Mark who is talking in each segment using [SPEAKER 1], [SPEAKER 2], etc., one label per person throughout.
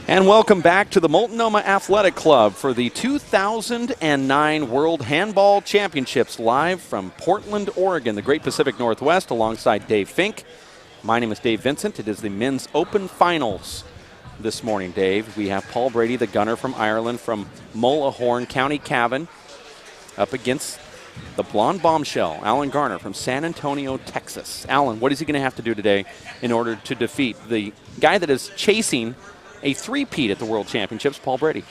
[SPEAKER 1] And welcome back to the Multnomah Athletic Club for the 2009 World Handball Championships, live from Portland, Oregon, the Great Pacific Northwest, alongside Dave Fink. My name is Dave Vincent. It is the men's open finals this morning, Dave. We have Paul Brady, the gunner from Ireland, from Mullahoran, County Cavan, up against the blonde bombshell, Alan Garner from San Antonio, Texas. Alan, what is he going to have to do today in order to defeat the guy that is chasing a three-peat at the World Championships, Paul Brady?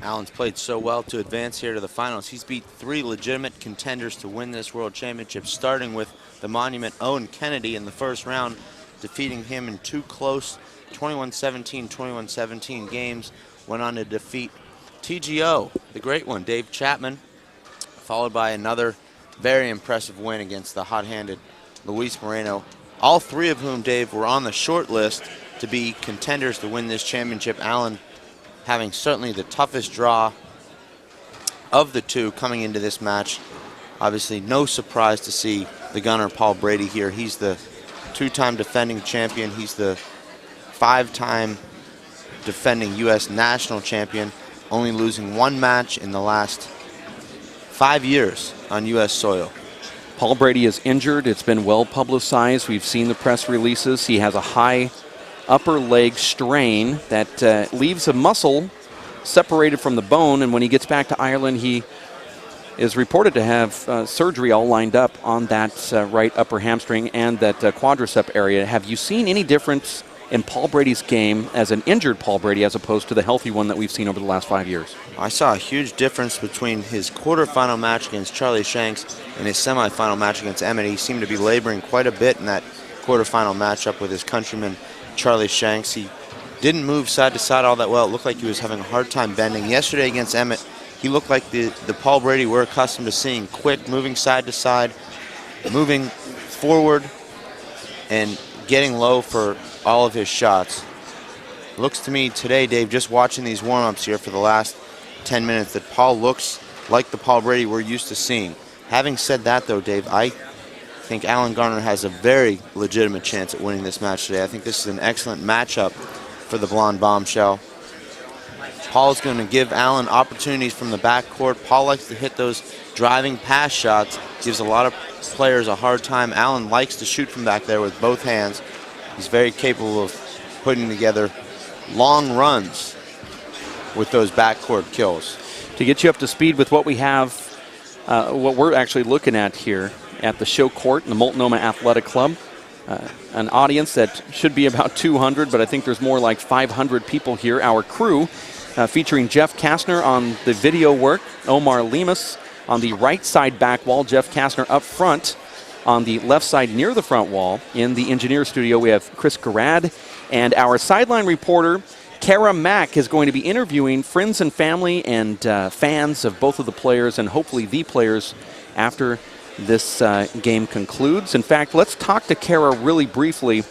[SPEAKER 2] Alan's played so well to advance here to the finals. He's beat three legitimate contenders to win this World Championship, starting with the Monument Owen Kennedy in the first round, defeating him in two close 21-17, 21-17 games. Went on to defeat TGO, the great one, Dave Chapman, followed by another very impressive win against the hot-handed Luis Moreno. All three of whom, Dave, were on the short list to be contenders to win this championship. Alan having certainly the toughest draw of the two coming into this match. Obviously no surprise to see the gunner Paul Brady here. He's the two-time defending champion. He's the five-time defending U.S. national champion, only losing one match in the last 5 years on U.S. soil.
[SPEAKER 1] Paul Brady is injured. It's been well publicized. We've seen the press releases. He has a high upper leg strain that leaves a muscle separated from the bone, and when he gets back to Ireland, he is reported to have surgery all lined up on that right upper hamstring and that quadricep area. Have you seen any difference in Paul Brady's game as an injured Paul Brady as opposed to the healthy one that we've seen over the last 5 years?
[SPEAKER 2] I saw a huge difference between his quarterfinal match against Charlie Shanks and his semifinal match against Emmett. He seemed to be laboring quite a bit in that quarterfinal matchup with his countryman Charlie Shanks. He didn't move side to side all that well. It looked like he was having a hard time bending. Yesterday against Emmett, he looked like the Paul Brady we're accustomed to seeing, quick, moving side to side, moving forward, and getting low for all of his shots. Looks to me today, Dave, just watching these warm-ups here for the last 10 minutes, that Paul looks like the Paul Brady we're used to seeing. Having said that, though, Dave, I think Alan Garner has a very legitimate chance at winning this match today. I think this is an excellent matchup for the blonde bombshell. Paul's going to give Alan opportunities from the backcourt. Paul likes to hit those driving pass shots, gives a lot of players a hard time. Alan likes to shoot from back there with both hands. He's very capable of putting together long runs with those backcourt kills.
[SPEAKER 1] To get you up to speed with what we have, what we're actually looking at here at the show court in the Multnomah Athletic Club, an audience that should be about 200, but I think there's more like 500 people here. Our crew featuring Jeff Kastner on the video work, Omar Lemus on the right side back wall, Jeff Kastner up front on the left side near the front wall. In the engineer studio, we have Chris Garad, and our sideline reporter, Kara Mack, is going to be interviewing friends and family and fans of both of the players, and hopefully the players, after this game concludes. In fact, let's talk to Kara really briefly,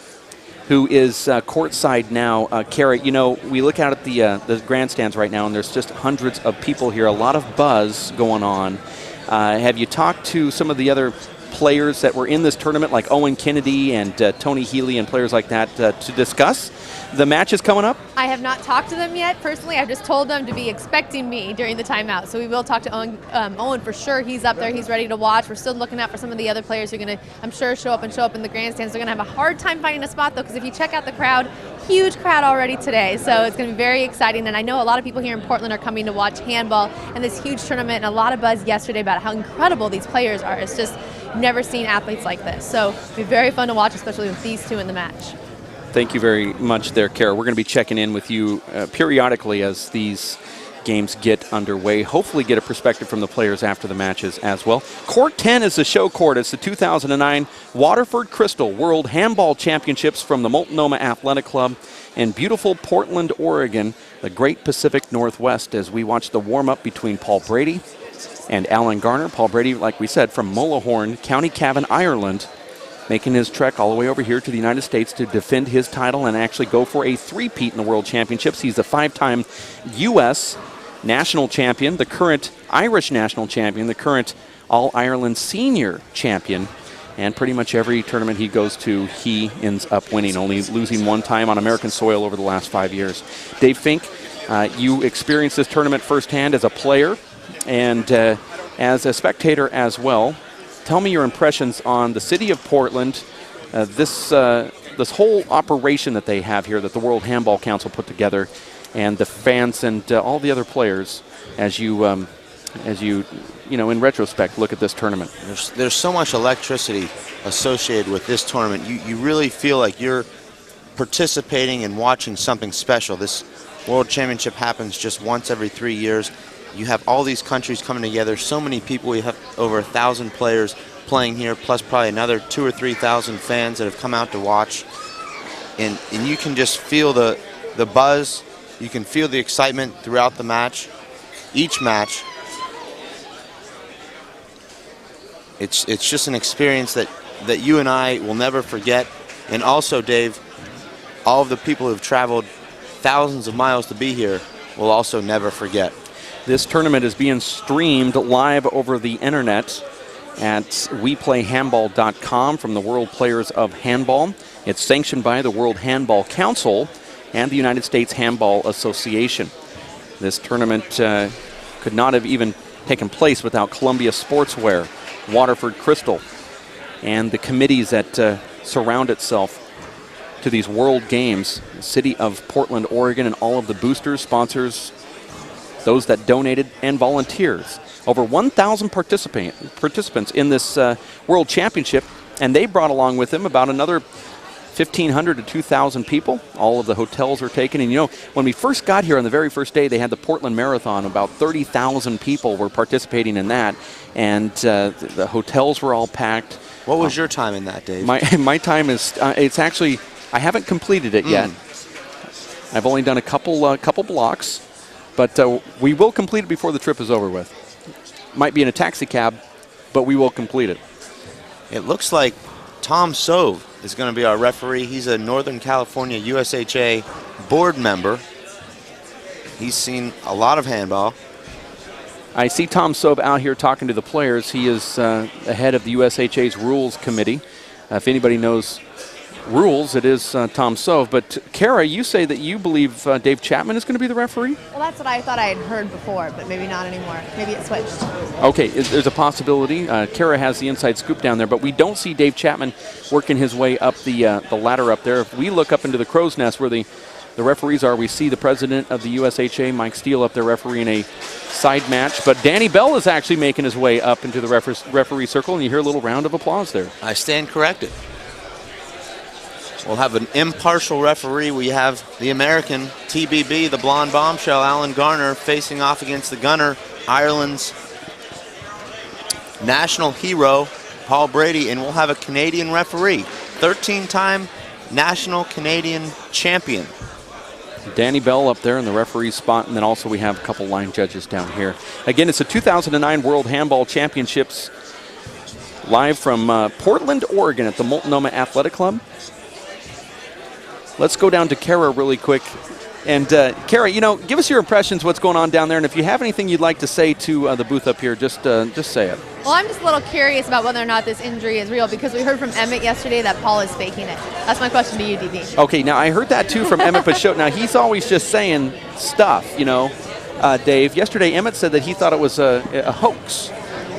[SPEAKER 1] who is courtside now. Kara, you know, we look out at the grandstands right now, and there's just hundreds of people here, a lot of buzz going on. Have you talked to some of the other players that were in this tournament, like Owen Kennedy and Tony Healy and players like that, to discuss the matches coming up?
[SPEAKER 3] I have not talked to them yet personally. I've just told them to be expecting me during the timeout. So we will talk to Owen for sure. He's up there. He's ready to watch. We're still looking out for some of the other players who are going to, I'm sure, show up in the grandstands. They're going to have a hard time finding a spot, though, because if you check out the crowd, huge crowd already today. So it's going to be very exciting. And I know a lot of people here in Portland are coming to watch handball and this huge tournament, and a lot of buzz yesterday about how incredible these players are. It's just never seen athletes like this. So it'll be very fun to watch, especially with these two in the match.
[SPEAKER 1] Thank you very much there, Kara. We're going to be checking in with you periodically as these games get underway. Hopefully get a perspective from the players after the matches as well. Court 10 is the show court. It's the 2009 Waterford Crystal World Handball Championships from the Multnomah Athletic Club in beautiful Portland, Oregon, the Great Pacific Northwest, as we watch the warm-up between Paul Brady and Alan Garner. Paul Brady, like we said, from Mullahoran, County Cavan, Ireland, making his trek all the way over here to the United States to defend his title and actually go for a three-peat in the World Championships. He's the five-time U.S. national champion, the current Irish national champion, the current All-Ireland senior champion, And pretty much every tournament he goes to, he ends up winning, only losing one time on American soil over the last 5 years. Dave Fink, you experienced this tournament firsthand as a player and as a spectator as well. Tell me your impressions on the city of Portland, this whole operation that they have here that the World Handball Council put together, and the fans and all the other players as you in retrospect, look at this tournament.
[SPEAKER 2] There's so much electricity associated with this tournament. You really feel like you're participating and watching something special. This World Championship happens just once every 3 years. You have all these countries coming together, so many people. We have over 1,000 players playing here, plus probably another 2,000 or 3,000 fans that have come out to watch. And you can just feel the buzz. You can feel the excitement throughout the match. Each match. It's just an experience that you and I will never forget. And also, Dave, all of the people who've traveled thousands of miles to be here will also never forget.
[SPEAKER 1] This tournament is being streamed live over the internet at WePlayHandball.com from the World Players of Handball. It's sanctioned by the World Handball Council and the United States Handball Association. This tournament could not have even taken place without Columbia Sportswear, Waterford Crystal, and the committees that surround itself to these World Games. The city of Portland, Oregon, and all of the boosters, sponsors, those that donated, and volunteers. Over 1,000 participants in this World Championship, and they brought along with them about another 1,500 to 2,000 people. All of the hotels were taken. And when we first got here on the very first day, they had the Portland Marathon. About 30,000 people were participating in that. And the hotels were all packed.
[SPEAKER 2] What was your time in that, Dave?
[SPEAKER 1] My time is, it's actually, I haven't completed it yet. I've only done a couple blocks, but we will complete it before the trip is over with. Might be in a taxi cab, but we will complete it.
[SPEAKER 2] It looks like Tom Sove is going to be our referee. He's a Northern California USHA board member. He's seen a lot of handball.
[SPEAKER 1] I see Tom Sove out here talking to the players. He is the head of the USHA's Rules Committee. If anybody knows rules, it is Tom Sove. But Kara, you say that you believe Dave Chapman is going to be the referee?
[SPEAKER 3] Well, that's what I thought I had heard before, but maybe not anymore. Maybe it switched.
[SPEAKER 1] Okay, there's a possibility. Kara has the inside scoop down there, but we don't see Dave Chapman working his way up the ladder up there. If we look up into the crow's nest where the referees are, we see the president of the USHA, Mike Steele, up there refereeing a side match. But Danny Bell is actually making his way up into the referee circle, and you hear a little round of applause there.
[SPEAKER 2] I stand corrected. We'll have an impartial referee. We have the American TBB, the blonde bombshell, Alan Garner, facing off against the gunner, Ireland's national hero, Paul Brady, and we'll have a Canadian referee, 13-time national Canadian champion.
[SPEAKER 1] Danny Bell up there in the referee spot, and then also we have a couple line judges down here. Again, it's the 2009 World Handball Championships, live from Portland, Oregon at the Multnomah Athletic Club. Let's go down to Kara really quick. And Kara, give us your impressions, what's going on down there, and if you have anything you'd like to say to the booth up here, just say it.
[SPEAKER 3] Well, I'm just a little curious about whether or not this injury is real, because we heard from Emmett yesterday that Paul is faking it. That's my question to you, DB.
[SPEAKER 1] Okay, now I heard that too from Emmett Pashot. Now he's always just saying stuff, Dave. Yesterday Emmett said that he thought it was a hoax.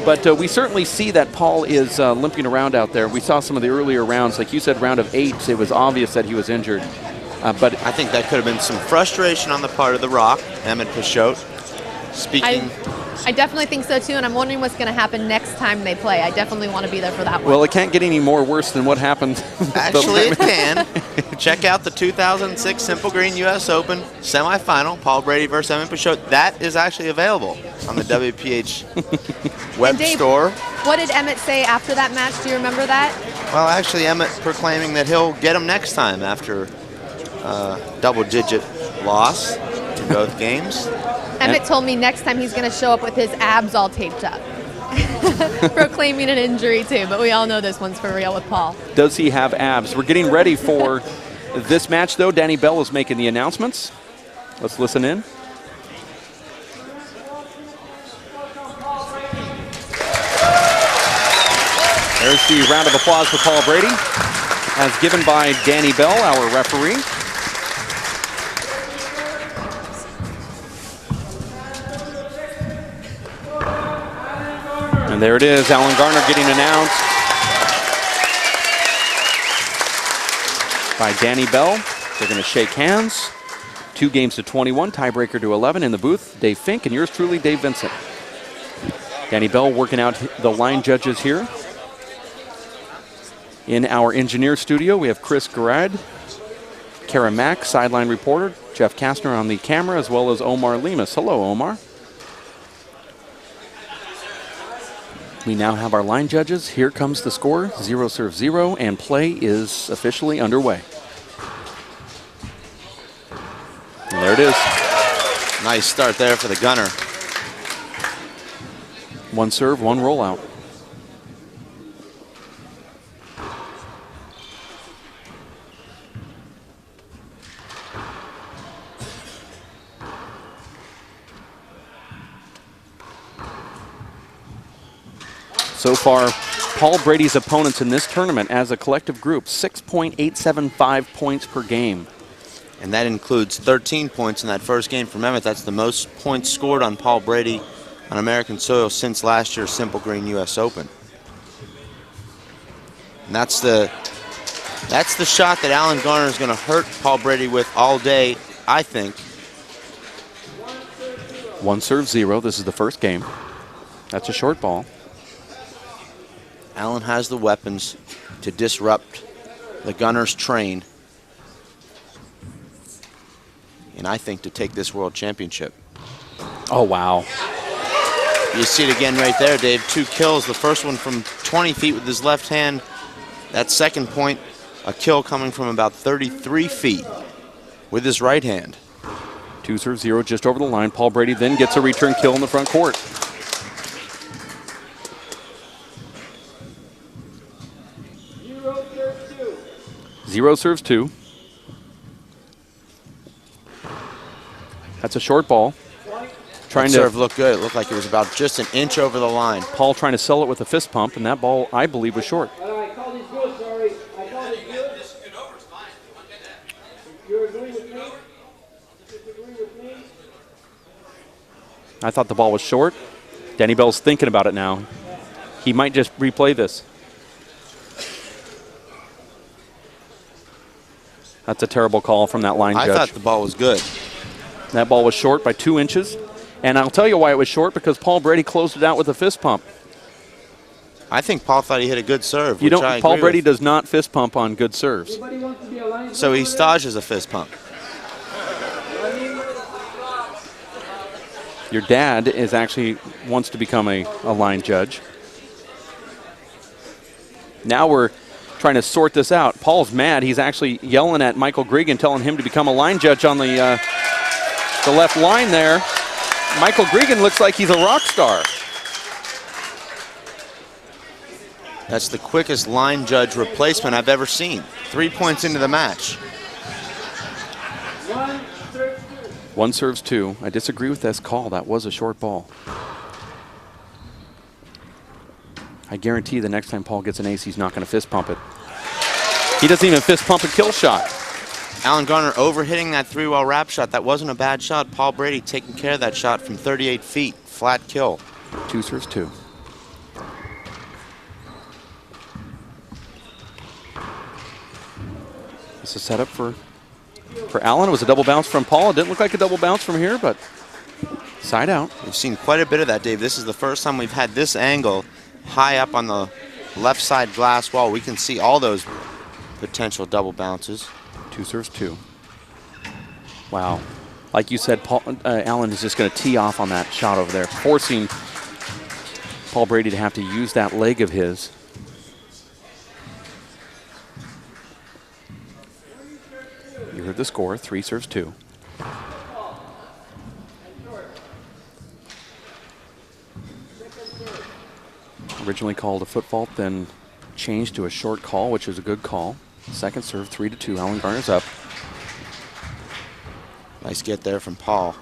[SPEAKER 1] But we certainly see that Paul is limping around out there. We saw some of the earlier rounds. Like you said, round of 8, it was obvious that he was injured. But
[SPEAKER 2] I think that could have been some frustration on the part of the Rock, Emmett Pashot. Speaking.
[SPEAKER 3] I definitely think so, too, and I'm wondering what's going to happen next time they play. I definitely want to be there for that one.
[SPEAKER 1] Well, it can't get any more worse than what happened.
[SPEAKER 2] Actually, it can. Check out the 2006 Simple Green U.S. Open semifinal, Paul Brady versus Emmett Pashot. That is actually available on the WPH web
[SPEAKER 3] Dave,
[SPEAKER 2] store.
[SPEAKER 3] What did Emmett say after that match? Do you remember that?
[SPEAKER 2] Well, actually, Emmett proclaiming that he'll get him next time after double-digit loss in both games.
[SPEAKER 3] Emmett told me next time he's going to show up with his abs all taped up. Proclaiming an injury, too, but we all know this one's for real with Paul.
[SPEAKER 1] Does he have abs? We're getting ready for this match, though. Danny Bell is making the announcements. Let's listen in. There's the round of applause for Paul Brady, as given by Danny Bell, our referee. And there it is, Alan Garner getting announced by Danny Bell. They're going to shake hands. 2 games to 21, tiebreaker to 11. In the booth, Dave Fink, and yours truly, Dave Vincent. Danny Bell working out the line judges here. In our engineer studio, we have Chris Garrad, Kara Mack, sideline reporter, Jeff Kastner on the camera, as well as Omar Lemus. Hello, Omar. We now have our line judges. Here comes the score, 0 serve 0, and play is officially underway. And there it is.
[SPEAKER 2] Nice start there for the Gunner.
[SPEAKER 1] 1 serve, 1 rollout. So far, Paul Brady's opponents in this tournament as a collective group, 6.875 points per game.
[SPEAKER 2] And that includes 13 points in that first game for Mehmet. That's the most points scored on Paul Brady on American soil since last year's Simple Green U.S. Open. And that's the shot that Alan Garner is going to hurt Paul Brady with all day, I think.
[SPEAKER 1] 1 serve 0. This is the first game. That's a short ball.
[SPEAKER 2] Alan has the weapons to disrupt the Gunner's train, and I think to take this world championship.
[SPEAKER 1] Oh, wow.
[SPEAKER 2] You see it again right there, Dave. 2 kills. The first one from 20 feet with his left hand. That second point, a kill coming from about 33 feet with his right hand.
[SPEAKER 1] 2 serve 0 just over the line. Paul Brady then gets a return kill in the front court. 0 serves 2. That's a short ball.
[SPEAKER 2] That serve looked good. It looked like it was about just an inch over the line.
[SPEAKER 1] Paul trying to sell it with a fist pump, and that ball, I believe, was short. I thought the ball was short. Danny Bell's thinking about it now. He might just replay this. That's a terrible call from that line judge.
[SPEAKER 2] I thought the ball was good.
[SPEAKER 1] That ball was short by 2 inches. And I'll tell you why it was short, because Paul Brady closed it out with a fist pump.
[SPEAKER 2] I think Paul thought he hit a good serve.
[SPEAKER 1] Paul Brady does not fist pump on good serves.
[SPEAKER 2] So he stages a fist pump.
[SPEAKER 1] Your dad wants to become a line judge. Now we're trying to sort this out. Paul's mad. He's actually yelling at Michael Gregan, telling him to become a line judge on the left line there. Michael Gregan looks like he's a rock star.
[SPEAKER 2] That's the quickest line judge replacement I've ever seen. 3 points into the match.
[SPEAKER 1] 1 serves 2. I disagree with this call. That was a short ball. I guarantee the next time Paul gets an ace, he's not going to fist pump it. He doesn't even fist pump a kill shot.
[SPEAKER 2] Alan Garner overhitting that 3-well wrap shot. That wasn't a bad shot. Paul Brady taking care of that shot from 38 feet. Flat kill.
[SPEAKER 1] 2 serves 2. This is set up for Alan. It was a double bounce from Paul. It didn't look like a double bounce from here, but side out.
[SPEAKER 2] We've seen quite a bit of that, Dave. This is the first time we've had this angle high up on the left side glass wall. We can see all those potential double bounces.
[SPEAKER 1] 2 serves 2. Wow. Like you said, Alan is just going to tee off on that shot over there, forcing Paul Brady to have to use that leg of his. You heard the score, 3 serves 2. Originally called a foot fault, then changed to a short call, which is a good call. Second serve, 3-2. Alan Garner's up.
[SPEAKER 2] Nice get there from Paul.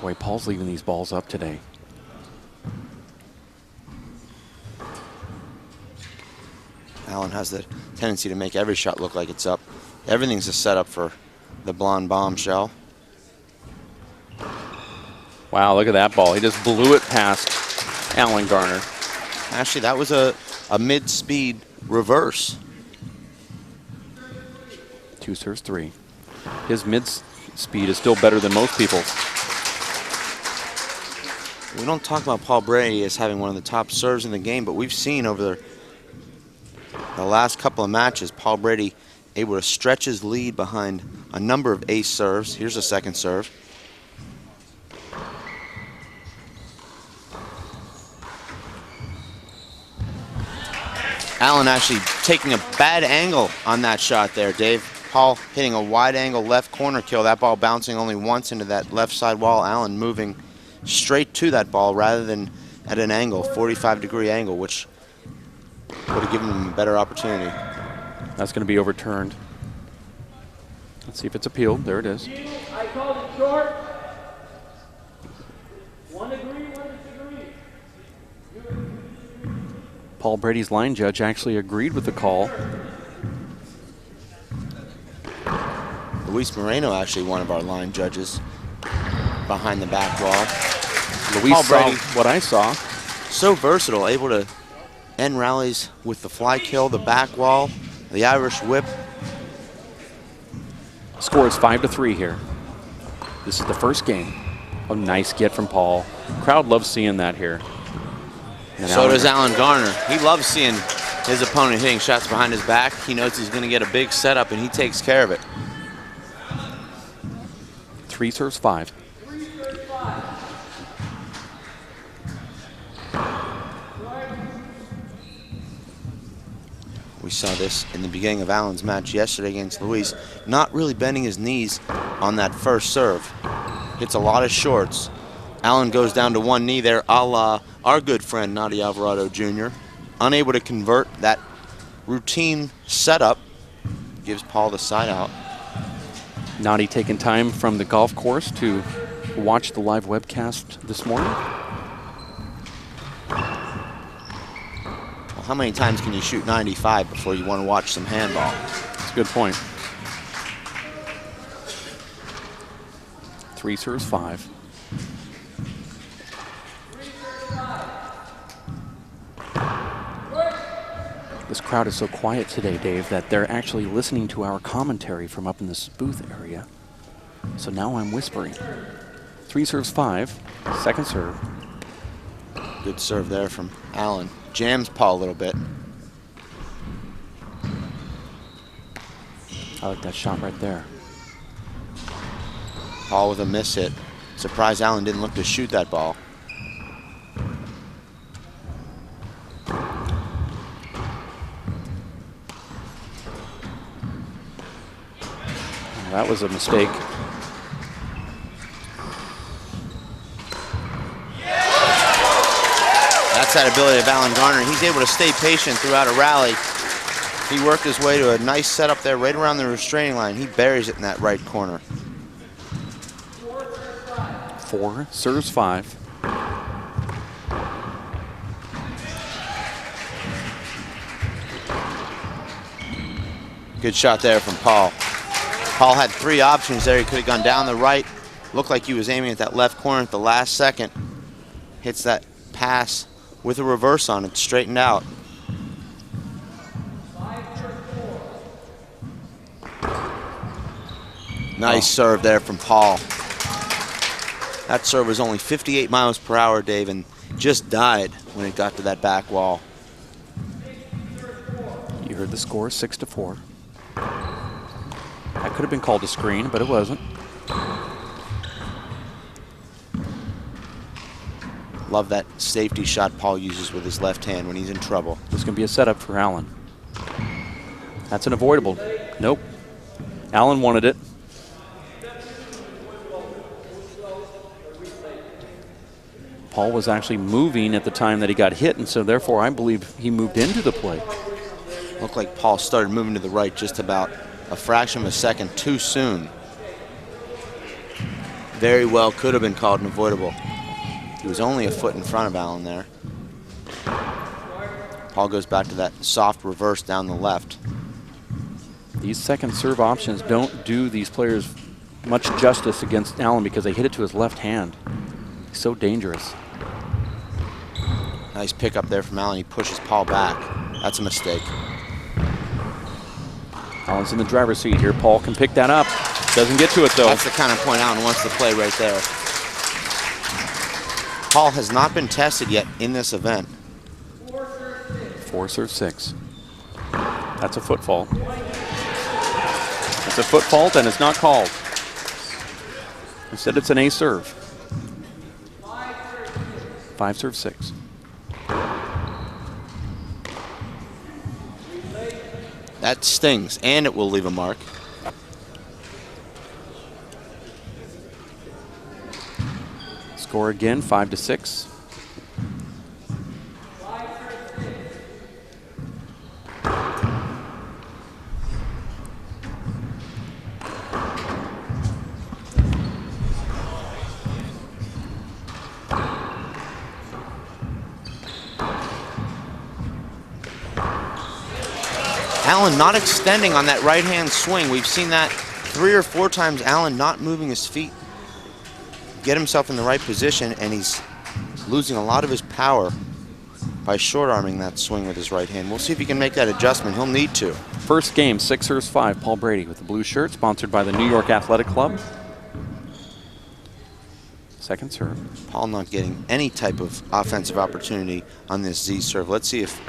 [SPEAKER 1] Boy, Paul's leaving these balls up today.
[SPEAKER 2] Allen has the tendency to make every shot look like it's up. Everything's a setup for the blonde bombshell.
[SPEAKER 1] Wow, look at that ball. He just blew it past Alan Garner.
[SPEAKER 2] Actually, that was a mid-speed reverse.
[SPEAKER 1] 2 serves 3. His mid-speed is still better than most people's.
[SPEAKER 2] We don't talk about Paul Brady as having one of the top serves in the game, but we've seen over the last couple of matches, Paul Brady able to stretch his lead behind a number of ace serves. Here's a second serve. Allen actually taking a bad angle on that shot there, Dave. Paul hitting a wide angle left corner kill. That ball bouncing only once into that left side wall. Allen moving straight to that ball rather than at an angle, 45-degree angle, which would have given him a better opportunity.
[SPEAKER 1] That's going to be overturned. Let's see if it's appealed. There it is.
[SPEAKER 4] I called it short. One agree, one disagree.
[SPEAKER 1] Paul Brady's line judge actually agreed with the call.
[SPEAKER 2] Luis Moreno, actually one of our line judges, behind the back wall.
[SPEAKER 1] Luis
[SPEAKER 2] Paul
[SPEAKER 1] saw
[SPEAKER 2] Brady,
[SPEAKER 1] what I saw.
[SPEAKER 2] so versatile, able to end rallies with the fly kill, the back wall, the Irish whip.
[SPEAKER 1] Score is 5-3 here. This is the first game. A nice get from Paul. Crowd loves seeing that here. And
[SPEAKER 2] So does Alan Garner. He loves seeing his opponent hitting shots behind his back. He knows he's going to get a big setup, and he takes care of it.
[SPEAKER 1] 3 serves 5.
[SPEAKER 2] We saw this in the beginning of Allen's match yesterday against Luis. Not really bending his knees on that first serve. Hits a lot of shorts. Allen goes down to one knee there, a la our good friend Nadi Alvarado Jr. Unable to convert that routine setup. Gives Paul the side out.
[SPEAKER 1] Nadi taking time from the golf course to watch the live webcast this morning.
[SPEAKER 2] Well, how many times can you shoot 95 before you want to watch some handball?
[SPEAKER 1] That's a good point. 3 serves 5. This crowd is so quiet today, Dave, that they're actually listening to our commentary from up in this booth area. So now I'm whispering. 3 serves 5. Second serve.
[SPEAKER 2] Good serve there from Allen. Jams Paul a little bit.
[SPEAKER 1] I like that shot right there.
[SPEAKER 2] Paul with a miss hit. Surprised Allen didn't look to shoot that ball.
[SPEAKER 1] That was a mistake.
[SPEAKER 2] That's that ability of Alan Garner. He's able to stay patient throughout a rally. He worked his way to a nice setup there right around the restraining line. He buries it in that right corner.
[SPEAKER 1] 4 serves 5.
[SPEAKER 2] Good shot there from Paul. Paul had 3 options there. He could have gone down the right. Looked like he was aiming at that left corner at the last second. Hits that pass with a reverse on it, straightened out. Nice serve there from Paul. That serve was only 58 miles per hour, Dave, and just died when it got to that back wall.
[SPEAKER 1] You heard the score, 6-4. That could have been called a screen, but it wasn't.
[SPEAKER 2] Love that safety shot Paul uses with his left hand when he's in trouble.
[SPEAKER 1] This is going to be a setup for Allen. That's an avoidable. Nope. Allen wanted it. Paul was actually moving at the time that he got hit, and so therefore I believe he moved into the play.
[SPEAKER 2] Looked like Paul started moving to the right just about a fraction of a second too soon. Very well could have been called an avoidable. He was only a foot in front of Allen there. Paul goes back to that soft reverse down the left.
[SPEAKER 1] These second serve options don't do these players much justice against Allen because they hit it to his left hand. He's so dangerous.
[SPEAKER 2] Nice pickup there from Allen. He pushes Paul back. That's a mistake.
[SPEAKER 1] Allen's in the driver's seat here. Paul can pick that up. Doesn't get to it, though.
[SPEAKER 2] That's the kind of point Allen wants to play right there. Paul has not been tested yet in this event.
[SPEAKER 1] 4 serve 6. That's a foot fault. It's a foot fault, and it's not called. Instead, it's an ace serve. 5 serve 6.
[SPEAKER 2] That stings, and it will leave a mark.
[SPEAKER 1] Score again, 5-6.
[SPEAKER 2] Allen not extending on that right-hand swing. We've seen that 3 or 4 times. Allen not moving his feet, get himself in the right position, and he's losing a lot of his power by short-arming that swing with his right hand. We'll see if he can make that adjustment. He'll need to.
[SPEAKER 1] First game, 6 serves 5. Paul Brady with the blue shirt, sponsored by the New York Athletic Club. Second serve.
[SPEAKER 2] Paul not getting any type of offensive opportunity on this Z serve. Let's see if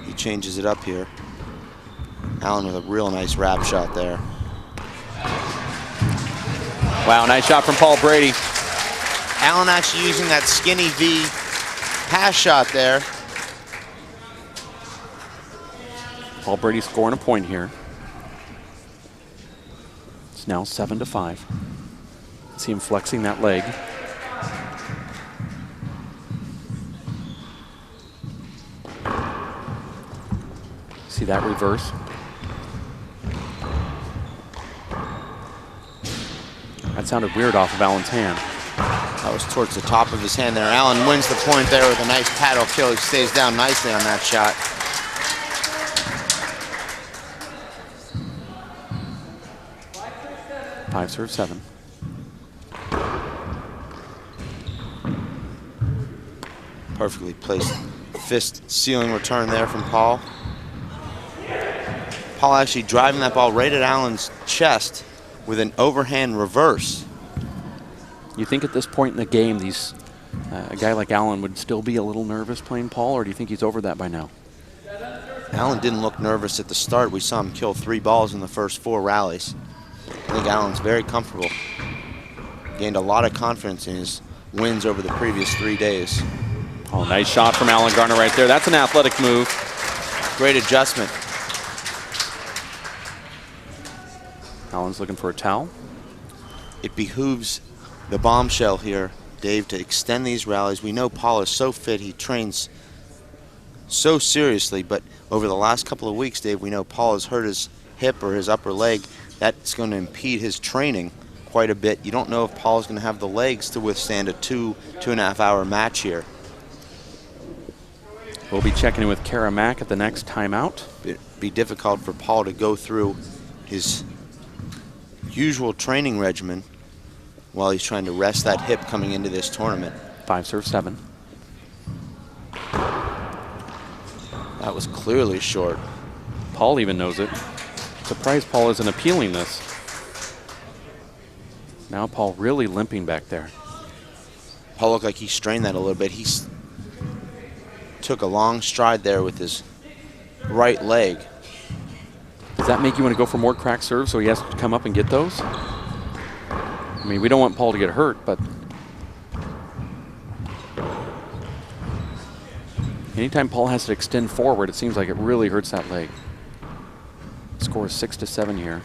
[SPEAKER 2] he changes it up here. Allen with a real nice wrap shot there.
[SPEAKER 1] Wow, nice shot from Paul Brady.
[SPEAKER 2] Allen actually using that skinny V pass shot there.
[SPEAKER 1] Paul Brady scoring a point here. It's now 7-5. See him flexing that leg. See that reverse? That sounded weird off of Allen's hand.
[SPEAKER 2] That was towards the top of his hand there. Allen wins the point there with a nice paddle kill. He stays down nicely on that shot.
[SPEAKER 1] Five serve 7.
[SPEAKER 2] Perfectly placed fist ceiling return there from Paul. Paul actually driving that ball right at Allen's chest with an overhand reverse.
[SPEAKER 1] You think at this point in the game, a guy like Allen would still be a little nervous playing Paul, or do you think he's over that by now?
[SPEAKER 2] Allen didn't look nervous at the start. We saw him kill 3 balls in the first 4 rallies. I think Allen's very comfortable. Gained a lot of confidence in his wins over the previous 3 days.
[SPEAKER 1] Oh, nice shot from Alan Garner right there. That's an athletic move.
[SPEAKER 2] Great adjustment.
[SPEAKER 1] Allen's looking for a towel.
[SPEAKER 2] It behooves the bombshell here, Dave, to extend these rallies. We know Paul is so fit. He trains so seriously, but over the last couple of weeks, Dave, we know Paul has hurt his hip or his upper leg. That's going to impede his training quite a bit. You don't know if Paul is going to have the legs to withstand a 2.5 hour match here.
[SPEAKER 1] We'll be checking in with Kara Mack at the next timeout.
[SPEAKER 2] It'd be difficult for Paul to go through his usual training regimen while he's trying to rest that hip coming into this tournament.
[SPEAKER 1] 5 serve 7.
[SPEAKER 2] That was clearly short.
[SPEAKER 1] Paul even knows it. Surprised Paul isn't appealing this. Now Paul really limping back there.
[SPEAKER 2] Paul looked like he strained that a little bit. He took a long stride there with his right leg.
[SPEAKER 1] Does that make you want to go for more crack serves so he has to come up and get those? I mean, we don't want Paul to get hurt, but anytime Paul has to extend forward, it seems like it really hurts that leg. Score is 6-7 here.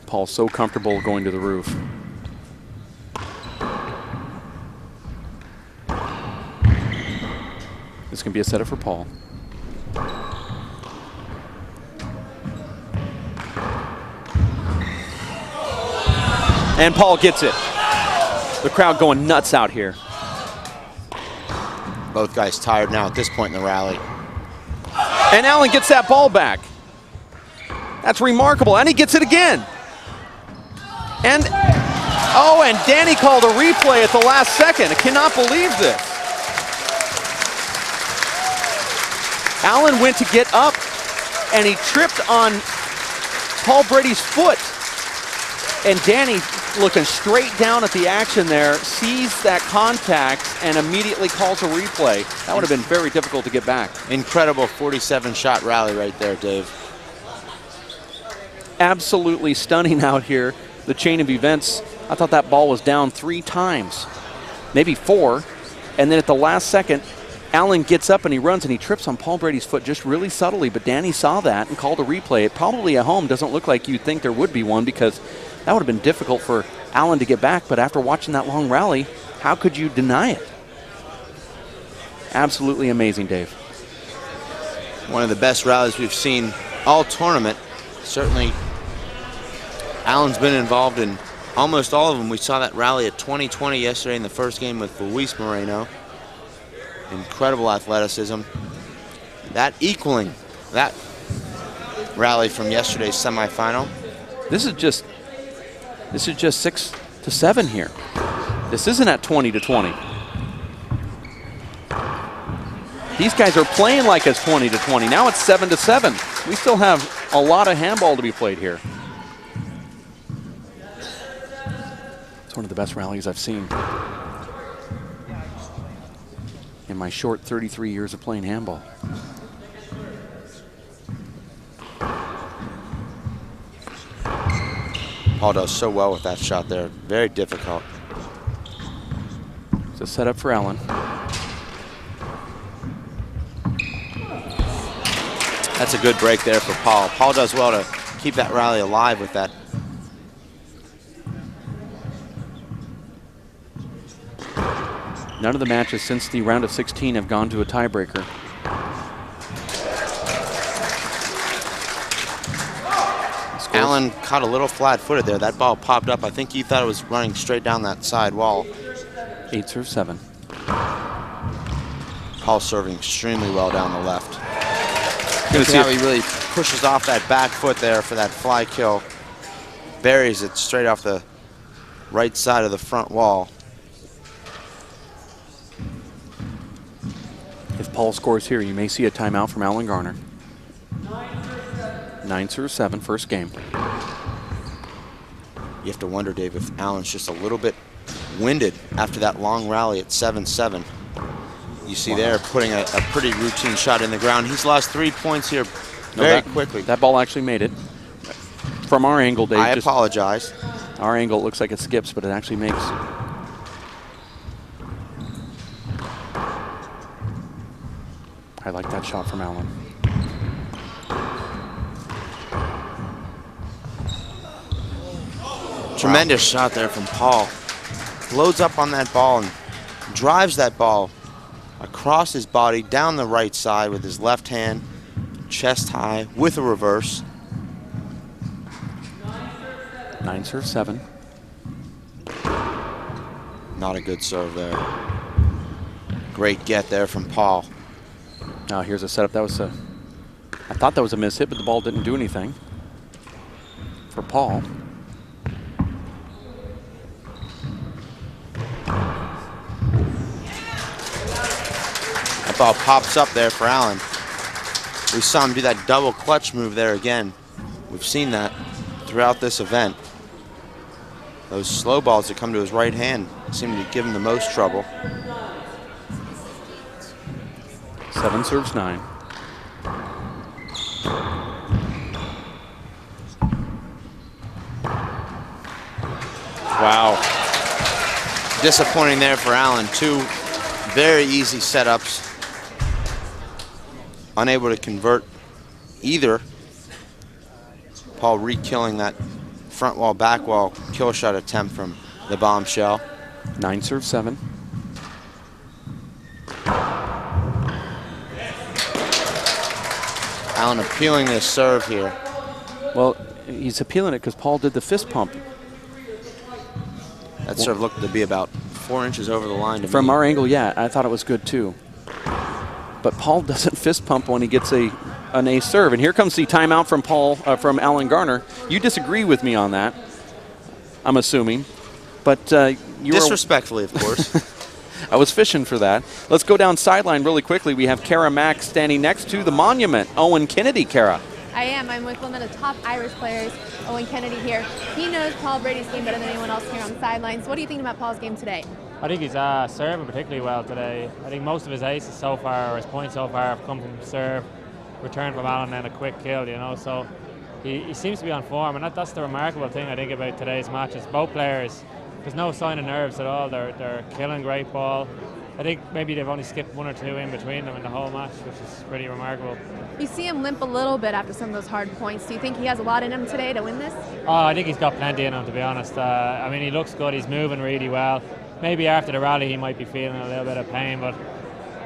[SPEAKER 1] Paul's so comfortable going to the roof. This can be a setter for Paul. And Paul gets it. The crowd going nuts out here.
[SPEAKER 2] Both guys tired now at this point in the rally.
[SPEAKER 1] And Allen gets that ball back. That's remarkable, and he gets it again. And, oh, and Danny called a replay at the last second. I cannot believe this. Allen went to get up, and he tripped on Paul Brady's foot. And Danny, looking straight down at the action there, sees that contact and immediately calls a replay. That would have been very difficult to get back.
[SPEAKER 2] Incredible 47-shot rally right there, Dave.
[SPEAKER 1] Absolutely stunning out here. The chain of events, I thought that ball was down 3 times, maybe 4. And then at the last second, Allen gets up and he runs and he trips on Paul Brady's foot just really subtly, but Danny saw that and called a replay. It probably at home doesn't look like you'd think there would be one, because that would have been difficult for Allen to get back, but after watching that long rally, how could you deny it? Absolutely amazing, Dave.
[SPEAKER 2] One of the best rallies we've seen all tournament. Certainly, Allen's been involved in almost all of them. We saw that rally at 20-20 yesterday in the first game with Luis Moreno. Incredible athleticism. That equaling that rally from yesterday's semifinal.
[SPEAKER 1] This is just 6-7 here. This isn't at 20-20. These guys are playing like it's 20-20. Now it's 7-7. We still have a lot of handball to be played here. It's one of the best rallies I've seen in my short 33 years of playing handball.
[SPEAKER 2] Paul does so well with that shot there. Very difficult.
[SPEAKER 1] It's a setup for Allen.
[SPEAKER 2] That's a good break there for Paul. Paul does well to keep that rally alive with that.
[SPEAKER 1] None of the matches since the round of 16 have gone to a tiebreaker.
[SPEAKER 2] Allen caught a little flat-footed there. That ball popped up. I think he thought it was running straight down that side wall.
[SPEAKER 1] 8-7.
[SPEAKER 2] Paul serving extremely well down the left. Look at how he really pushes off that back foot there for that fly kill. Buries it straight off the right side of the front wall.
[SPEAKER 1] If Paul scores here, you may see a timeout from Allen Garner. 9-7, first game.
[SPEAKER 2] You have to wonder, Dave, if Allen's just a little bit winded after that long rally at 7-7. You see there putting a pretty routine shot in the ground. He's lost 3 points here very quickly.
[SPEAKER 1] That ball actually made it. From our angle, Dave.
[SPEAKER 2] I apologize.
[SPEAKER 1] Our angle, it looks like it skips, but it actually makes. I like that shot from Allen.
[SPEAKER 2] Tremendous shot there from Paul. Loads up on that ball and drives that ball across his body down the right side with his left hand, chest high with a reverse.
[SPEAKER 1] 9-7.
[SPEAKER 2] Not a good serve there. Great get there from Paul.
[SPEAKER 1] Now here's a setup. I thought that was a miss hit, but the ball didn't do anything for Paul.
[SPEAKER 2] That ball pops up there for Allen. We saw him do that double clutch move there again. We've seen that throughout this event. Those slow balls that come to his right hand seem to give him the most trouble.
[SPEAKER 1] 7-9.
[SPEAKER 2] Wow. Disappointing there for Allen. 2 very easy setups. Unable to convert either. Paul re-killing that front wall, back wall kill shot attempt from the bombshell.
[SPEAKER 1] 9-7.
[SPEAKER 2] Allen appealing this serve here.
[SPEAKER 1] Well, he's appealing it because Paul did the fist pump.
[SPEAKER 2] That serve looked to be about 4 inches over the line to
[SPEAKER 1] From
[SPEAKER 2] me.
[SPEAKER 1] our angle, yeah, I thought it was good too. but Paul doesn't fist pump when he gets an ace serve. And here comes the timeout from Alan Garner. You disagree with me on that, I'm assuming, but you were
[SPEAKER 2] Disrespectfully, of course.
[SPEAKER 1] I was fishing for that. Let's go down sideline really quickly. We have Kara Mack standing next to the monument. Owen Kennedy, Kara.
[SPEAKER 3] I am. I'm with one of the top Irish players, Owen Kennedy here. He knows Paul Brady's game better than anyone else here on the sidelines. What do you think about Paul's game today?
[SPEAKER 5] I think he's serving particularly well today. I think most of his aces so far, or his points so far, have come from serve, return from Alan, and a quick kill, you know. So he seems to be on form, and that's the remarkable thing I think about today's matches. Both players, there's no sign of nerves at all. They're killing great ball. I think maybe they've only skipped one or two in between them in the whole match, which is pretty remarkable.
[SPEAKER 3] You see him limp a little bit after some of those hard points. Do you think he has a lot in him today to win this?
[SPEAKER 5] Oh, I think he's got plenty in him, to be honest. I mean, he looks good. He's moving really well. Maybe after the rally he might be feeling a little bit of pain, but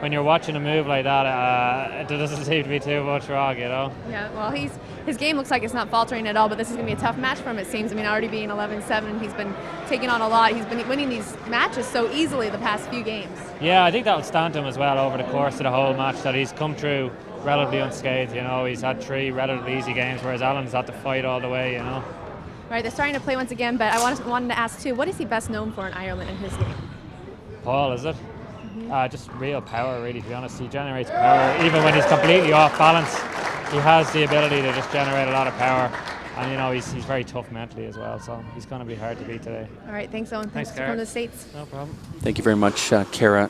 [SPEAKER 5] when you're watching a move like that, it doesn't seem to be too much wrong, you know?
[SPEAKER 3] Yeah, well, his game looks like it's not faltering at all, but this is going to be a tough match for him, it seems. I mean, already being 11-7, he's been taking on a lot. He's been winning these matches so easily the past few games.
[SPEAKER 5] Yeah, I think that'll stand him as well over the course of the whole match, that he's come through relatively unscathed, you know. He's had 3 relatively easy games, whereas Alan's had to fight all the way, you know.
[SPEAKER 3] All right, they're starting to play once again, but I wanted to ask, too, what is he best known for in Ireland in his game?
[SPEAKER 5] Paul, is it? Just real power, really, to be honest. He generates power. Even when he's completely off balance, he has the ability to just generate a lot of power. And, you know, he's very tough mentally as well, so he's going to be hard to beat today.
[SPEAKER 3] All right, thanks, Owen. Thanks for
[SPEAKER 5] Kara.
[SPEAKER 3] coming to the States.
[SPEAKER 5] No problem.
[SPEAKER 1] Thank you very much, Kara.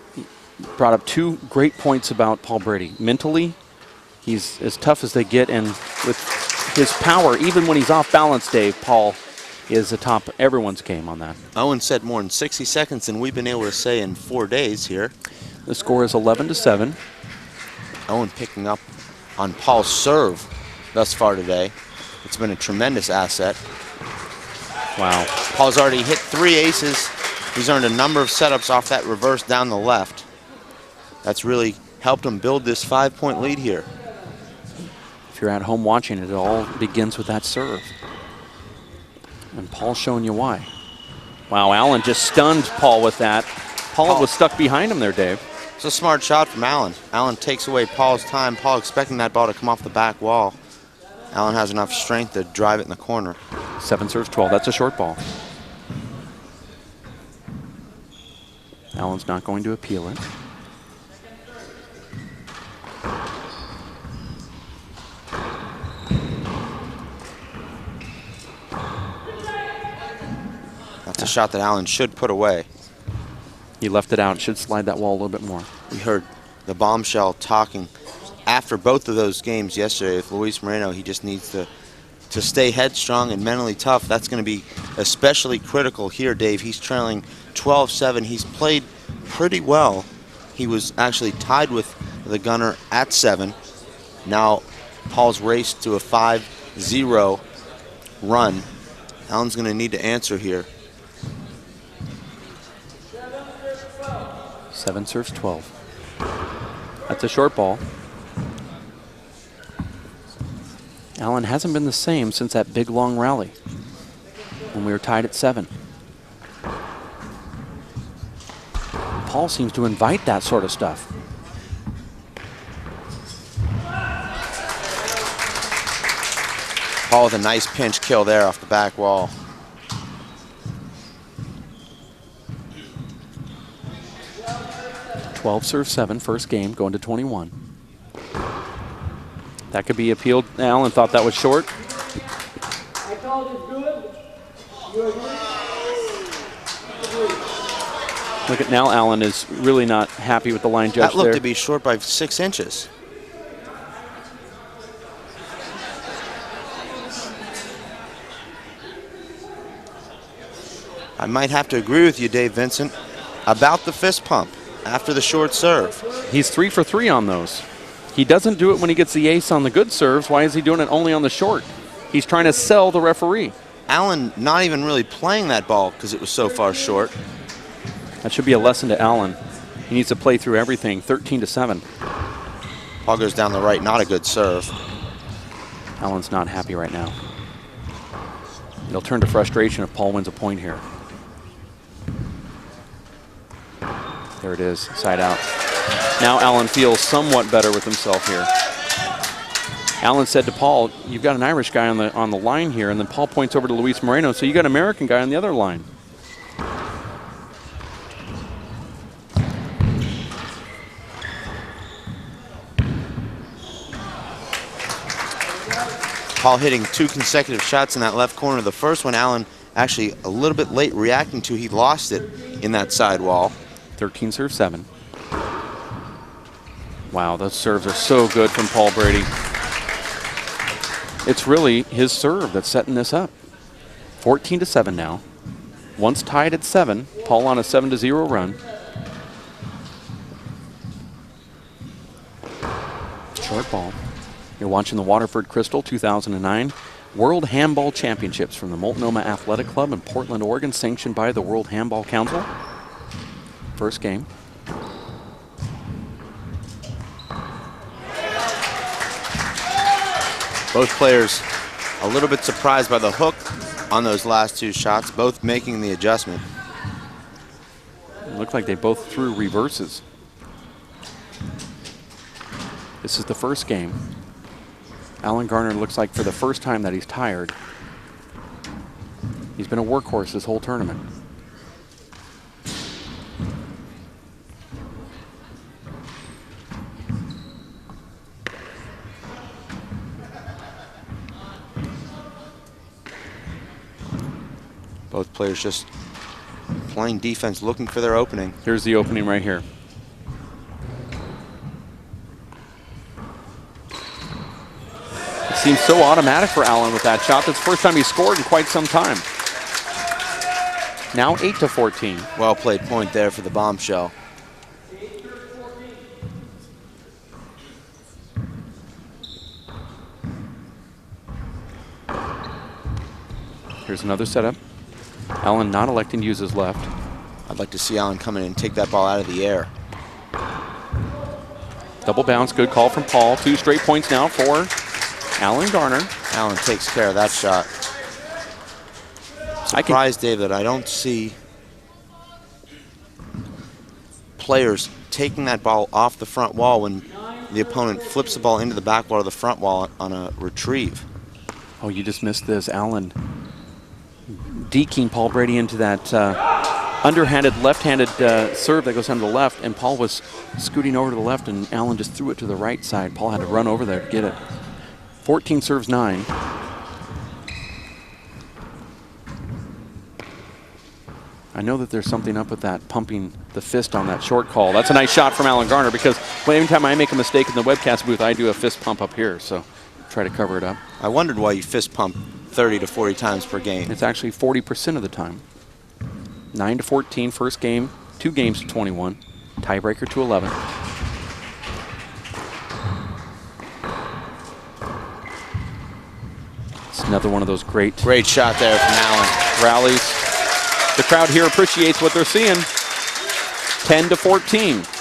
[SPEAKER 1] Brought up 2 great points about Paul Brady. Mentally, he's as tough as they get, and with his power, even when he's off balance, Dave, Paul is atop everyone's game on that.
[SPEAKER 2] Owen said more than 60 seconds than we've been able to say in 4 days here.
[SPEAKER 1] The score is 11-7.
[SPEAKER 2] Owen picking up on Paul's serve thus far today. It's been a tremendous asset.
[SPEAKER 1] Wow.
[SPEAKER 2] Paul's already hit 3 aces. He's earned a number of setups off that reverse down the left. That's really helped him build this 5-point lead here.
[SPEAKER 1] If you're at home watching it, it all begins with that serve. And Paul's showing you why. Wow, Alan just stunned Paul with that. Paul was stuck behind him there, Dave.
[SPEAKER 2] It's a smart shot from Alan. Alan takes away Paul's time. Paul expecting that ball to come off the back wall. Alan has enough strength to drive it in the corner.
[SPEAKER 1] 7 serves 12. That's a short ball. Alan's not going to appeal it.
[SPEAKER 2] That's a shot that Alan should put away.
[SPEAKER 1] He left it out. Should slide that wall a little bit more.
[SPEAKER 2] We heard the bombshell talking after both of those games yesterday with Luis Moreno. He just needs to stay headstrong and mentally tough. That's going to be especially critical here, Dave. He's trailing 12-7. He's played pretty well. He was actually tied with the Gunner at 7. Now Paul's raced to a 5-0 run. Alan's going to need to answer here.
[SPEAKER 1] 7 serves 12. That's a short ball. Alan hasn't been the same since that big long rally when we were tied at 7. Paul seems to invite that sort of stuff.
[SPEAKER 2] Paul with a nice pinch kill there off the back wall.
[SPEAKER 1] Serve 7, first game, going to 21. That could be appealed. Alan thought that was short.
[SPEAKER 4] I called it good. You agree?
[SPEAKER 1] Look at now, Alan is really not happy with the line judge
[SPEAKER 2] That looked
[SPEAKER 1] there.
[SPEAKER 2] to be short by 6 inches. I might have to agree with you, Dave Vincent, about the fist pump after the short serve.
[SPEAKER 1] He's 3 for 3 on those. He doesn't do it when he gets the ace on the good serves. Why is he doing it only on the short? He's trying to sell the referee.
[SPEAKER 2] Alan not even really playing that ball because it was so far short.
[SPEAKER 1] That should be a lesson to Alan. He needs to play through everything. 13-7.
[SPEAKER 2] Paul goes down the right, not a good serve.
[SPEAKER 1] Alan's not happy right now. It'll turn to frustration if Paul wins a point here. There it is, side out. Now Allen feels somewhat better with himself here. Allen said to Paul, you've got an Irish guy on the line here, and then Paul points over to Luis Moreno, so you got an American guy on the other line.
[SPEAKER 2] Paul hitting 2 consecutive shots in that left corner. The first one, Allen actually a little bit late reacting to. He lost it in that side wall.
[SPEAKER 1] 13 serve 7. Wow, those serves are so good from Paul Brady. It's really his serve that's setting this up. 14-7 now. Once tied at 7, Paul on a 7-0 run. Short ball. You're watching the Waterford Crystal 2009 World Handball Championships from the Multnomah Athletic Club in Portland, Oregon, sanctioned by the World Handball Council. First game.
[SPEAKER 2] Both players a little bit surprised by the hook on those last 2 shots, both making the adjustment.
[SPEAKER 1] It looked like they both threw reverses. This is the first game. Alan Garner looks like for the first time that he's tired. He's been a workhorse this whole tournament.
[SPEAKER 2] Both players just playing defense, looking for their opening.
[SPEAKER 1] Here's the opening right here. It seems so automatic for Allen with that shot. That's the first time he scored in quite some time. Now 8-14.
[SPEAKER 2] Well played point there for the bombshell.
[SPEAKER 1] Here's another setup. Allen not electing to use his left.
[SPEAKER 2] I'd like to see Allen come in and take that ball out of the air.
[SPEAKER 1] Double bounce, good call from Paul. 2 straight points now for Alan Garner.
[SPEAKER 2] Allen takes care of that shot. Surprised, Dave, that I don't see players taking that ball off the front wall when the opponent flips the ball into the back wall of the front wall on a retrieve.
[SPEAKER 1] Oh, you just missed this. Allen deking Paul Brady into that underhanded, left-handed serve that goes down to the left, and Paul was scooting over to the left, and Allen just threw it to the right side. Paul had to run over there to get it. 14 serves 9. I know that there's something up with that, pumping the fist on that short call. That's a nice shot from Alan Garner, because every time I make a mistake in the webcast booth, I do a fist pump up here, so try to cover it up.
[SPEAKER 2] I wondered why you fist pump 30 to 40 times per game.
[SPEAKER 1] It's actually 40% of the time. 9-14, first game, 2 games to 21, tiebreaker to 11. It's another one of those great
[SPEAKER 2] shot there from Allen.
[SPEAKER 1] rallies. The crowd here appreciates what they're seeing. 10-14.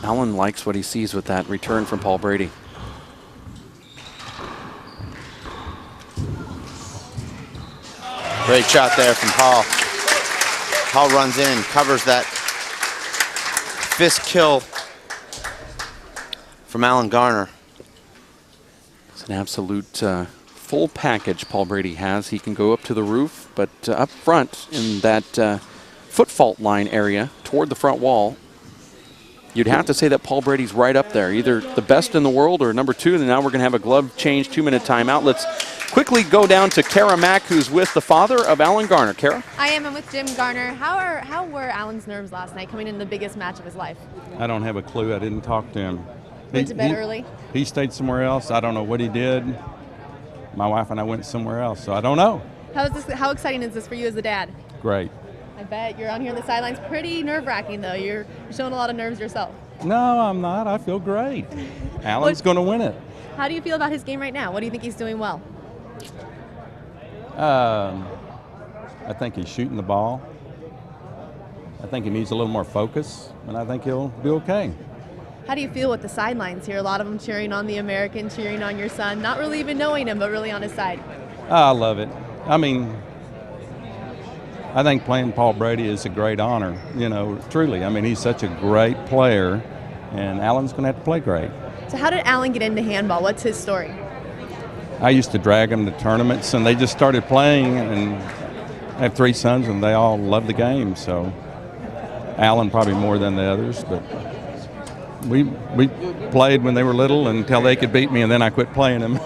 [SPEAKER 1] Allen likes what he sees with that return from Paul Brady.
[SPEAKER 2] Great shot there from Paul. Paul runs in and covers that fist kill from Alan Garner.
[SPEAKER 1] It's an absolute full package Paul Brady has. He can go up to the roof, but up front in that foot fault line area toward the front wall, you'd have to say that Paul Brady's right up there, either the best in the world or number 2. And now we're going to have a glove change, 2-minute timeout. Let's quickly go down to Kara Mack, who's with the father of Alan Garner. Kara?
[SPEAKER 3] I am. I'm with Jim Garner. How were Alan's nerves last night coming in the biggest match of his life?
[SPEAKER 6] I don't have a clue. I didn't talk to him.
[SPEAKER 3] Went to bed early?
[SPEAKER 6] He stayed somewhere else. I don't know what he did. My wife and I went somewhere else, so I don't know.
[SPEAKER 3] How exciting is this for you as a dad?
[SPEAKER 6] Great.
[SPEAKER 3] I bet you're on here on the sidelines. Pretty nerve-wracking, though. You're showing a lot of nerves yourself.
[SPEAKER 6] No, I'm not. I feel great. Alan's going to win it.
[SPEAKER 3] How do you feel about his game right now? What do you think he's doing well?
[SPEAKER 6] I think he's shooting the ball. I think he needs a little more focus, and I think he'll be okay.
[SPEAKER 3] How do you feel with the sidelines here? A lot of them cheering on the American, cheering on your son, not really even knowing him, but really on his side.
[SPEAKER 6] I love it. I mean, I think playing Paul Brady is a great honor, truly. I mean, he's such a great player, and Alan's going to have to play great.
[SPEAKER 3] So how did Alan get into handball? What's his story?
[SPEAKER 6] I used to drag them to tournaments, and they just started playing, and I have 3 sons, and they all love the game. So Alan probably more than the others, but we played when they were little until they could beat me, and then I quit playing them.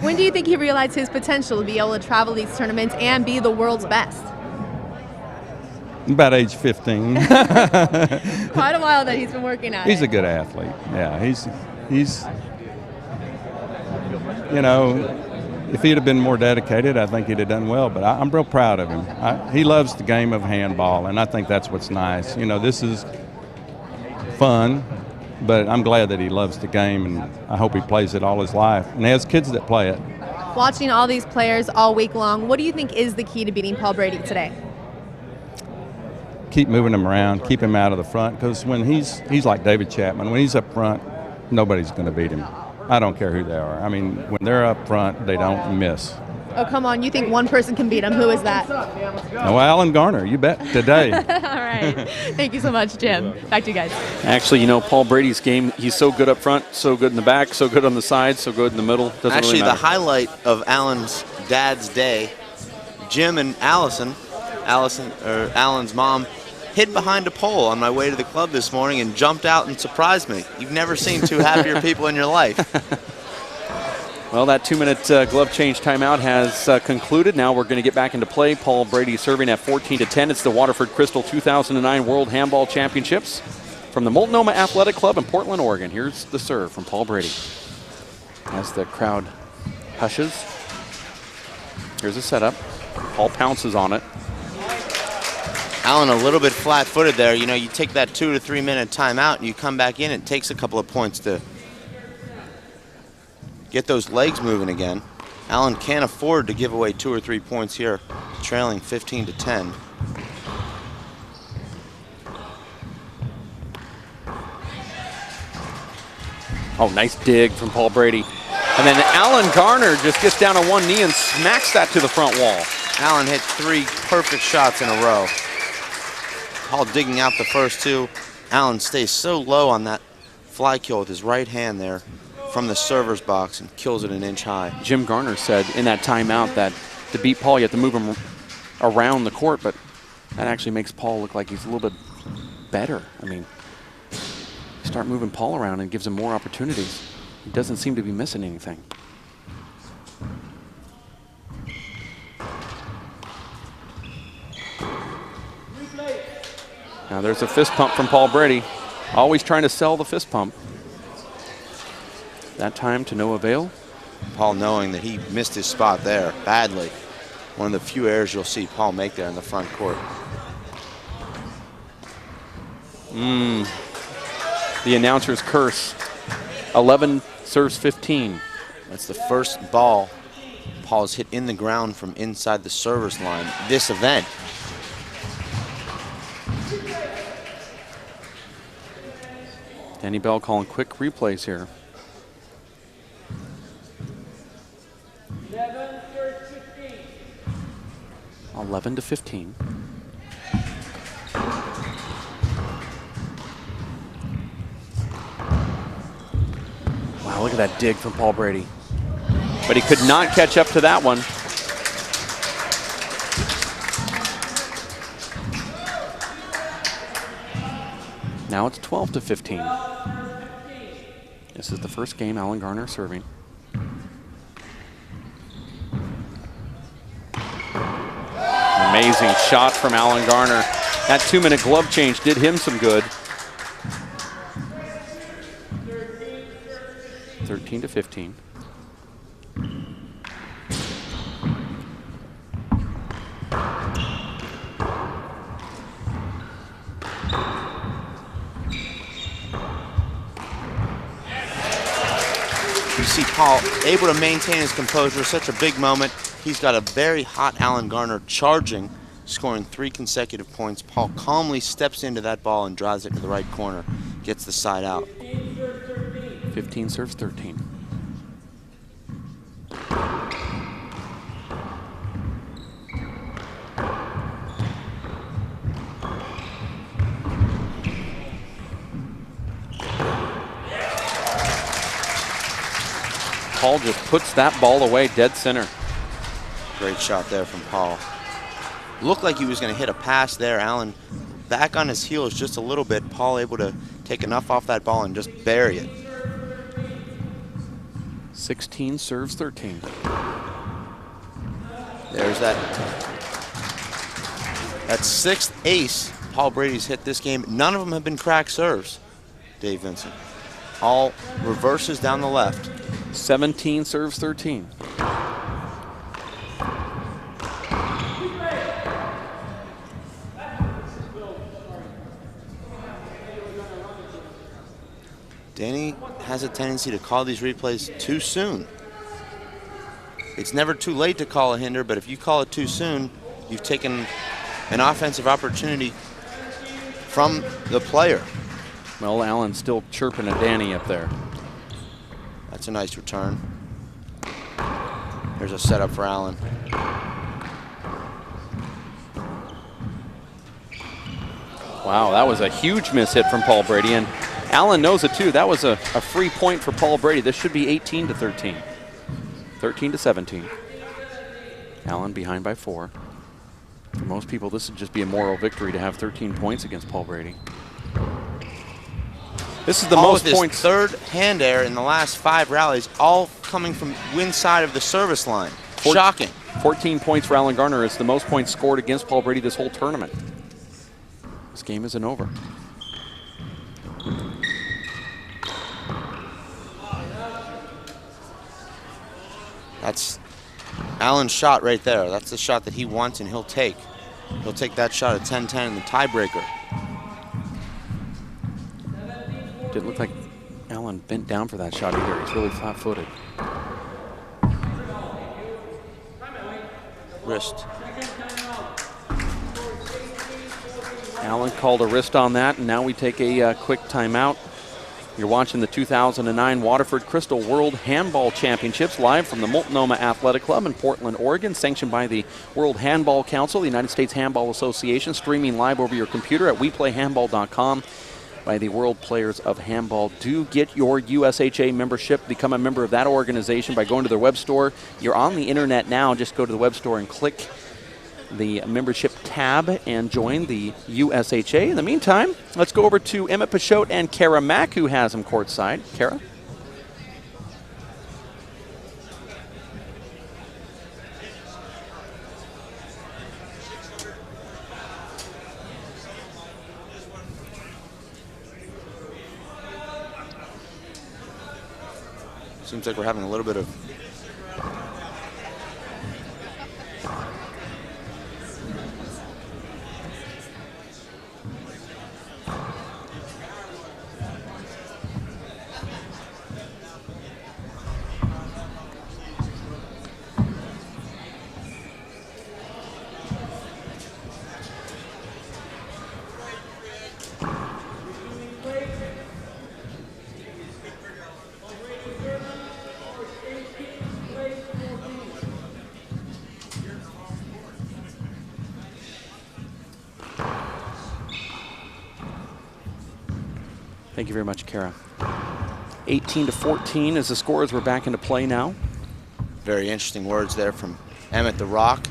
[SPEAKER 3] When do you think he realized his potential to be able to travel these tournaments and be the world's best?
[SPEAKER 6] About age 15.
[SPEAKER 3] Quite a while that he's been working at
[SPEAKER 6] He's
[SPEAKER 3] it.
[SPEAKER 6] a good athlete. Yeah, he's if he'd have been more dedicated, I think he'd have done well. But I'm real proud of him. He loves the game of handball, and I think that's what's nice. This is fun, but I'm glad that he loves the game, and I hope he plays it all his life. And he has kids that play it.
[SPEAKER 3] Watching all these players all week long, what do you think is the key to beating Paul Brady today?
[SPEAKER 6] Keep moving him around, keep him out of the front, because when he's like David Chapman. When he's up front, nobody's going to beat him. I don't care who they are. I mean, when they're up front, they don't miss.
[SPEAKER 3] Oh, come on. You think one person can beat him. Who is that?
[SPEAKER 6] Oh, Alan Garner, you bet, today.
[SPEAKER 3] All right. Thank you so much, Jim. Back to you guys.
[SPEAKER 1] Actually, Paul Brady's game, he's so good up front, so good in the back, so good on the side, so good in the middle. Doesn't
[SPEAKER 2] Actually,
[SPEAKER 1] really matter.
[SPEAKER 2] the highlight of Alan's dad's day, Jim and Alan's mom, hid behind a pole on my way to the club this morning and jumped out and surprised me. You've never seen 2 happier people in your life.
[SPEAKER 1] Well, that 2-minute glove change timeout has concluded. Now we're going to get back into play. Paul Brady serving at 14-10. It's the Waterford Crystal 2009 World Handball Championships from the Multnomah Athletic Club in Portland, Oregon. Here's the serve from Paul Brady. As the crowd hushes. Here's a setup. Paul pounces on it.
[SPEAKER 2] Alan a little bit flat-footed there. You take that 2 to 3 minute timeout and you come back in. It takes a couple of points to get those legs moving again. Alan can't afford to give away 2 or 3 points here, trailing 15-10.
[SPEAKER 1] Oh, nice dig from Paul Brady. And then Alan Garner just gets down on one knee and smacks that to the front wall.
[SPEAKER 2] Alan hit 3 perfect shots in a row. Paul digging out the first 2. Alan stays so low on that fly kill with his right hand there from the server's box and kills it an inch high.
[SPEAKER 1] Jim Garner said in that timeout that to beat Paul, you have to move him around the court, but that actually makes Paul look like he's a little bit better. I mean, start moving Paul around and gives him more opportunities. He doesn't seem to be missing anything. Now there's a fist pump from Paul Brady. Always trying to sell the fist pump. That time to no avail.
[SPEAKER 2] Paul knowing that he missed his spot there badly. One of the few errors you'll see Paul make there in the front court.
[SPEAKER 1] The announcer's curse. 11 serves 15.
[SPEAKER 2] That's the first ball Paul's hit in the ground from inside the server's line this event.
[SPEAKER 1] Danny Bell calling quick replays here. 11-15. Wow, look at that dig from Paul Brady. But he could not catch up to that one. Now it's 12-15. This is the first game Alan Garner serving. Amazing shot from Alan Garner. That 2-minute glove change did him some good. 13-15.
[SPEAKER 2] You see Paul able to maintain his composure, such a big moment. He's got a very hot Alan Garner charging, scoring 3 consecutive points. Paul calmly steps into that ball and drives it to the right corner, gets the side out.
[SPEAKER 1] 15 serves 13. Paul just puts that ball away dead center.
[SPEAKER 2] Great shot there from Paul. Looked like he was going to hit a pass there. Allen back on his heels just a little bit. Paul able to take enough off that ball and just bury it.
[SPEAKER 1] 16 serves 13.
[SPEAKER 2] There's that sixth ace Paul Brady's hit this game. None of them have been cracked serves, Dave Vincent. All reverses down the left.
[SPEAKER 1] 17 serves 13.
[SPEAKER 2] Danny has a tendency to call these replays too soon. It's never too late to call a hinder, but if you call it too soon, you've taken an offensive opportunity from the player.
[SPEAKER 1] Well, Allen's still chirping at Danny up there.
[SPEAKER 2] That's a nice return. There's a setup for Allen.
[SPEAKER 1] Wow, that was a huge miss hit from Paul Brady, and Allen knows it too. That was a free point for Paul Brady. This should be 18 to 13. 13 to 17. Allen behind by 4. For most people, this would just be a moral victory to have 13 points against Paul Brady. This is the
[SPEAKER 2] Paul
[SPEAKER 1] most
[SPEAKER 2] with his
[SPEAKER 1] points.
[SPEAKER 2] Third hand air in the last 5 rallies, all coming from win side of the service line. Shocking.
[SPEAKER 1] 14 points for Alan Garner. It's the most points scored against Paul Brady this whole tournament. This game isn't over.
[SPEAKER 2] That's Allen's shot right there. That's the shot that he wants and he'll take. He'll take that shot at 10-10 in the tiebreaker.
[SPEAKER 1] Didn't look like Allen bent down for that shot either. He's really flat-footed.
[SPEAKER 2] Wrist.
[SPEAKER 1] Allen called a wrist on that, and now we take a quick timeout. You're watching the 2009 Waterford Crystal World Handball Championships live from the Multnomah Athletic Club in Portland, Oregon, sanctioned by the World Handball Council, the United States Handball Association, streaming live over your computer at WePlayHandball.com by the World Players of Handball. Do get your USHA membership. Become a member of that organization by going to their web store. You're on the internet now. Just go to the web store and click the membership tab and join the USHA. In the meantime, let's go over to Emmett Peixote and Kara Mack, who has him courtside. Kara?
[SPEAKER 2] Seems like we're having a little bit of
[SPEAKER 1] Thank you very much, Kara. 18 to 14 as the scores were back into play now.
[SPEAKER 2] very interesting words there from Emmett the Rock.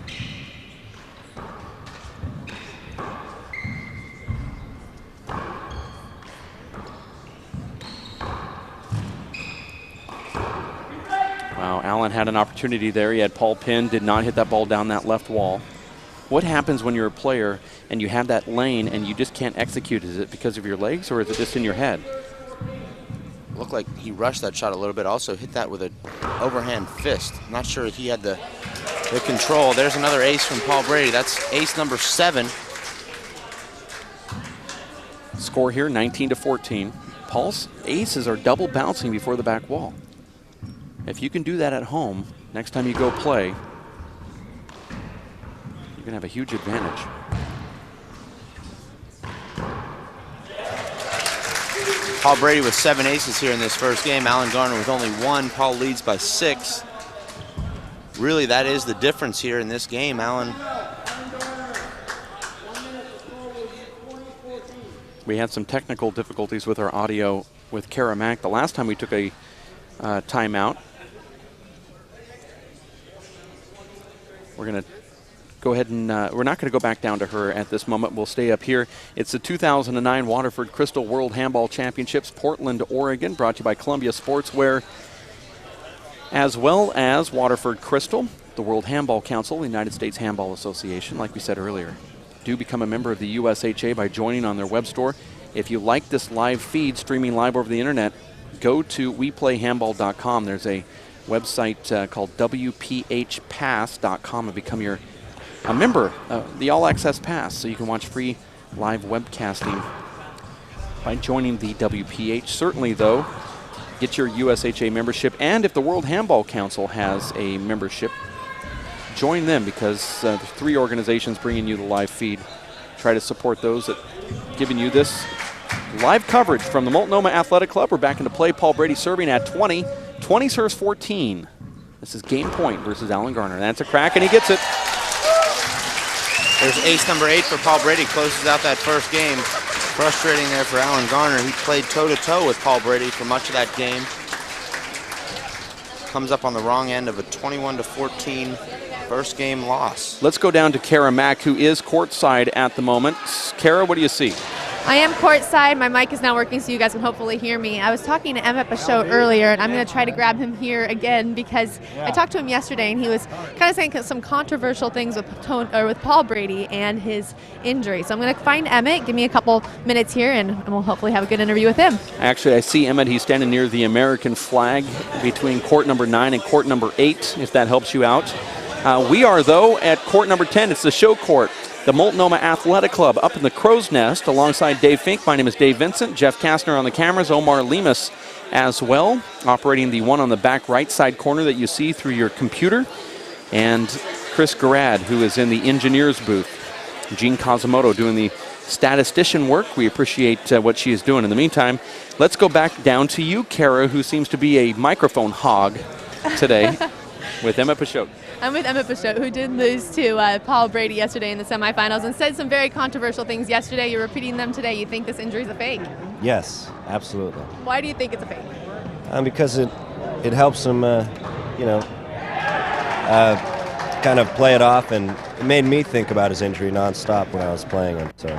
[SPEAKER 1] Wow, Allen had an opportunity there. He had Paul pinned, did not hit that ball down that left wall. What happens when you're a player and you have that lane and you just can't execute? Is it because of your legs or is it just in your head?
[SPEAKER 2] Looked like he rushed that shot a little bit. Also hit that with an overhand fist. Not sure if he had the control. There's another ace from Paul Brady. That's ace number 7.
[SPEAKER 1] Score here, 19 to 14. Paul's aces are double bouncing before the back wall. If you can do that at home, next time you go play, you're going to have a huge advantage.
[SPEAKER 2] Paul Brady with 7 aces here in this first game. Alan Garner with only 1. Paul leads by 6. Really, that is the difference here in this game. Alan.
[SPEAKER 1] We had some technical difficulties with our audio with Kara Mack the last time we took a timeout. We're going to go ahead and we're not going to go back down to her at this moment. We'll stay up here. It's the 2009 Waterford Crystal World Handball Championships, Portland, Oregon, brought to you by Columbia Sportswear, as well as Waterford Crystal, the World Handball Council, the United States Handball Association. Like we said earlier, do become a member of the USHA by joining on their web store. If you like this live feed streaming live over the internet, go to weplayhandball.com. There's a website called wphpass.com and become a member of the All Access Pass, so you can watch free live webcasting by joining the WPH. Certainly, though, get your USHA membership, and if the World Handball Council has a membership, join them, because the 3 organizations bringing you the live feed try to support those that giving you this live coverage from the Multnomah Athletic Club. We're back into play. Paul Brady serving at 20. 20 serves 14. This is game point versus Alan Garner. That's a crack, and he gets it.
[SPEAKER 2] There's ace number 8 for Paul Brady. Closes out that first game. Frustrating there for Alan Garner. He played toe-to-toe with Paul Brady for much of that game. Comes up on the wrong end of a 21-14 first game loss.
[SPEAKER 1] Let's go down to Kara Mack, who is courtside at the moment. Kara, what do you see?
[SPEAKER 3] I am courtside. My mic is now working, so you guys can hopefully hear me. I was talking to Emmett Bachot earlier, and I'm going to try to grab him here again, because I talked to him yesterday, and he was kind of saying some controversial things with Paul Brady and his injury. So I'm going to find Emmett. Give me a couple minutes here, and we'll hopefully have a good interview with him.
[SPEAKER 1] Actually, I see Emmett. He's standing near the American flag between court number 9 and court number 8, if that helps you out. We are, though, at court number 10. It's the show court. The Multnomah Athletic Club up in the Crow's Nest alongside Dave Fink. My name is Dave Vincent. Jeff Kastner on the cameras. Omar Lemus as well, operating the one on the back right side corner that you see through your computer. And Chris Garrad, who is in the engineer's booth. Gene Cosimoto doing the statistician work. We appreciate what she is doing. In the meantime, let's go back down to you, Kara, who seems to be a microphone hog today with Emmett Bachot.
[SPEAKER 3] I'm with Emmett Bachot, who did lose to Paul Brady yesterday in the semifinals and said some very controversial things yesterday. You're repeating them today. You think this injury is a fake?
[SPEAKER 7] Yes, absolutely.
[SPEAKER 3] Why do you think it's a fake?
[SPEAKER 7] Because it helps him, kind of play it off, and it made me think about his injury nonstop when I was playing him. So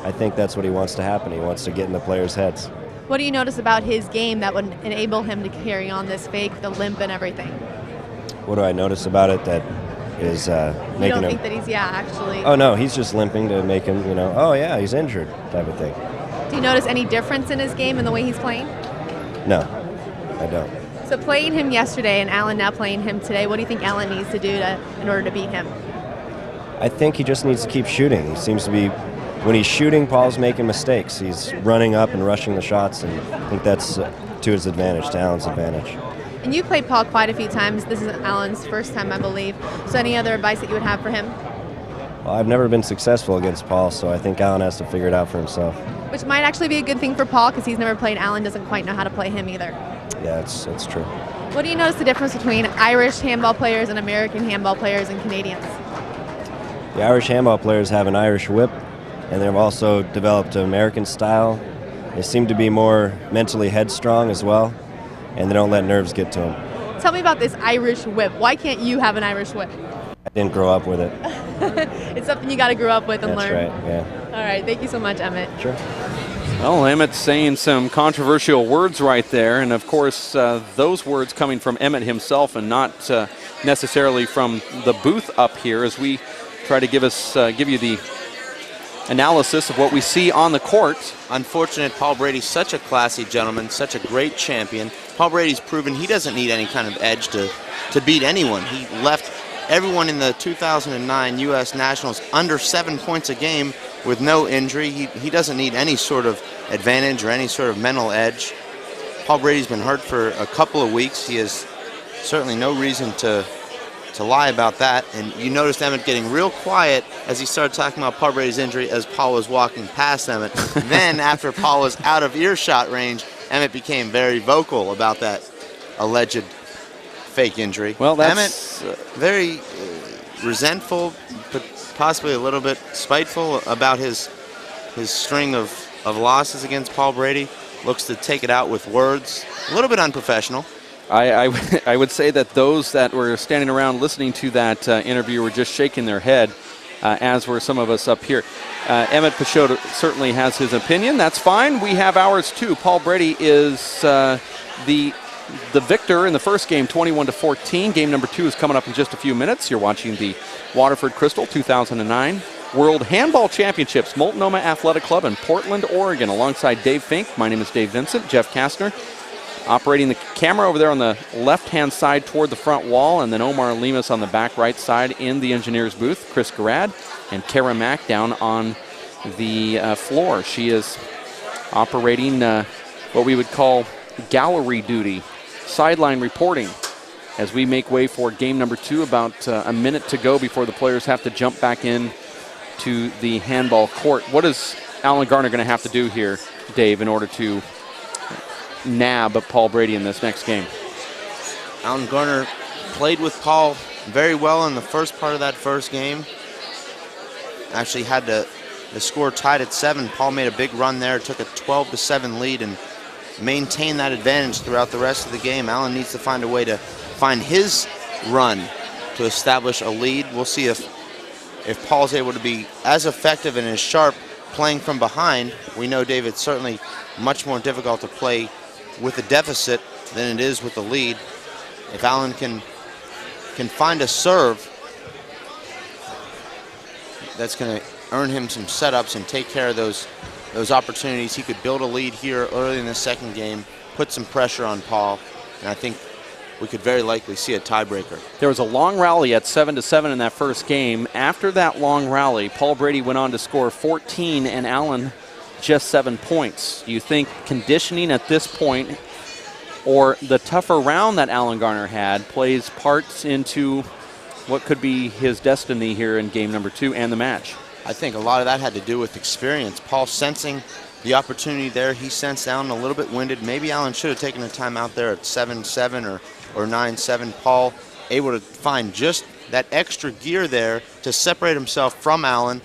[SPEAKER 7] I think that's what he wants to happen. He wants to get in the players' heads.
[SPEAKER 3] What do you notice about his game that would enable him to carry on this fake, the limp and everything?
[SPEAKER 7] What do I notice about it that is making him...
[SPEAKER 3] You don't think that he's, actually...
[SPEAKER 7] Oh, no, he's just limping to make him, oh, yeah, he's injured type of thing.
[SPEAKER 3] Do you notice any difference in his game and the way he's playing?
[SPEAKER 7] No, I don't.
[SPEAKER 3] So playing him yesterday and Alan now playing him today, what do you think Alan needs to do in order to beat him?
[SPEAKER 7] I think he just needs to keep shooting. He seems to be... When he's shooting, Paul's making mistakes. He's running up and rushing the shots, and I think that's to his advantage, to Alan's advantage.
[SPEAKER 3] And you played Paul quite a few times. This is Alan's first time, I believe. So any other advice that you would have for him?
[SPEAKER 7] Well, I've never been successful against Paul, so I think Alan has to figure it out for himself.
[SPEAKER 3] Which might actually be a good thing for Paul, because he's never played. Alan doesn't quite know how to play him either.
[SPEAKER 7] Yeah, it's true.
[SPEAKER 3] What do you notice the difference between Irish handball players and American handball players and Canadians?
[SPEAKER 7] The Irish handball players have an Irish whip, and they've also developed an American style. They seem to be more mentally headstrong as well, and they don't let nerves get to them.
[SPEAKER 3] Tell me about this Irish whip. Why can't you have an Irish whip?
[SPEAKER 7] I didn't grow up with it.
[SPEAKER 3] It's something you got to grow up with and learn.
[SPEAKER 7] That's right, yeah.
[SPEAKER 3] All right, thank you so much, Emmett.
[SPEAKER 7] Sure.
[SPEAKER 1] Well, Emmett's saying some controversial words right there, and of course those words coming from Emmett himself and not necessarily from the booth up here, as we try to give you the analysis of what we see on the court.
[SPEAKER 2] Unfortunate, Paul Brady's such a classy gentleman, such a great champion. Paul Brady's proven he doesn't need any kind of edge to beat anyone. He left everyone in the 2009 U.S. Nationals under 7 points a game with no injury. He doesn't need any sort of advantage or any sort of mental edge. Paul Brady's been hurt for a couple of weeks. He has certainly no reason to lie about that. And you noticed Emmett getting real quiet as he started talking about Paul Brady's injury as Paul was walking past Emmett. Then after Paul was out of earshot range, Emmett became very vocal about that alleged fake injury.
[SPEAKER 1] Well, that's
[SPEAKER 2] Emmett very resentful, but possibly a little bit spiteful about his string of losses against Paul Brady. Looks to take it out with words. A little bit unprofessional.
[SPEAKER 1] I would say that those that were standing around listening to that interview were just shaking their head, as were some of us up here. Emmett Pachot certainly has his opinion. That's fine. We have ours too. Paul Brady is the victor in the first game, 21-14. Game number 2 is coming up in just a few minutes. You're watching the Waterford Crystal 2009 World Handball Championships, Multnomah Athletic Club in Portland, Oregon. Alongside Dave Fink, my name is Dave Vincent, Jeff Kastner. Operating the camera over there on the left-hand side toward the front wall, and then Omar Lemus on the back right side in the engineer's booth. Chris Garrad and Kara Mack down on the floor. She is operating what we would call gallery duty, sideline reporting, as we make way for game number 2. About a minute to go before the players have to jump back in to the handball court. What is Alan Garner going to have to do here, Dave, in order to nab Paul Brady in this next game?
[SPEAKER 2] Alan Garner played with Paul very well in the first part of that first game. Actually had the score tied at 7. Paul made a big run there, took a 12-7 lead, and maintained that advantage throughout the rest of the game. Alan needs to find a way to find his run to establish a lead. We'll see if Paul's able to be as effective and as sharp playing from behind. We know, Dave, it's certainly much more difficult to play with a deficit than it is with the lead. If Alan can find a serve that's going to earn him some setups and take care of those opportunities, he could build a lead here early in the second game, put some pressure on Paul, and I think we could very likely see a tiebreaker.
[SPEAKER 1] There was a long rally at 7-7 in that first game. After that long rally, Paul Brady went on to score 14 and Allen just 7 points. Do you think conditioning at this point or the tougher round that Alan Garner had plays parts into what could be his destiny here in game number 2 and the match?
[SPEAKER 2] I think a lot of that had to do with experience. Paul sensing the opportunity there. He sensed Allen a little bit winded. Maybe Allen should have taken a timeout there at 7-7 or 9-7. Paul able to find just that extra gear there to separate himself from Allen,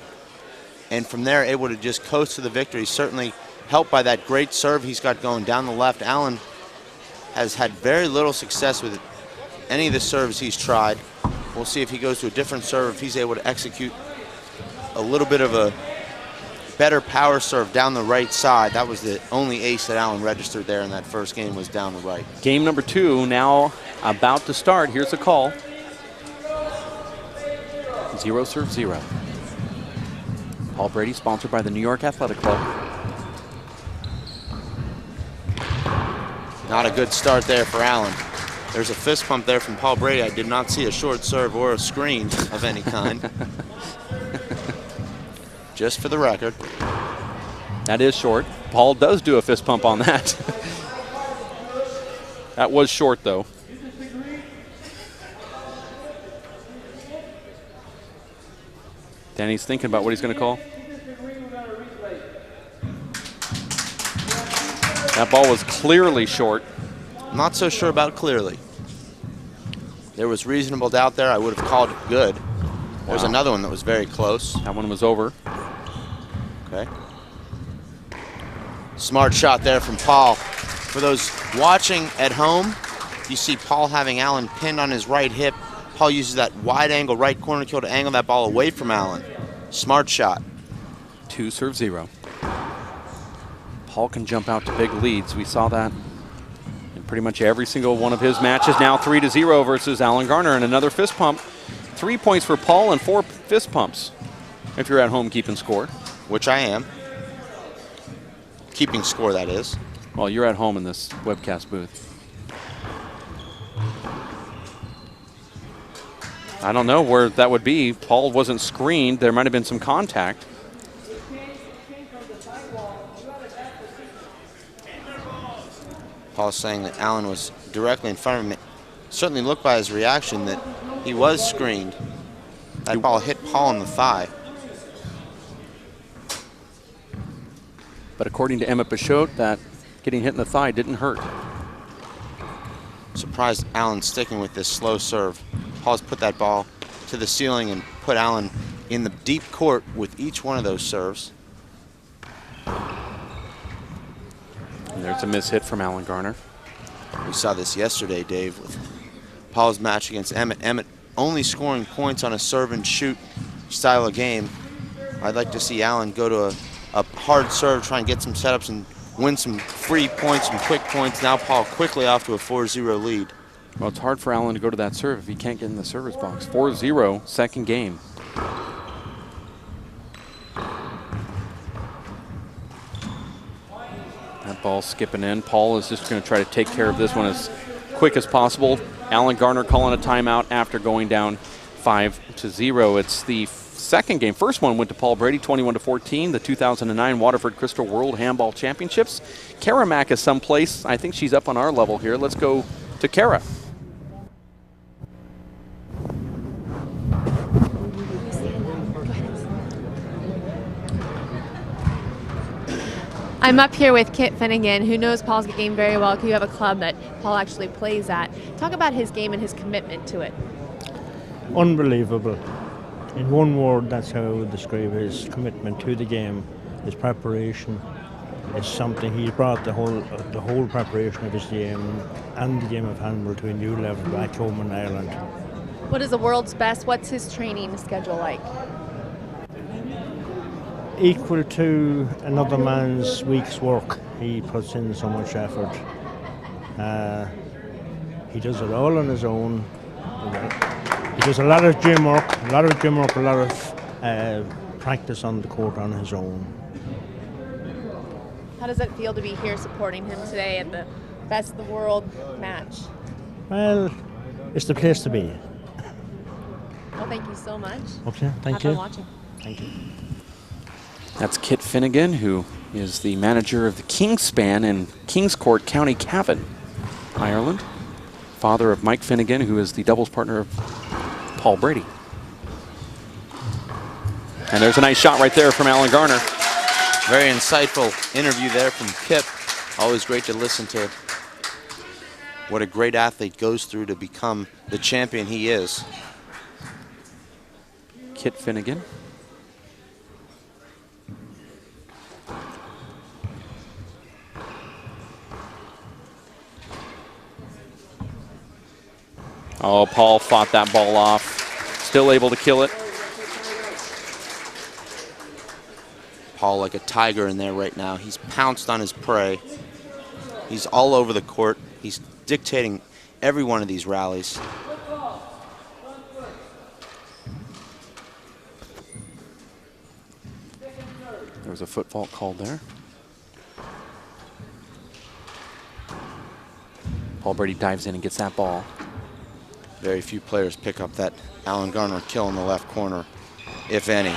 [SPEAKER 2] and from there able to just coast to the victory. Certainly helped by that great serve he's got going down the left. Allen has had very little success with any of the serves he's tried. We'll see if he goes to a different serve, if he's able to execute a little bit of a better power serve down the right side. That was the only ace that Allen registered there in that first game, was down the right.
[SPEAKER 1] Game number 2 now about to start. Here's the call. 0 serve 0. Paul Brady, sponsored by the New York Athletic Club.
[SPEAKER 2] Not a good start there for Allen. There's a fist pump there from Paul Brady. I did not see a short serve or a screen of any kind. Just for the record.
[SPEAKER 1] That is short. Paul does do a fist pump on that. That was short, though. Danny's thinking about what he's going to call. That ball was clearly short.
[SPEAKER 2] Not so sure about clearly. There was reasonable doubt there. I would have called it good. There's another one that was very close.
[SPEAKER 1] That one was over.
[SPEAKER 2] Okay. Smart shot there from Paul. For those watching at home, you see Paul having Allen pinned on his right hip. Paul uses that wide angle right corner kill to angle that ball away from Allen. Smart shot.
[SPEAKER 1] 2 serve 0. Paul can jump out to big leads. We saw that in pretty much every single one of his matches. Now 3-0 versus Alan Garner, and another fist pump. 3 points for Paul and 4 fist pumps if you're at home keeping score.
[SPEAKER 2] Which I am. Keeping score, that is.
[SPEAKER 1] Well, you're at home in this webcast booth. I don't know where that would be. Paul wasn't screened. There might have been some contact.
[SPEAKER 2] Paul's saying that Allen was directly in front of him. Certainly looked by his reaction that he was screened. That ball hit Paul in the thigh.
[SPEAKER 1] But according to Emma Pachot, that getting hit in the thigh didn't hurt.
[SPEAKER 2] Surprised Allen sticking with this slow serve. Paul's put that ball to the ceiling and put Allen in the deep court with each one of those serves.
[SPEAKER 1] And there's a miss hit from Alan Garner.
[SPEAKER 2] We saw this yesterday, Dave, with Paul's match against Emmett. Emmett only scoring points on a serve and shoot style of game. I'd like to see Allen go to a hard serve, try and get some setups and win some free points, some quick points. Now Paul quickly off to a 4-0 lead.
[SPEAKER 1] Well, it's hard for Allen to go to that serve if he can't get in the service box. 4-0, second game. That ball skipping in. Paul is just going to try to take care of this one as quick as possible. Allen Garner calling a timeout after going down 5-0. It's the second game. First one went to Paul Brady, 21-14, the 2009 Waterford Crystal World Handball Championships. Kara Mack is someplace. I think she's up on our level here. Let's go to Kara.
[SPEAKER 3] I'm up here with Kit Finnegan, who knows Paul's game very well. You have a club that Paul actually plays at. Talk about his game and his commitment to it.
[SPEAKER 8] Unbelievable. In one word, that's how I would describe his commitment to the game. His preparation is something. He brought the whole preparation of his game and the game of handball to a new level back home in Ireland.
[SPEAKER 3] What is the world's best? What's his training schedule like?
[SPEAKER 8] Equal to another man's week's work. He puts in so much effort. He does it all on his own. He does a lot of gym work, a lot of practice on the court on his own.
[SPEAKER 3] How does it feel to be here supporting him today at the Best of the World match?
[SPEAKER 8] Well, it's the place to be.
[SPEAKER 3] Well, thank you so much.
[SPEAKER 8] Okay, thank you.
[SPEAKER 3] Have fun watching.
[SPEAKER 8] Thank you.
[SPEAKER 1] That's Kit Finnegan, who is the manager of the Kingspan in Kingscourt, County Cavan, Ireland. Father of Mike Finnegan, who is the doubles partner of Paul Brady. And there's a nice shot right there from Allen Garner.
[SPEAKER 2] Very insightful interview there from Kip. Always great to listen to what a great athlete goes through to become the champion he is.
[SPEAKER 1] Kit Finnegan. Oh, Paul fought that ball off. Still able to kill it.
[SPEAKER 2] Paul like a tiger in there right now. He's pounced on his prey. He's all over the court. He's dictating every one of these rallies.
[SPEAKER 1] There was a foot fault called there. Paul Brady dives in and gets that ball.
[SPEAKER 2] Very few players pick up that Allen Garner kill in the left corner, if any.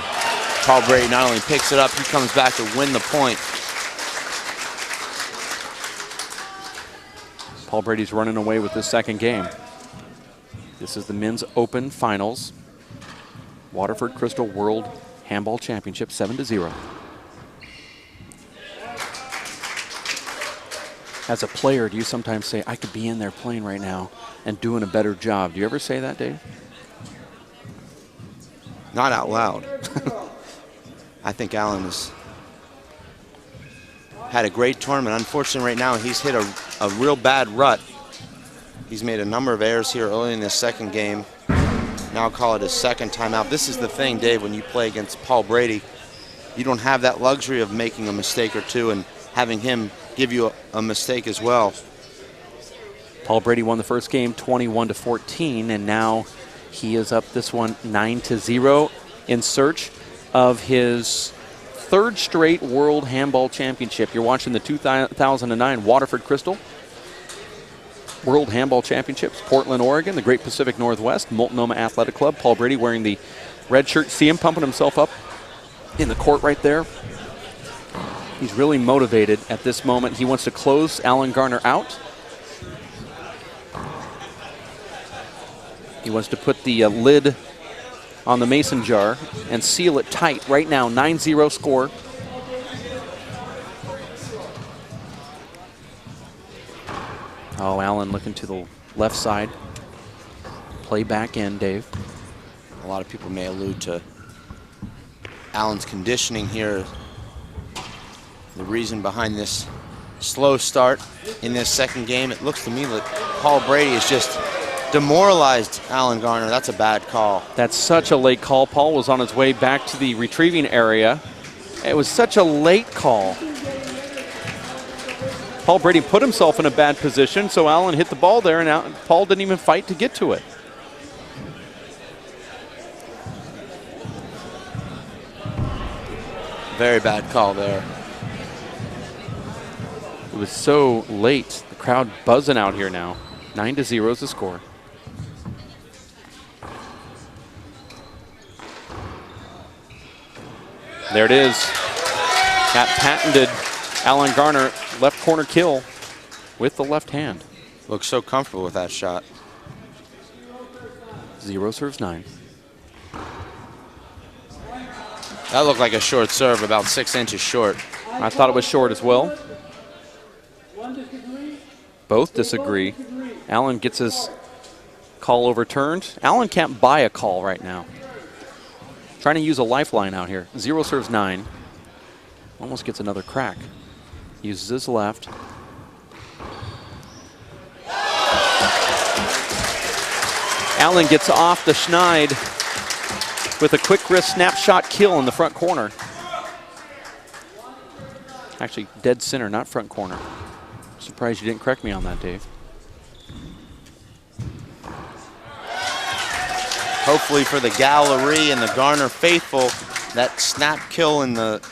[SPEAKER 2] Paul Brady not only picks it up, he comes back to win the point.
[SPEAKER 1] Paul Brady's running away with this second game. This is the Men's Open Finals. Waterford Crystal World Handball Championship, 7-0. As a player, do you sometimes say, I could be in there playing right now and doing a better job? Do you ever say that, Dave?
[SPEAKER 2] Not out loud. I think Allen has had a great tournament. Unfortunately, right now, he's hit a real bad rut. He's made a number of errors here early in this second game. Now call it his second timeout. This is the thing, Dave, when you play against Paul Brady, you don't have that luxury of making a mistake or two and having him give you a mistake as well.
[SPEAKER 1] Paul Brady won the first game 21-14, and now he is up this one 9-0 in search of his third straight World Handball Championship. You're watching the 2009 Waterford Crystal World Handball Championships, Portland, Oregon, the Great Pacific Northwest, Multnomah Athletic Club. Paul Brady wearing the red shirt. See him pumping himself up in the court right there. He's really motivated at this moment. He wants to close Allen Garner out. He wants to put the lid on the mason jar and seal it tight. Right now, 9-0 score. Oh, Allen looking to the left side. Play back in, Dave.
[SPEAKER 2] A lot of people may allude to Allen's conditioning here. The reason behind this slow start. in this second game. It looks to me that Paul Brady has just demoralized Alan Garner. That's a bad call.
[SPEAKER 1] That's such a late call. Paul was on his way back to the retrieving area. It was such a late call. Paul Brady put himself in a bad position, so Alan hit the ball there, and Paul didn't even fight to get to it.
[SPEAKER 2] Very bad call there.
[SPEAKER 1] It was so late. The crowd buzzing out here now. 9-0 is the score. There it is. That patented Alan Garner left corner kill with the left hand.
[SPEAKER 2] Looks so comfortable with that shot.
[SPEAKER 1] 0 serves 9.
[SPEAKER 2] That looked like a short serve, about 6 inches short.
[SPEAKER 1] I thought it was short as well. Both disagree. Alan gets his call overturned. Alan can't buy a call right now. Trying to use a lifeline out here. 0 serves 9. Almost gets another crack. Uses his left. Allen gets off the schneid with a quick wrist snapshot kill in the front corner. Actually, dead center, not front corner. Surprised you didn't correct me on that, Dave.
[SPEAKER 2] Hopefully for the gallery and the Garner faithful, that snap kill in the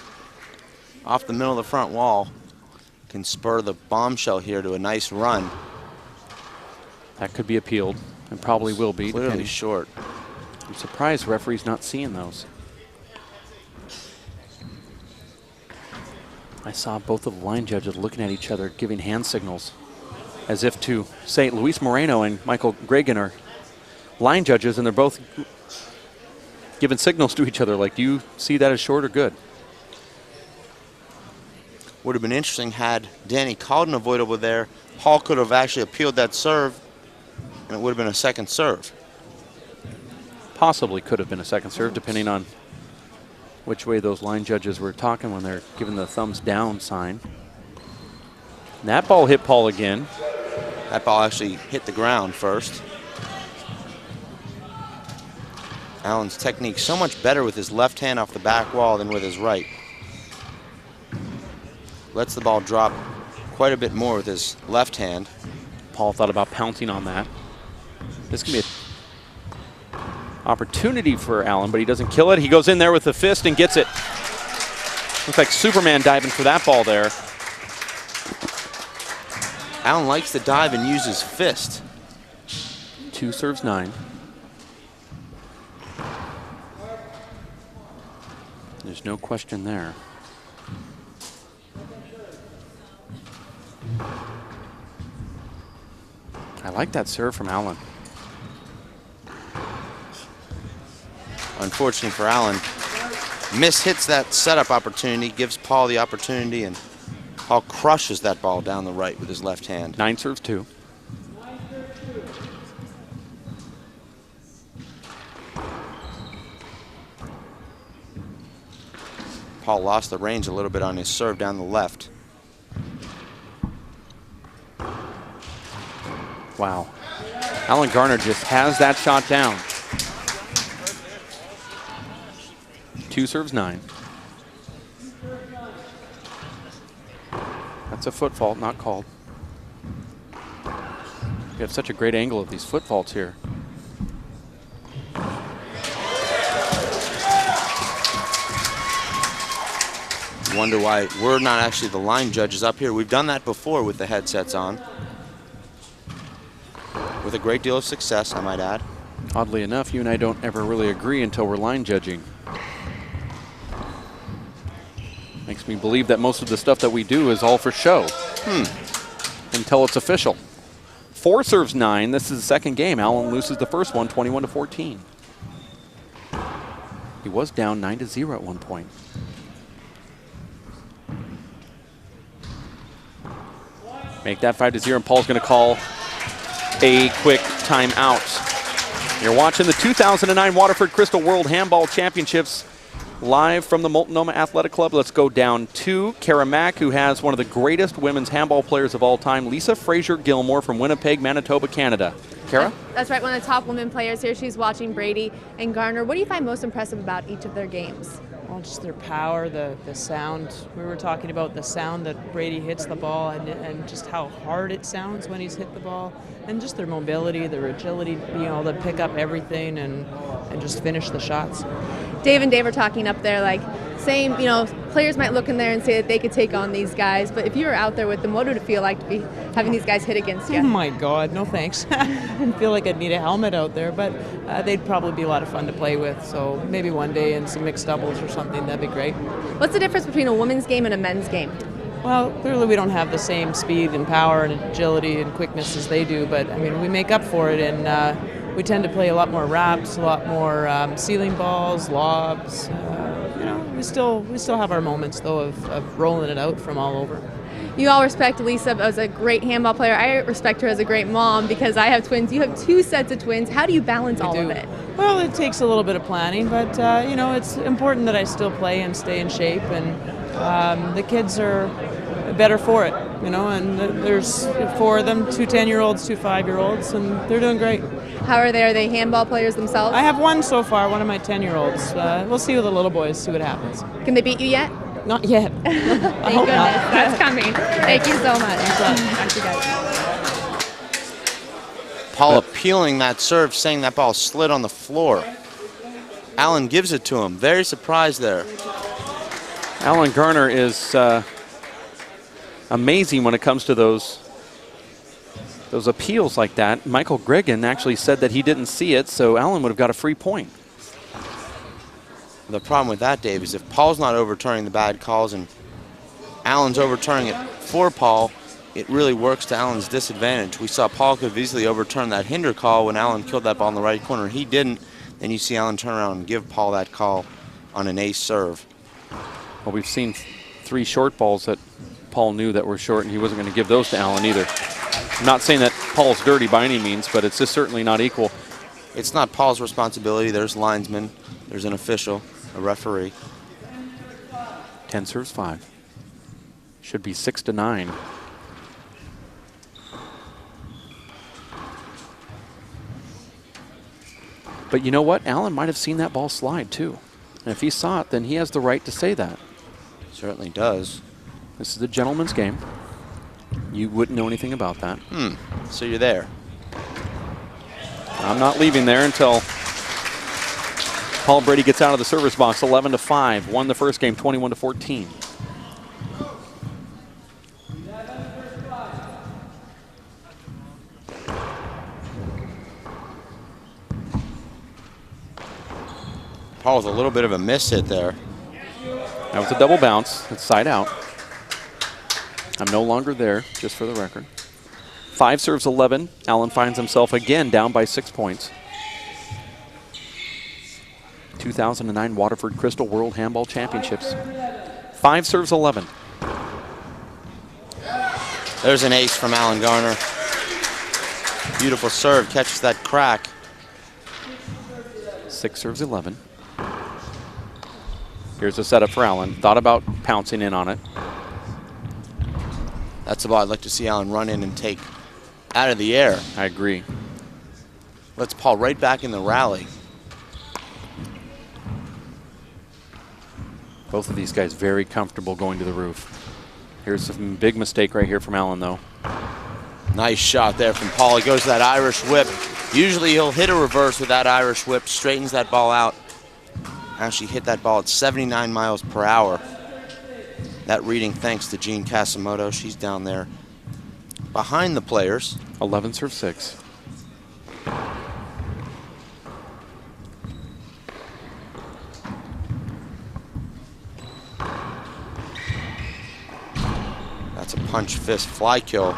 [SPEAKER 2] off the middle of the front wall can spur the bombshell here to a nice run.
[SPEAKER 1] That could be appealed, and probably will be.
[SPEAKER 2] Clearly
[SPEAKER 1] depending.
[SPEAKER 2] short.
[SPEAKER 1] I'm surprised referee's not seeing those. I saw both of the line judges looking at each other, giving hand signals, as if to say Luis Moreno and Michael Gregan are line judges, and they're both giving signals to each other like, do you see that as short or good?
[SPEAKER 2] Would have been interesting had Danny called an avoidable there. Paul could have actually appealed that serve, and it would have been a second serve.
[SPEAKER 1] Possibly could have been a second serve, depending on which way those line judges were talking when they're giving the thumbs down sign. And that ball hit Paul again.
[SPEAKER 2] That ball actually hit the ground first. Allen's technique so much better with his left hand off the back wall than with his right. Lets the ball drop quite a bit more with his left hand.
[SPEAKER 1] Paul thought about pouncing on that. This can be an opportunity for Allen, but he doesn't kill it. He goes in there with the fist and gets it. Looks like Superman diving for that ball there.
[SPEAKER 2] Allen likes to dive and use his fist.
[SPEAKER 1] 2 serves 9. There's no question there. I like that serve from Allen.
[SPEAKER 2] Unfortunately for Allen, mishits that setup opportunity, gives Paul the opportunity, and Paul crushes that ball down the right with his left hand.
[SPEAKER 1] 9 serves 2.
[SPEAKER 2] Paul lost the range a little bit on his serve down the left.
[SPEAKER 1] Wow. Alan Garner just has that shot down. 2 serves 9. That's a foot fault, not called. We have such a great angle of these foot faults here.
[SPEAKER 2] Wonder why we're not actually the line judges up here. We've done that before with the headsets on. With a great deal of success, I might add.
[SPEAKER 1] Oddly enough, you and I don't ever really agree until we're line judging. Makes me believe that most of the stuff that we do is all for show. Until it's official. 4 serves 9. This is the second game. Allen loses the first one, 21-14. He was down 9-0 at one point. Make that 5-0, and Paul's going to call a quick timeout. You're watching the 2009 Waterford Crystal World Handball Championships live from the Multnomah Athletic Club. Let's go down to Kara Mack, who has one of the greatest women's handball players of all time, Lisa Fraser-Gilmore from Winnipeg, Manitoba, Canada. Kara?
[SPEAKER 3] That's right, one of the top women players here. She's watching Brady and Garner. What do you find most impressive about each of their games?
[SPEAKER 9] Well, just their power, the sound. We were talking about the sound that Brady hits the ball and just how hard it sounds when he's hit the ball. And just their mobility, their agility, being able to pick up everything and just finish the shots.
[SPEAKER 3] Dave and Dave are talking up there, like saying, players might look in there and say that they could take on these guys, but if you were out there with them, what would it feel like to be having these guys hit against you?
[SPEAKER 9] Oh my God, no thanks. I didn't feel like I'd need a helmet out there, but they'd probably be a lot of fun to play with. So maybe one day in some mixed doubles or something, that'd be great.
[SPEAKER 3] What's the difference between a women's game and a men's game?
[SPEAKER 9] Well, clearly we don't have the same speed and power and agility and quickness as they do, but I mean, we make up for it, and we tend to play a lot more wraps, a lot more ceiling balls, lobs. We still have our moments though of rolling it out from all over.
[SPEAKER 3] You all respect Lisa as a great handball player. I respect her as a great mom because I have twins. You have 2 sets of twins. How do you balance all of it?
[SPEAKER 9] Well, it takes a little bit of planning, but it's important that I still play and stay in shape, and the kids are better for it, and there's 4 of them, 2 10-year-olds, 2 5-year-olds, and they're doing great.
[SPEAKER 3] How are they? Are they handball players themselves?
[SPEAKER 9] I have one so far, one of my 10-year-olds. We'll see with the little boys, see what happens.
[SPEAKER 3] Can they beat you yet?
[SPEAKER 9] Not yet.
[SPEAKER 3] Thank goodness. That's coming. Thank you so much. Thank you guys.
[SPEAKER 2] Paul appealing that serve, saying that ball slid on the floor. Allen gives it to him. Very surprised there.
[SPEAKER 1] Alan Garner is amazing when it comes to those appeals like that. Michael Gregan actually said that he didn't see it, so Allen would have got a free point.
[SPEAKER 2] The problem with that, Dave, is if Paul's not overturning the bad calls and Allen's overturning it for Paul, it really works to Allen's disadvantage. We saw Paul could have easily overturned that hinder call when Allen killed that ball in the right corner. He didn't. Then you see Allen turn around and give Paul that call on an ace serve.
[SPEAKER 1] Well, we've seen 3 short balls that Paul knew that were short, and he wasn't going to give those to Allen either. I'm not saying that Paul's dirty by any means, but it's just certainly not equal.
[SPEAKER 2] It's not Paul's responsibility. There's linesmen. There's an official, a referee.
[SPEAKER 1] 10 serves 5. Should be 6-9. But you know what? Allen might have seen that ball slide too. And if he saw it, then he has the right to say that.
[SPEAKER 2] Certainly does.
[SPEAKER 1] This is a gentleman's game. You wouldn't know anything about that.
[SPEAKER 2] So you're there.
[SPEAKER 1] I'm not leaving there until Paul Brady gets out of the service box. 11-5. Won the first game 21-14.
[SPEAKER 2] Paul's a little bit of a miss hit there.
[SPEAKER 1] That was a double bounce. It's side out. I'm no longer there, just for the record. 5 serves 11. Allen finds himself again down by 6 points. 2009 Waterford Crystal World Handball Championships. 5 serves 11.
[SPEAKER 2] There's an ace from Allen Garner. Beautiful serve, catches that crack.
[SPEAKER 1] 6 serves 11. Here's a setup for Allen. Thought about pouncing in on it.
[SPEAKER 2] That's the ball I'd like to see Allen run in and take out of the air.
[SPEAKER 1] I agree.
[SPEAKER 2] Let's Paul right back in the rally.
[SPEAKER 1] Both of these guys very comfortable going to the roof. Here's a big mistake right here from Allen, though.
[SPEAKER 2] Nice shot there from Paul. He goes to that Irish whip. Usually he'll hit a reverse with that Irish whip, straightens that ball out. Actually hit that ball at 79 miles per hour. That reading thanks to Jean Casimoto. She's down there behind the players.
[SPEAKER 1] 11 serves 6.
[SPEAKER 2] That's a punch fist fly kill.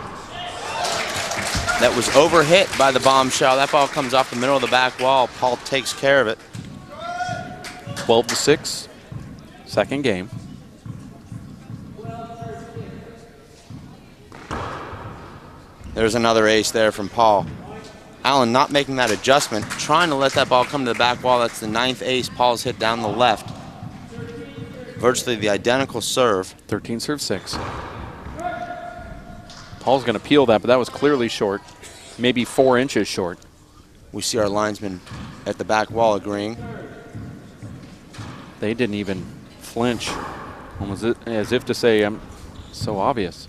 [SPEAKER 2] That was overhit by the bombshell. That ball comes off the middle of the back wall. Paul takes care of it.
[SPEAKER 1] 12-6. Second game.
[SPEAKER 2] There's another ace there from Paul. Allen not making that adjustment, trying to let that ball come to the back wall. That's the 9th ace Paul's hit down the left. virtually the identical serve.
[SPEAKER 1] 13 serve 6. Paul's going to peel that, but that was clearly short. Maybe 4 inches short.
[SPEAKER 2] We see our linesman at the back wall agreeing.
[SPEAKER 1] They didn't even flinch, almost as if to say, so obvious.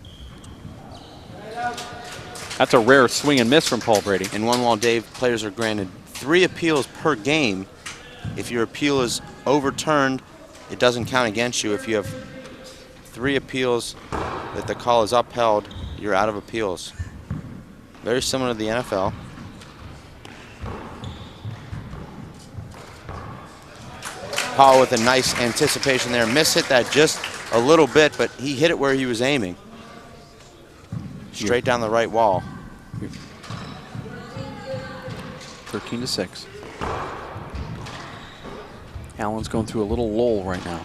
[SPEAKER 1] That's a rare swing and miss from Paul Brady.
[SPEAKER 2] In one wall, Dave, players are granted 3 appeals per game. If your appeal is overturned, it doesn't count against you. If you have 3 appeals that the call is upheld, you're out of appeals. Very similar to the NFL. Paul with a nice anticipation there. Miss-hit that just a little bit, but he hit it where he was aiming. Straight down the right wall.
[SPEAKER 1] 13 to 6. Allen's going through a little lull right now.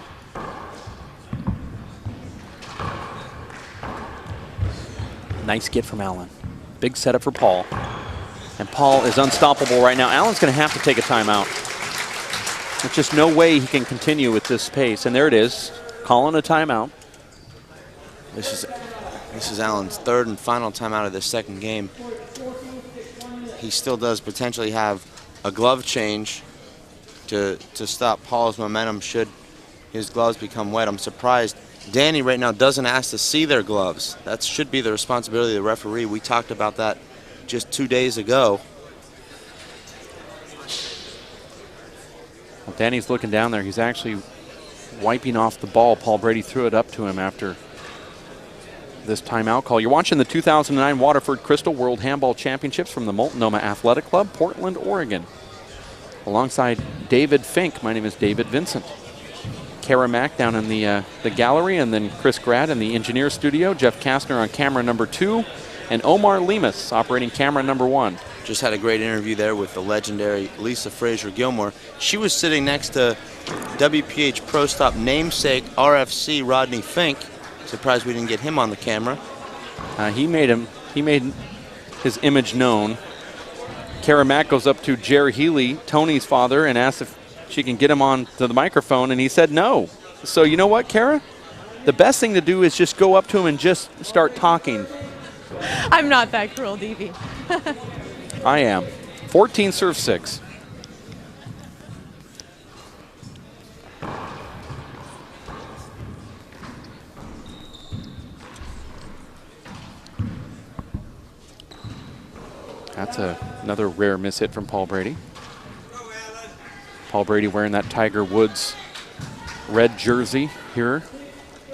[SPEAKER 1] Nice get from Allen. Big setup for Paul. And Paul is unstoppable right now. Allen's going to have to take a timeout. There's just no way he can continue with this pace. And there it is, calling a timeout.
[SPEAKER 2] This is Allen's 3rd and final timeout of this 2nd game. He still does potentially have a glove change to stop Paul's momentum should his gloves become wet. I'm surprised Danny right now doesn't ask to see their gloves. That should be the responsibility of the referee. We talked about that just 2 days ago.
[SPEAKER 1] Well, Danny's looking down there. He's actually wiping off the ball. Paul Brady threw it up to him after this timeout call. You're watching the 2009 Waterford Crystal World Handball Championships from the Multnomah Athletic Club, Portland, Oregon. Alongside David Fink, my name is David Vincent. Kara Mack down in the gallery, and then Chris Grad in the engineer studio, Jeff Kastner on camera number 2, and Omar Lemus operating camera number 1.
[SPEAKER 2] Just had a great interview there with the legendary Lisa Fraser-Gilmore. She was sitting next to WPH Pro Stop namesake RFC Rodney Fink. Surprised we didn't get him on the camera.
[SPEAKER 1] He made his image known. Kara Mack goes up to Jerry Healy, Tony's father, and asks if she can get him on to the microphone, and he said no. So you know what, Kara? The best thing to do is just go up to him and just start talking.
[SPEAKER 3] I'm not that cruel, DV.
[SPEAKER 1] I am. 14 serve 6. That's another rare miss hit from Paul Brady. Paul Brady wearing that Tiger Woods red jersey here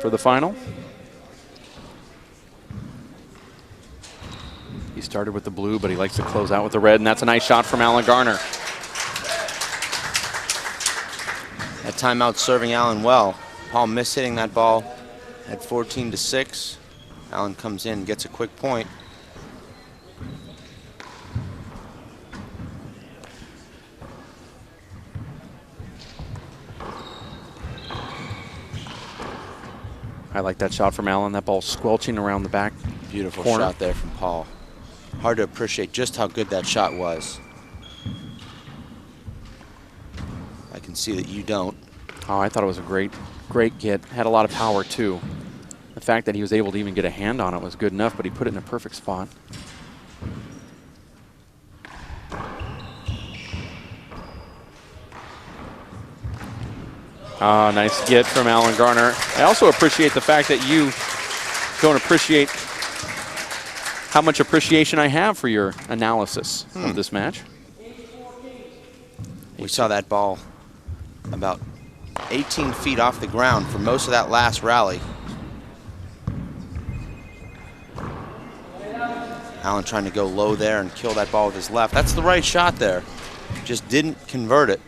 [SPEAKER 1] for the final. He started with the blue, but he likes to close out with the red, and that's a nice shot from Alan Garner.
[SPEAKER 2] That timeout serving Allen well. Paul mishitting that ball at 14 to 6. Allen comes in, gets a quick point.
[SPEAKER 1] I like that shot from Allen. That ball squelching around the back.
[SPEAKER 2] Beautiful
[SPEAKER 1] corner.
[SPEAKER 2] shot there from Paul. Hard to appreciate just how good that shot was. I can see that you don't.
[SPEAKER 1] Oh, I thought it was a great get. Had a lot of power, too. The fact that he was able to even get a hand on it was good enough, but he put it in a perfect spot. Ah, nice get from Alan Garner. I also appreciate the fact that you don't appreciate how much appreciation I have for your analysis of this match.
[SPEAKER 2] We saw that ball about 18 feet off the ground for most of that last rally. Allen trying to go low there and kill that ball with his left. That's the right shot there. Just didn't convert it.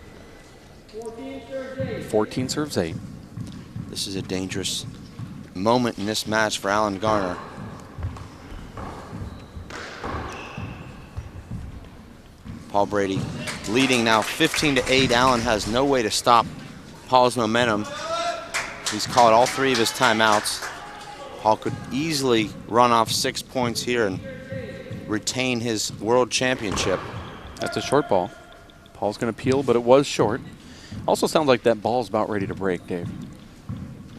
[SPEAKER 1] 14 serves 8.
[SPEAKER 2] This is a dangerous moment in this match for Alan Garner. Paul Brady leading now 15 to 8. Allen has no way to stop Paul's momentum. He's called all 3 of his timeouts. Paul could easily run off 6 points here and retain his world championship.
[SPEAKER 1] That's a short ball. Paul's going to peel, but it was short. Also sounds like that ball's about ready to break, Dave.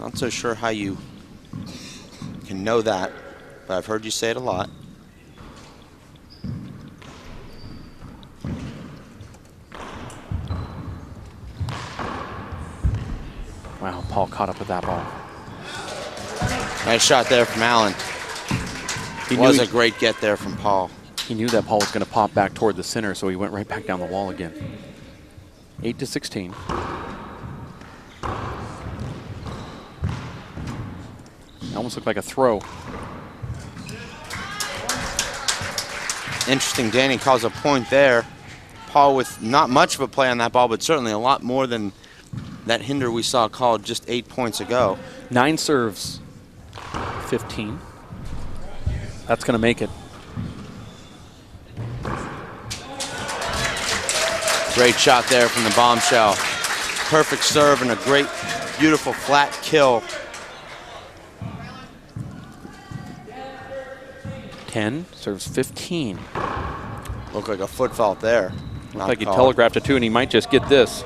[SPEAKER 2] Not so sure how you can know that, but I've heard you say it a lot.
[SPEAKER 1] Wow, Paul caught up with that ball.
[SPEAKER 2] Nice shot there from Allen. It was a great get there from Paul.
[SPEAKER 1] He knew that Paul was going to pop back toward the center, so he went right back down the wall again. 8-16. It almost looked like a throw.
[SPEAKER 2] Interesting, Danny calls a point there. Paul with not much of a play on that ball, but certainly a lot more than that hinder we saw called just 8 points ago.
[SPEAKER 1] 9 serves, 15. That's going to make it.
[SPEAKER 2] Great shot there from the bombshell. Perfect serve and a great, beautiful flat kill.
[SPEAKER 1] 10 serves 15.
[SPEAKER 2] Looked like a foot fault there.
[SPEAKER 1] Looked like he telegraphed it too, and he might just get this.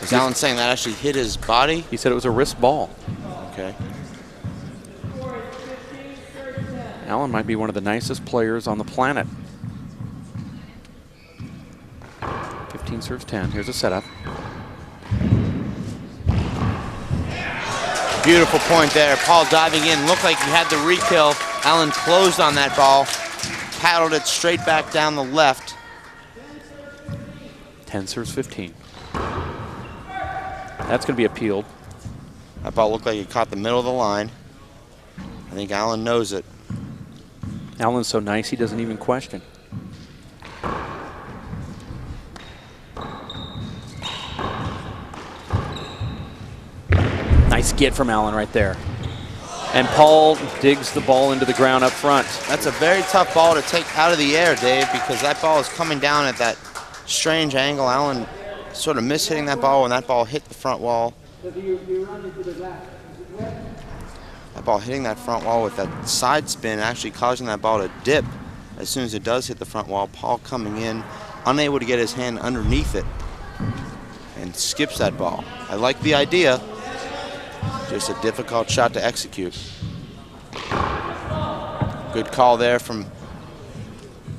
[SPEAKER 2] Is Allen saying that actually hit his body?
[SPEAKER 1] He said it was a wrist ball.
[SPEAKER 2] Okay.
[SPEAKER 1] Allen might be one of the nicest players on the planet. 15 serves 10. Here's a setup.
[SPEAKER 2] Beautiful point there. Paul diving in. Looked like he had the re-kill. Allen closed on that ball. Paddled it straight back down the left.
[SPEAKER 1] 10 serves 15. That's going to be appealed.
[SPEAKER 2] That ball looked like it caught the middle of the line. I think Allen knows it.
[SPEAKER 1] Allen's so nice he doesn't even question. Nice get from Allen right there. And Paul digs the ball into the ground up front.
[SPEAKER 2] That's a very tough ball to take out of the air, Dave, because that ball is coming down at that strange angle. Allen sort of mishitting that ball when that ball hit the front wall. That ball hitting that front wall with that side spin actually causing that ball to dip as soon as it does hit the front wall. Paul coming in, unable to get his hand underneath it, and skips that ball. I like the idea, just a difficult shot to execute. Good call there from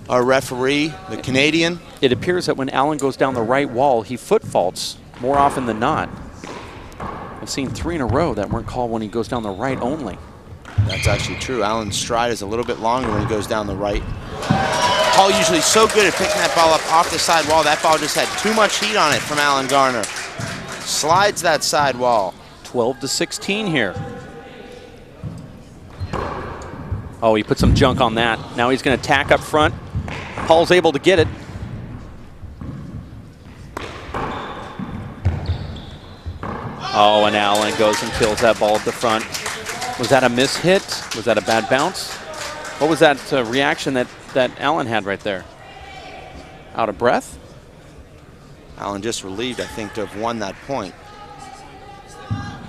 [SPEAKER 2] our referee, the Canadian.
[SPEAKER 1] It appears that when Allen goes down the right wall, he foot faults more often than not. I've seen 3 in a row that weren't called when he goes down the right only.
[SPEAKER 2] That's actually true. Allen's stride is a little bit longer when he goes down the right. Paul usually so good at picking that ball up off the side wall. That ball just had too much heat on it from Allen Garner. Slides that side wall.
[SPEAKER 1] 12-16 here. Oh, he put some junk on that. Now he's going to tack up front. Paul's able to get it. Oh, and Allen goes and kills that ball at the front. Was that a mishit? Was that a bad bounce? What was that reaction that Allen had right there? Out of breath?
[SPEAKER 2] Allen just relieved, I think, to have won that point.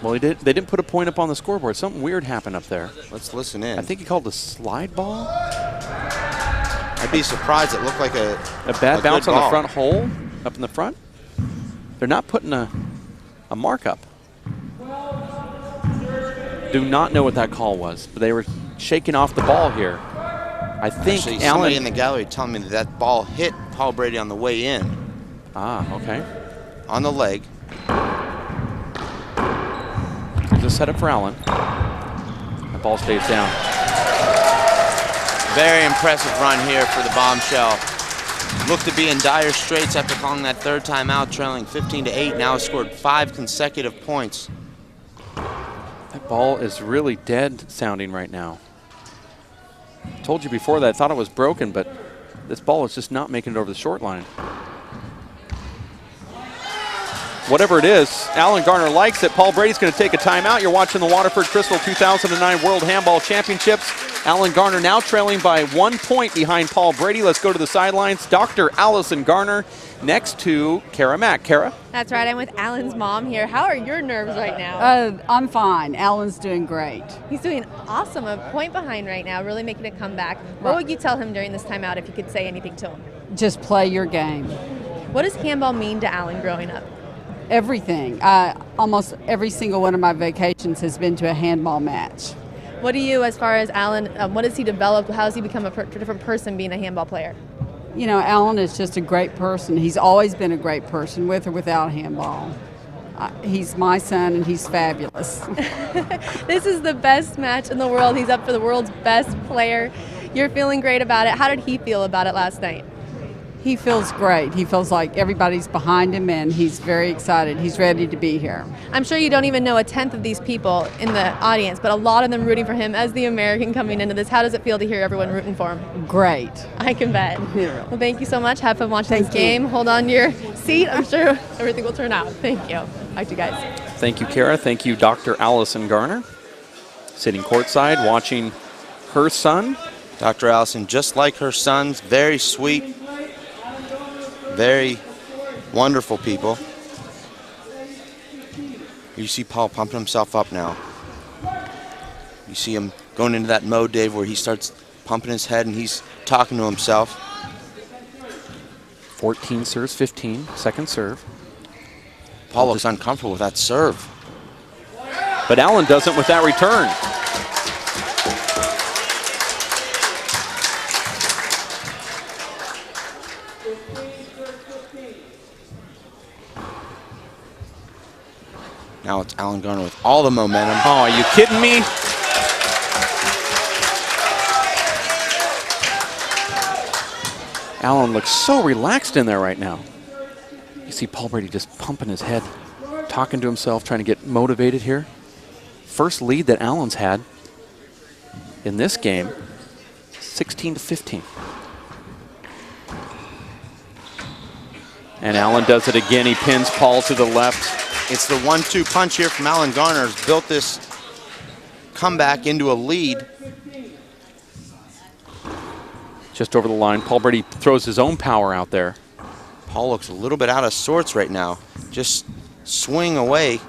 [SPEAKER 1] Well, they didn't put a point up on the scoreboard. Something weird happened up there.
[SPEAKER 2] Let's listen in.
[SPEAKER 1] I think he called a slide ball.
[SPEAKER 2] I'd be surprised. It looked like a
[SPEAKER 1] bad bounce on
[SPEAKER 2] ball.
[SPEAKER 1] the front hole up in the front. They're not putting a mark up. Do not know what that call was, but they were shaking off the ball here. I think
[SPEAKER 2] actually,
[SPEAKER 1] Allen,
[SPEAKER 2] somebody in the gallery telling me that ball hit Paul Brady on the way in.
[SPEAKER 1] Ah, okay.
[SPEAKER 2] On the leg.
[SPEAKER 1] Here's a setup for Allen. The ball stays down.
[SPEAKER 2] Very impressive run here for the bombshell. Looked to be in dire straits after calling that third timeout, trailing 15-8. Now has scored 5 consecutive points.
[SPEAKER 1] That ball is really dead sounding right now. Told you before that I thought it was broken, but this ball is just not making it over the short line. Whatever it is, Allen Garner likes it. Paul Brady's going to take a timeout. You're watching the Waterford Crystal 2009 World Handball Championships. Allen Garner now trailing by 1 point behind Paul Brady. Let's go to the sidelines. Dr. Allison Garner next to Kara Mack. Kara?
[SPEAKER 3] That's right. I'm with Allen's mom here. How are your nerves right now?
[SPEAKER 10] I'm fine. Allen's doing great.
[SPEAKER 3] He's doing awesome. A point behind right now, really making a comeback. What would you tell him during this timeout if you could say anything to him?
[SPEAKER 10] Just play your game.
[SPEAKER 3] What does handball mean to Allen growing up?
[SPEAKER 10] Everything. Almost every single one of my vacations has been to a handball match.
[SPEAKER 3] What do you, as far as Alan, what has he developed? How has he become a different person being a handball player?
[SPEAKER 10] You know, Alan is just a great person. He's always been a great person, with or without handball. He's my son, and he's fabulous.
[SPEAKER 3] This is the best match in the world. He's up for the world's best player. You're feeling great about it. How did he feel about it last night?
[SPEAKER 10] He feels great. He feels like everybody's behind him, and he's very excited. He's ready to be here.
[SPEAKER 3] I'm sure you don't even know a tenth of these people in the audience, but a lot of them rooting for him as the American coming into this. How does it feel to hear everyone rooting for him?
[SPEAKER 10] Great.
[SPEAKER 3] I can bet.
[SPEAKER 10] Yeah.
[SPEAKER 3] Well, thank you so much. Have fun watching this game. Hold on to your seat. I'm sure everything will turn out. Thank you. Back to you guys.
[SPEAKER 1] Thank you, Kara. Thank you, Dr. Allison Garner, sitting courtside watching her son.
[SPEAKER 2] Dr. Allison, just like her sons, very sweet, very wonderful people. You see Paul pumping himself up now. You see him going into that mode, Dave, where he starts pumping his head and he's talking to himself.
[SPEAKER 1] 14 serves, 15, second serve.
[SPEAKER 2] Paul looks uncomfortable with that serve.
[SPEAKER 1] But Allen doesn't with that return.
[SPEAKER 2] Now it's Alan Garner with all the momentum.
[SPEAKER 1] Oh, are you kidding me? Allen looks so relaxed in there right now. You see Paul Brady just pumping his head, talking to himself, trying to get motivated here. First lead that Allen's had in this game, 16-15. And Allen does it again. He pins Paul to the left.
[SPEAKER 2] It's the 1-2 punch here from Alan Garner. Has built this comeback into a lead.
[SPEAKER 1] Just over the line, Paul Brady throws his own power out there.
[SPEAKER 2] Paul looks a little bit out of sorts right now. Just swing away.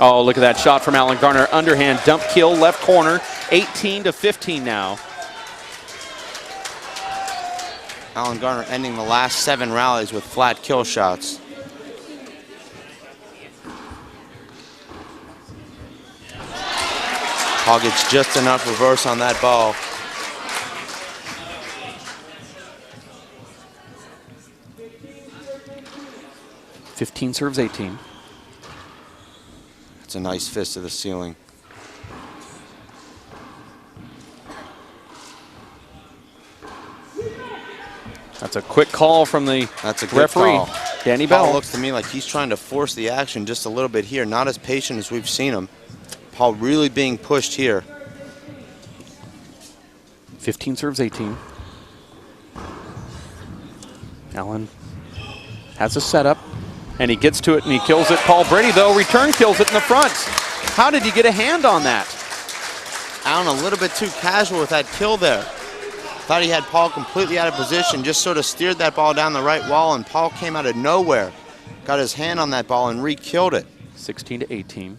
[SPEAKER 1] Oh, look at that shot from Alan Garner. Underhand dump kill, left corner, 18-15 now.
[SPEAKER 2] Alan Garner ending the last 7 rallies with flat kill shots. Paul gets just enough reverse on that ball.
[SPEAKER 1] Fifteen serves 18.
[SPEAKER 2] It's a nice fist to the ceiling.
[SPEAKER 1] That's a quick call from the referee,
[SPEAKER 2] call.
[SPEAKER 1] Danny
[SPEAKER 2] Paul
[SPEAKER 1] Bell.
[SPEAKER 2] looks to me like he's trying to force the action just a little bit here. Not as patient as we've seen him. Paul really being pushed here.
[SPEAKER 1] 15 serves 18. Allen has a setup, and he gets to it, and he kills it. Paul Brady, though, return kills it in the front. How did he get a hand on that?
[SPEAKER 2] Allen a little bit too casual with that kill there. Thought he had Paul completely out of position, just sort of steered that ball down the right wall, and Paul came out of nowhere. Got his hand on that ball and re-killed it.
[SPEAKER 1] 16-18.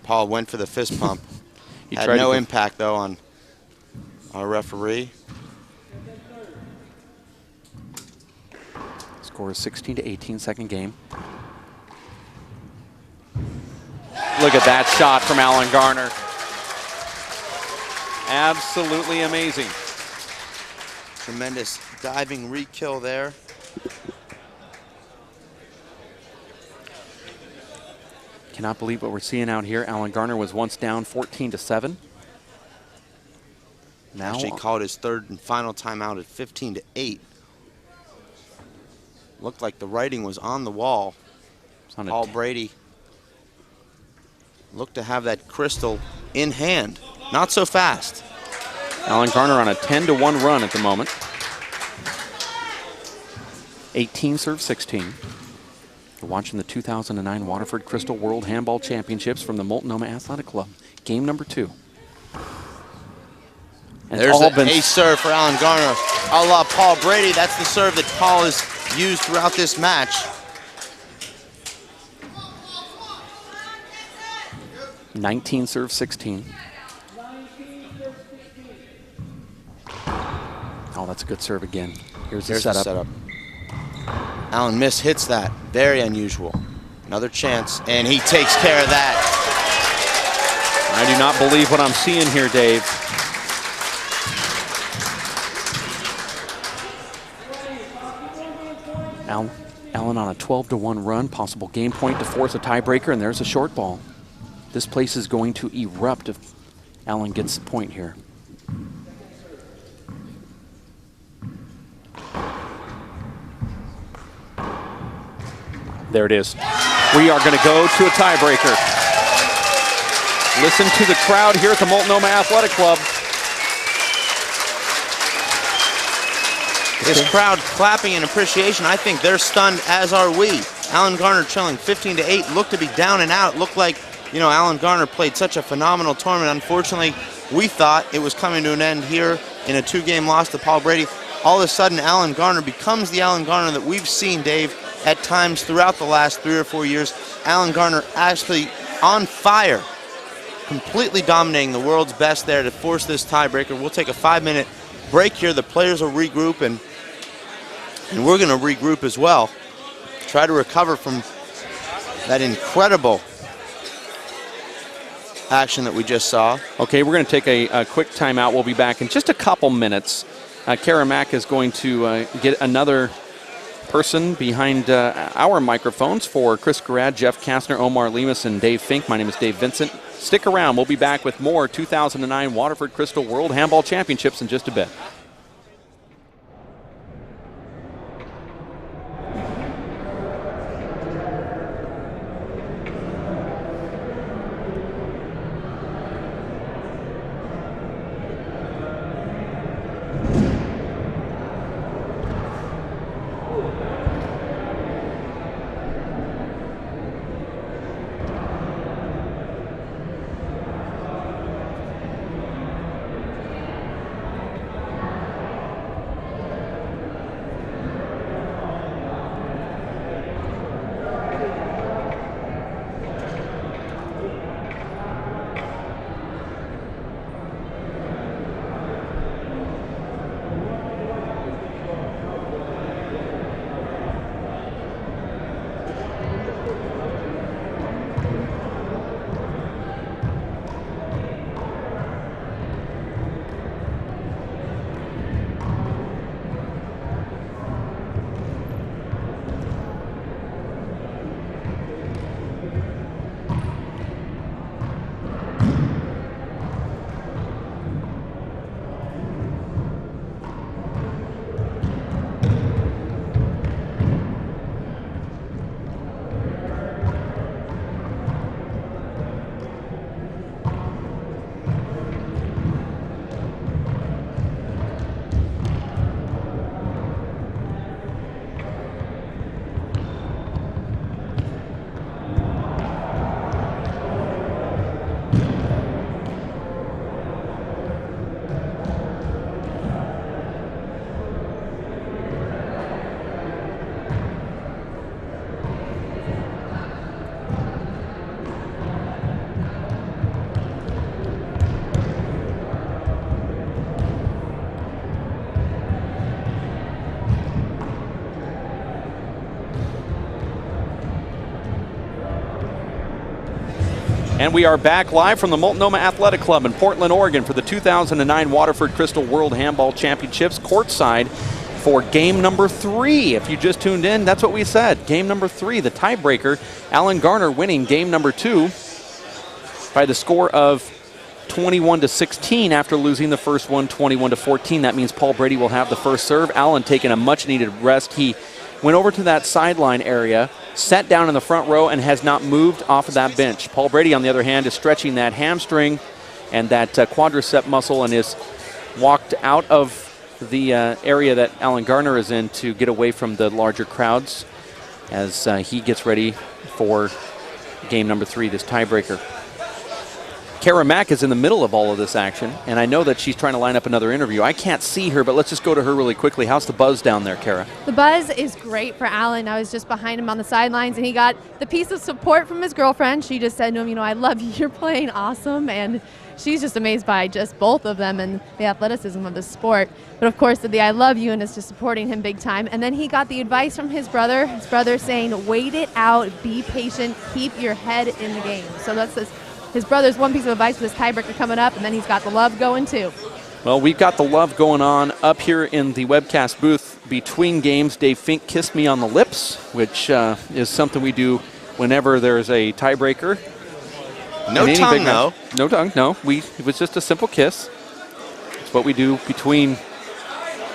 [SPEAKER 2] Paul went for the fist pump.
[SPEAKER 1] He
[SPEAKER 2] had
[SPEAKER 1] tried
[SPEAKER 2] no
[SPEAKER 1] to
[SPEAKER 2] impact, though, on our referee.
[SPEAKER 1] Score is 16-18, second game. Look at that shot from Alan Garner. Absolutely amazing.
[SPEAKER 2] Tremendous diving re-kill there.
[SPEAKER 1] Cannot believe what we're seeing out here. Alan Garner was once down 14-7. Now
[SPEAKER 2] Actually called his third and final timeout at 15-8. Looked like the writing was on the wall. Paul Brady looked to have that crystal in hand. Not so fast.
[SPEAKER 1] Alan Garner on a 10-1 run at the moment. 18 serves 16. You're watching the 2009 Waterford Crystal World Handball Championships from the Multnomah Athletic Club. Game number 2. And
[SPEAKER 2] there's an ace serve for Alan Garner. A la Paul Brady. That's the serve that Paul has used throughout this match.
[SPEAKER 1] $19 serves 16. Oh, that's a good serve again. Here's the setup.
[SPEAKER 2] Allen hits that. Very unusual. Another chance, and he takes care of that.
[SPEAKER 1] I do not believe what I'm seeing here, Dave. Allen on a 12-1 run, possible game point to force a tiebreaker, and there's a short ball. This place is going to erupt if Allen gets the point here. There it is. We are going to go to a tiebreaker. Listen to the crowd here at the Multnomah Athletic Club.
[SPEAKER 2] This crowd clapping in appreciation. I think they're stunned, as are we. Allen Garner trailing 15-8, looked to be down and out. Looked like, you know, Allen Garner played such a phenomenal tournament. Unfortunately, we thought it was coming to an end here in a 2-game loss to Paul Brady. All of a sudden, Allen Garner becomes the Allen Garner that we've seen, Dave, at times throughout the last 3 or 4 years. Allen Garner actually on fire, completely dominating the world's best there to force this tiebreaker. We'll take a 5-minute break here. The players will regroup, and we're going to regroup as well. Try to recover from that incredible action that we just saw.
[SPEAKER 1] Okay, we're going to take a quick timeout. We'll be back in just a couple minutes. Kara Mack is going to get another person behind our microphones for Chris Garrad, Jeff Kastner, Omar Lemus, and Dave Fink. My name is Dave Vincent. Stick around. We'll be back with more 2009 Waterford Crystal World Handball Championships in just a bit. And we are back live from the Multnomah Athletic Club in Portland, Oregon for the 2009 Waterford Crystal World Handball Championships, courtside for game number 3. If you just tuned in, that's what we said. Game number 3, the tiebreaker. Allen Garner winning game number 2 by the score of 21-16 after losing the first one 21-14. That means Paul Brady will have the first serve. Allen taking a much-needed rest. He went over to that sideline area, sat down in the front row, and has not moved off of that bench. Paul Brady, on the other hand, is stretching that hamstring and that quadricep muscle and is walked out of the area that Allen Garner is in to get away from the larger crowds as he gets ready for game number 3, this tiebreaker. Kara Mack is in the middle of all of this action, and I know that she's trying to line up another interview. I can't see her, but let's just go to her really quickly. How's the buzz down there, Kara?
[SPEAKER 3] The buzz is great for Allen. I was just behind him on the sidelines, and he got the piece of support from his girlfriend. She just said to him, you know, I love you. You're playing awesome. And she's just amazed by just both of them and the athleticism of the sport. But of course, the I love you and is just supporting him big time. And then he got the advice from his brother saying, wait it out, be patient, keep your head in the game. So that's his brother's one piece of advice for this tiebreaker coming up, and then he's got the love going too.
[SPEAKER 1] Well, we've got the love going on up here in the webcast booth between games. Dave Fink kissed me on the lips, which is something we do whenever there's a tiebreaker.
[SPEAKER 2] No tongue, though.
[SPEAKER 1] No tongue, no. It was just a simple kiss. It's what we do between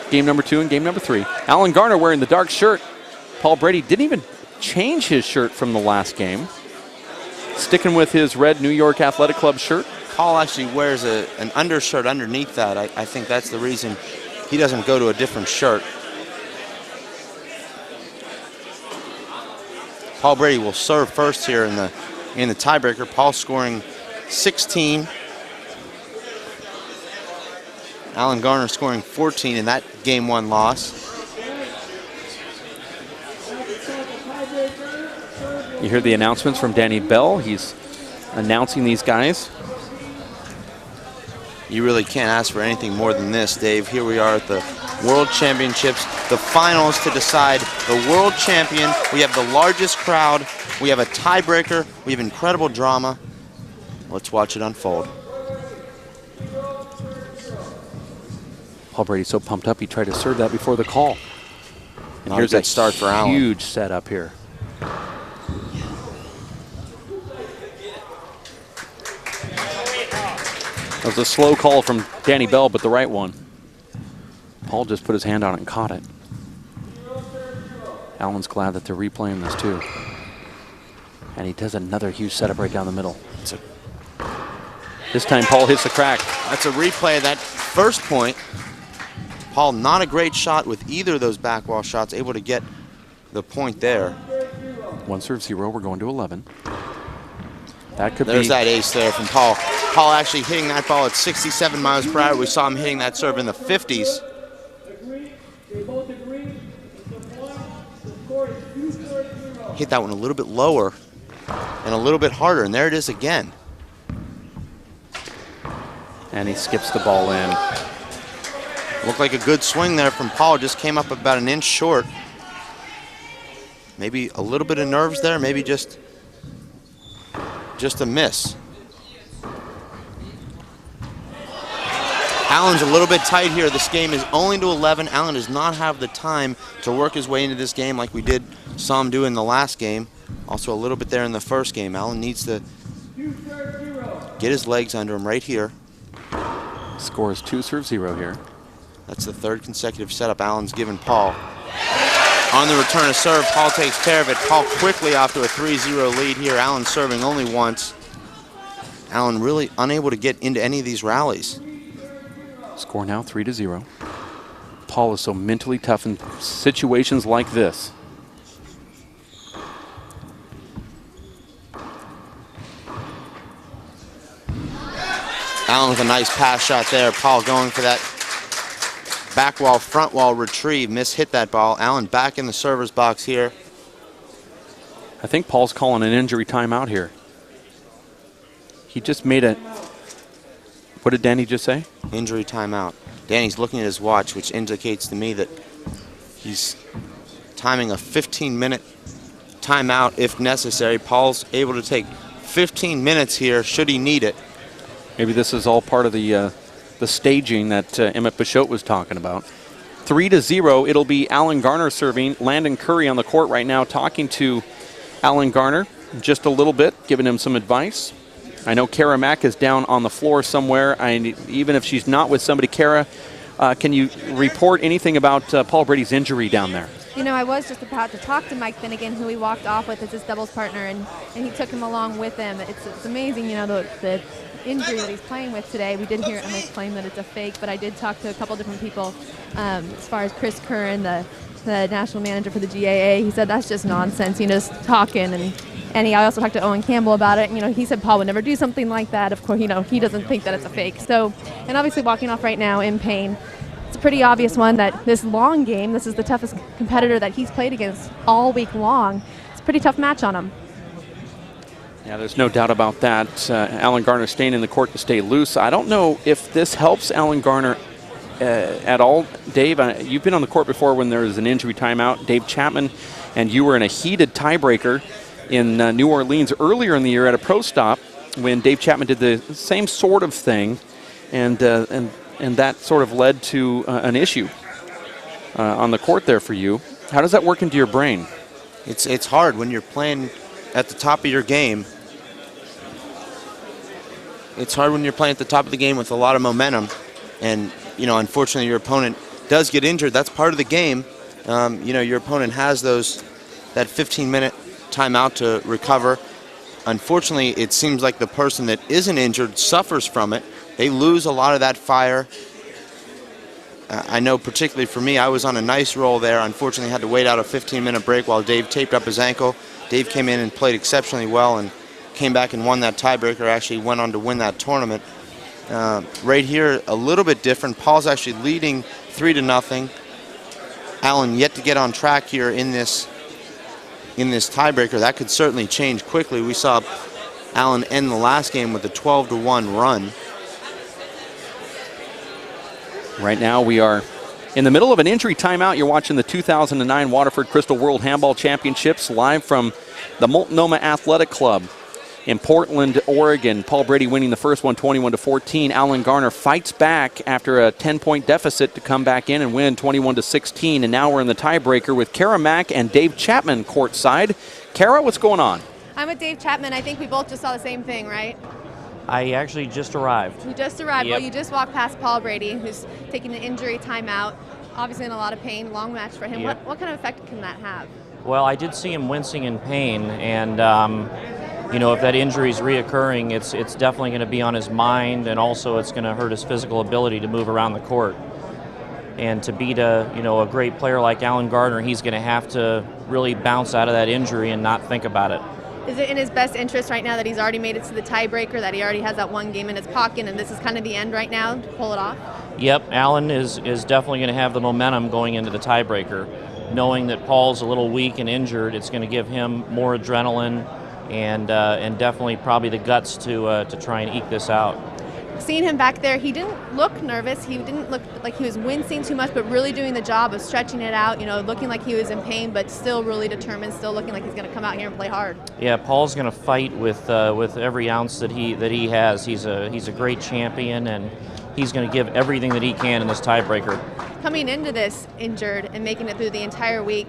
[SPEAKER 1] game number 2 and game number 3. Alan Garner wearing the dark shirt. Paul Brady didn't even change his shirt from the last game. Sticking with his red New York Athletic Club shirt.
[SPEAKER 2] Paul actually wears an undershirt underneath that. I think that's the reason he doesn't go to a different shirt. Paul Brady will serve first here in the tiebreaker. Paul scoring 16. Alan Garner scoring 14 in that game 1 loss.
[SPEAKER 1] You hear the announcements from Danny Bell. He's announcing these guys.
[SPEAKER 2] You really can't ask for anything more than this, Dave. Here we are at the World Championships, the finals to decide the world champion. We have the largest crowd. We have a tiebreaker. We have incredible drama. Let's watch it unfold.
[SPEAKER 1] Paul Brady's so pumped up, he tried to serve that before the call. And here's that
[SPEAKER 2] start for Alan.
[SPEAKER 1] Huge setup here. That was a slow call from Danny Bell, but the right one. Paul just put his hand on it and caught it. Alan's glad that they're replaying this too. And he does another huge setup right down the middle. This time Paul hits the crack.
[SPEAKER 2] That's a replay of that first point. Paul, not a great shot with either of those back wall shots, able to get the point there.
[SPEAKER 1] 1-0, we're going to 11. That could
[SPEAKER 2] There's
[SPEAKER 1] be.
[SPEAKER 2] that ace there from Paul. Paul actually hitting that ball at 67 miles per hour. We saw him hitting that serve in the 50s. Hit that one a little bit lower and a little bit harder, and there it is again.
[SPEAKER 1] And he skips the ball in.
[SPEAKER 2] Looked like a good swing there from Paul, just came up about an inch short. Maybe a little bit of nerves there, maybe just a miss. Allen's a little bit tight here. This game is only to 11. Allen does not have the time to work his way into this game like we saw him do in the last game. Also a little bit there in the first game. Allen needs to get his legs under him right here.
[SPEAKER 1] Score is 2-0 here.
[SPEAKER 2] That's the third consecutive setup Allen's given Paul. On the return of serve, Paul takes care of it. Paul quickly off to a 3-0 lead here. Allen serving only once. Allen really unable to get into any of these rallies.
[SPEAKER 1] Score now 3-0. Paul is so mentally tough in situations like this.
[SPEAKER 2] Allen with a nice pass shot there. Paul going for that back wall, front wall retrieve. Hit that ball. Allen back in the server's box here.
[SPEAKER 1] I think Paul's calling an injury timeout here. He just made a, what did Danny just say?
[SPEAKER 2] Injury timeout. Danny's looking at his watch, which indicates to me that he's timing a 15-minute timeout if necessary. Paul's able to take 15 minutes here should he need it.
[SPEAKER 1] Maybe this is all part of the staging that Emmett Bichotte was talking about. 3-0, it'll be Alan Garner serving. Landon Curry on the court right now talking to Alan Garner just a little bit, giving him some advice. I know Kara Mack is down on the floor somewhere. Even if she's not with somebody, Kara, can you report anything about Paul Brady's injury down there?
[SPEAKER 3] You know, I was just about to talk to Mike Finnegan, who he walked off with as his doubles partner, and he took him along with him. It's amazing, you know, the injury that he's playing with today. We did hear Emmett claim that it's a fake, but I did talk to a couple different people as far as Chris Curran, the national manager for the GAA. He said that's just nonsense, you know, just talking. And I also talked to Owen Campbell about it. You know, he said Paul would never do something like that. Of course, you know, he doesn't think that it's a fake. So, and obviously walking off right now in pain. It's a pretty obvious one that this long game, this is the toughest competitor that he's played against all week long. It's a pretty tough match on him.
[SPEAKER 1] Yeah, there's no doubt about that. Alan Garner staying in the court to stay loose. I don't know if this helps Alan Garner at all. Dave, you've been on the court before when there was an injury timeout. Dave Chapman and you were in a heated tiebreaker in New Orleans earlier in the year at a pro stop when Dave Chapman did the same sort of thing, and that sort of led to an issue on the court there for you. How does that work into your brain?
[SPEAKER 2] It's hard when you're playing at the top of your game. It's hard when you're playing at the top of the game with a lot of momentum, and unfortunately your opponent does get injured. That's part of the game. Your opponent has that 15-minute timeout to recover. Unfortunately, it seems like the person that isn't injured suffers from it. They lose a lot of that fire. I know particularly for me, I was on a nice roll there. Unfortunately, had to wait out a 15-minute break while Dave taped up his ankle. Dave came in and played exceptionally well and came back and won that tiebreaker, actually went on to win that tournament. Right here, a little bit different. Paul's actually leading 3-0. Alan yet to get on track here in this tiebreaker. That could certainly change quickly. We saw Alan end the last game with a 12-1 run.
[SPEAKER 1] Right now we are in the middle of an injury timeout. You're watching the 2009 Waterford Crystal World Handball Championships live from the Multnomah Athletic Club in Portland, Oregon. Paul Brady winning the first one 21-14. Alan Garner fights back after a 10-point deficit to come back in and win 21-16. And now we're in the tiebreaker with Kara Mack and Dave Chapman courtside. Kara, what's going on?
[SPEAKER 3] I'm with Dave Chapman. I think we both just saw the same thing, right?
[SPEAKER 11] I actually just arrived.
[SPEAKER 3] You just arrived.
[SPEAKER 11] Yep.
[SPEAKER 3] Well, you just walked past Paul Brady, who's taking an injury timeout. Obviously in a lot of pain. Long match for him.
[SPEAKER 11] Yep.
[SPEAKER 3] What kind of effect can that have?
[SPEAKER 11] Well, I did see him wincing in pain, and if that injury is reoccurring, it's definitely going to be on his mind, and also it's going to hurt his physical ability to move around the court. And to beat a great player like Alan Garner, he's going to have to really bounce out of that injury and not think about it.
[SPEAKER 3] Is it in his best interest right now that he's already made it to the tiebreaker, that he already has that one game in his pocket, and this is kind of the end right now to pull it off?
[SPEAKER 11] Yep, Alan is definitely going to have the momentum going into the tiebreaker. Knowing that Paul's a little weak and injured, it's going to give him more adrenaline and definitely probably the guts to try and eke this out.
[SPEAKER 3] Seeing him back there, he didn't look nervous. He didn't look like he was wincing too much, but really doing the job of stretching it out, looking like he was in pain, but still really determined, still looking like he's going to come out here and play hard.
[SPEAKER 11] Yeah, Paul's going to fight with every ounce that he has. He's a great champion, and he's going to give everything that he can in this tiebreaker.
[SPEAKER 3] Coming into this injured and making it through the entire week,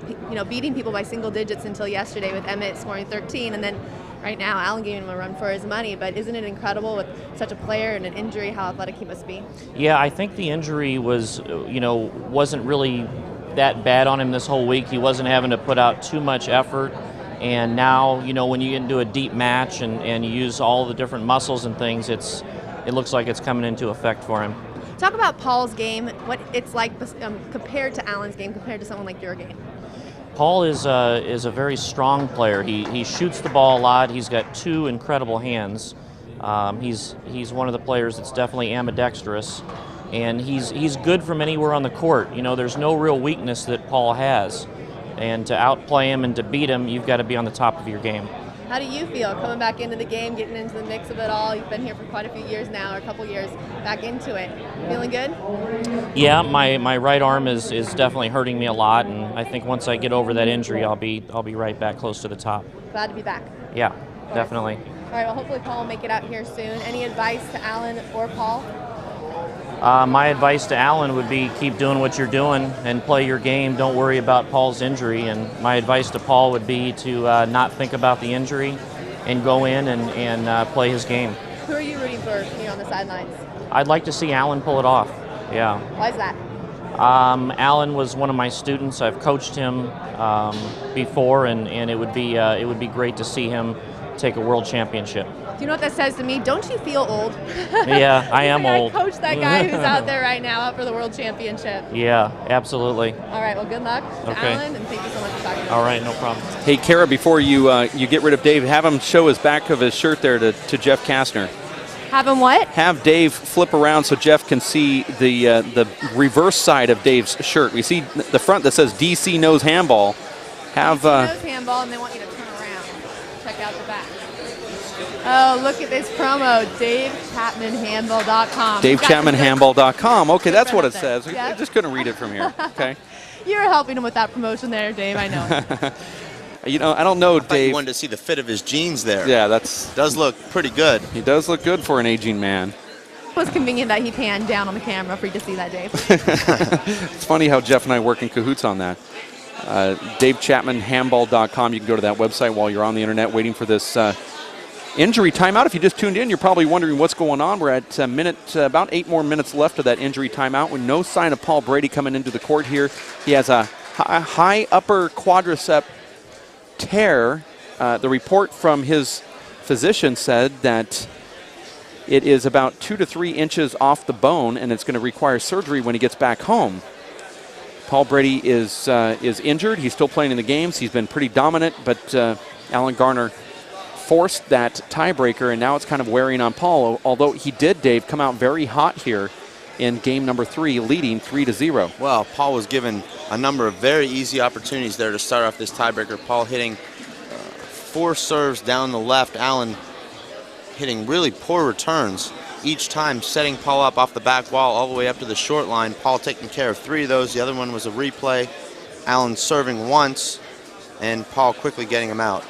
[SPEAKER 3] beating people by single digits until yesterday with Emmett scoring 13, and then right now Alan giving him a run for his money. But isn't it incredible with such a player and an injury how athletic he must be?
[SPEAKER 11] Yeah, I think the injury wasn't really that bad on him this whole week. He wasn't having to put out too much effort. And now, when you get into a deep match and you use all the different muscles and things, it looks like it's coming into effect for him.
[SPEAKER 3] Talk about Paul's game, what it's like compared to Alan's game, compared to someone like your game.
[SPEAKER 11] Paul is a very strong player. He shoots the ball a lot. He's got two incredible hands. He's one of the players that's definitely ambidextrous, and he's good from anywhere on the court. There's no real weakness that Paul has, and to outplay him and to beat him, you've got to be on the top of your game.
[SPEAKER 3] How do you feel coming back into the game, getting into the mix of it all? You've been here for quite a few years now, or a couple years, back into it. Feeling good?
[SPEAKER 11] Yeah, my right arm is definitely hurting me a lot, and I think once I get over that injury, I'll be right back close to the top.
[SPEAKER 3] Glad to be back.
[SPEAKER 11] Yeah, definitely.
[SPEAKER 3] All right, well, hopefully Paul will make it out here soon. Any advice to Alan or Paul?
[SPEAKER 11] My advice to Alan would be keep doing what you're doing and play your game. Don't worry about Paul's injury. And my advice to Paul would be to not think about the injury and go in and play his game.
[SPEAKER 3] Who are you rooting for here on the sidelines?
[SPEAKER 11] I'd like to see Alan pull it off. Yeah.
[SPEAKER 3] Why is that?
[SPEAKER 11] Alan was one of my students. I've coached him before, and it would be great to see him take a world championship.
[SPEAKER 3] Do you know what that says to me? Don't you feel old?
[SPEAKER 11] Yeah, I am old.
[SPEAKER 3] I coach that guy who's out there right now, out for the world championship.
[SPEAKER 11] Yeah, absolutely.
[SPEAKER 3] All right, well, good luck to Alan, and thank you so much for talking to us.
[SPEAKER 11] All right, no problem.
[SPEAKER 1] Hey, Kara, before you get rid of Dave, have him show his back of his shirt there to Jeff Kastner.
[SPEAKER 3] Have him what?
[SPEAKER 1] Have Dave flip around so Jeff can see the reverse side of Dave's shirt. We see the front that says DC knows handball.
[SPEAKER 3] DC knows handball, and they want you to turn around. Check out the back. Oh, look at this promo. DaveChapmanHandball.com.
[SPEAKER 1] DaveChapmanHandball.com. Okay, that's what it
[SPEAKER 3] there.
[SPEAKER 1] says. I
[SPEAKER 3] Yep.
[SPEAKER 1] just couldn't read it from here. Okay.
[SPEAKER 3] You were helping him with that promotion there, Dave. I know.
[SPEAKER 1] You know, I don't know,
[SPEAKER 2] I thought
[SPEAKER 1] Dave.
[SPEAKER 2] you wanted to see the fit of his jeans there.
[SPEAKER 1] Yeah, that's
[SPEAKER 2] does look pretty good.
[SPEAKER 1] He does look good for an aging man.
[SPEAKER 3] It was convenient that he panned down on the camera for you to see that, Dave.
[SPEAKER 1] It's funny how Jeff and I work in cahoots on that. DaveChapmanHandball.com. You can go to that website while you're on the internet waiting for this injury timeout. If you just tuned in, you're probably wondering what's going on. We're at about 8 more minutes left of that injury timeout with no sign of Paul Brady coming into the court here. He has a high upper quadricep tear. The report from his physician said that it is about 2 to 3 inches off the bone, and it's going to require surgery when he gets back home. Paul Brady is injured. He's still playing in the games. He's been pretty dominant, but Alan Garner forced that tiebreaker, and now it's kind of wearing on Paul, although he did, Dave, come out very hot here in game number 3, leading 3-0.
[SPEAKER 2] Well, Paul was given a number of very easy opportunities there to start off this tiebreaker. Paul hitting 4 serves down the left. Alan hitting really poor returns each time, setting Paul up off the back wall all the way up to the short line. Paul taking care of 3 of those. The other one was a replay. Alan serving once, and Paul quickly getting him out.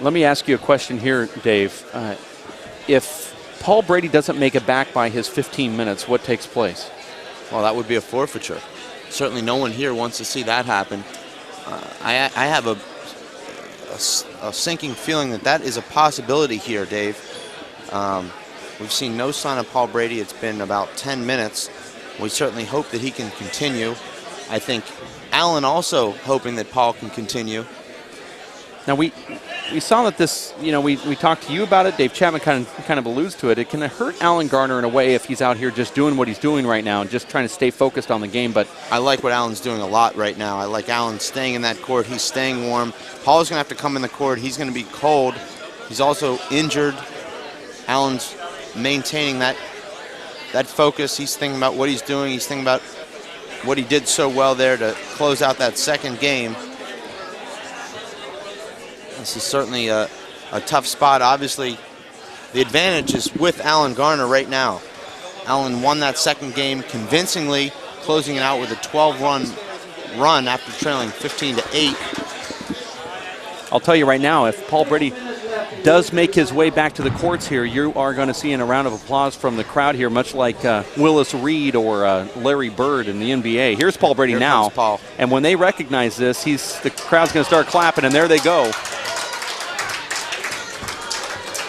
[SPEAKER 1] Let me ask you a question here, Dave. If Paul Brady doesn't make it back by his 15 minutes, what takes place?
[SPEAKER 2] Well, that would be a forfeiture. Certainly no one here wants to see that happen. I have a sinking feeling that is a possibility here, Dave. We've seen no sign of Paul Brady. It's been about 10 minutes. We certainly hope that he can continue. I think Alan also hoping that Paul can continue.
[SPEAKER 1] Now, we saw that this, you know, we talked to you about it. Dave Chapman kind of alludes to it. It can hurt Alan Garner in a way if he's out here just doing what he's doing right now and just trying to stay focused on the game. But
[SPEAKER 2] I like what Alan's doing a lot right now. I like Alan staying in that court. He's staying warm. Paul's going to have to come in the court. He's going to be cold. He's also injured. Alan's maintaining that focus. He's thinking about what he's doing. He's thinking about what he did so well there to close out that second game. This is certainly a tough spot. Obviously, the advantage is with Alan Garner right now. Alan won that second game convincingly, closing it out with a 12-run after trailing 15-8.
[SPEAKER 1] I'll tell you right now, if Paul Brady does make his way back to the courts here, you are going to see a round of applause from the crowd here, much like Willis Reed or Larry Bird in the NBA. Here's Paul Brady now.
[SPEAKER 2] Comes Paul.
[SPEAKER 1] And when they recognize this, the crowd's going to start clapping, and there they go.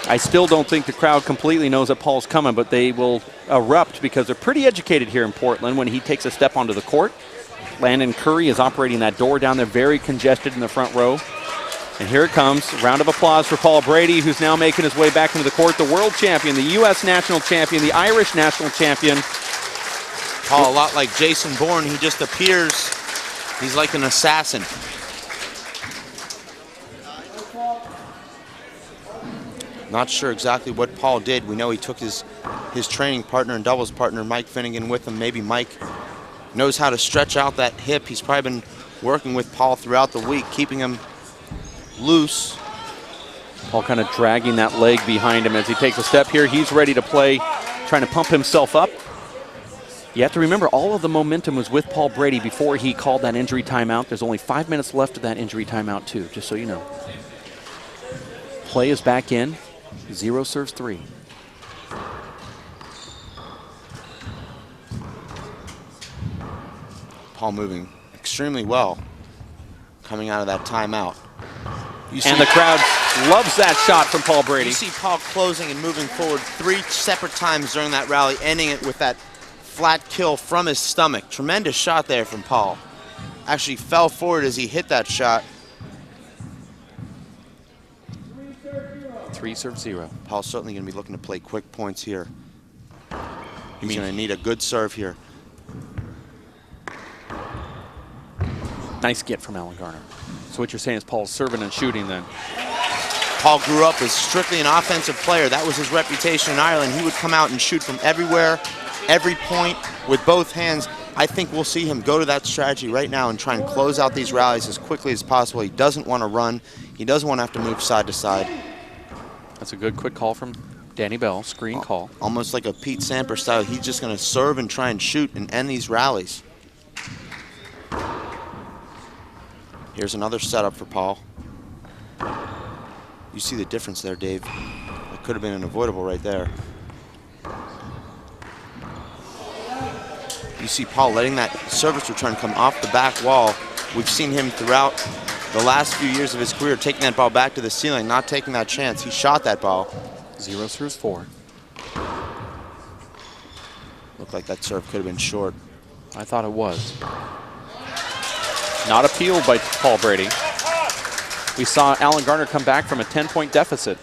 [SPEAKER 1] I still don't think the crowd completely knows that Paul's coming, but they will erupt because they're pretty educated here in Portland when he takes a step onto the court. Landon Curry is operating that door down there, very congested in the front row. And here it comes, a round of applause for Paul Brady, who's now making his way back into the court. The world champion, the U.S. national champion, the Irish national champion.
[SPEAKER 2] Paul, a lot like Jason Bourne, he just appears, he's like an assassin. Not sure exactly what Paul did. We know he took his training partner and doubles partner, Mike Finnegan, with him. Maybe Mike knows how to stretch out that hip. He's probably been working with Paul throughout the week, keeping him loose.
[SPEAKER 1] Paul kind of dragging that leg behind him as he takes a step here. He's ready to play, trying to pump himself up. You have to remember, all of the momentum was with Paul Brady before he called that injury timeout. There's only 5 minutes left of that injury timeout, too, just so you know. Play is back in. 0 serves 3.
[SPEAKER 2] Paul moving extremely well coming out of that timeout.
[SPEAKER 1] And the crowd loves that shot from Paul Brady.
[SPEAKER 2] You see Paul closing and moving forward 3 separate times during that rally, ending it with that flat kill from his stomach. Tremendous shot there from Paul. Actually fell forward as he hit that shot.
[SPEAKER 1] 3 serves 0.
[SPEAKER 2] Paul's certainly going to be looking to play quick points here. He's going to need a good serve here.
[SPEAKER 1] Nice get from Alan Garner. So what you're saying is Paul's serving and shooting then.
[SPEAKER 2] Paul grew up as strictly an offensive player. That was his reputation in Ireland. He would come out and shoot from everywhere, every point, with both hands. I think we'll see him go to that strategy right now and try and close out these rallies as quickly as possible. He doesn't want to run. He doesn't want to have to move side to side.
[SPEAKER 1] That's a good quick call from Danny Bell, screen call.
[SPEAKER 2] Almost like a Pete Samper style. He's just going to serve and try and shoot and end these rallies. Here's another setup for Paul. You see the difference there, Dave. It could have been unavoidable right there. You see Paul letting that service return come off the back wall. We've seen him throughout the last few years of his career taking that ball back to the ceiling, not taking that chance. He shot that ball.
[SPEAKER 1] 0 serves 4.
[SPEAKER 2] Looked like that serve could have been short.
[SPEAKER 1] I thought it was. Not appealed by Paul Brady. We saw Alan Garner come back from a 10-point deficit.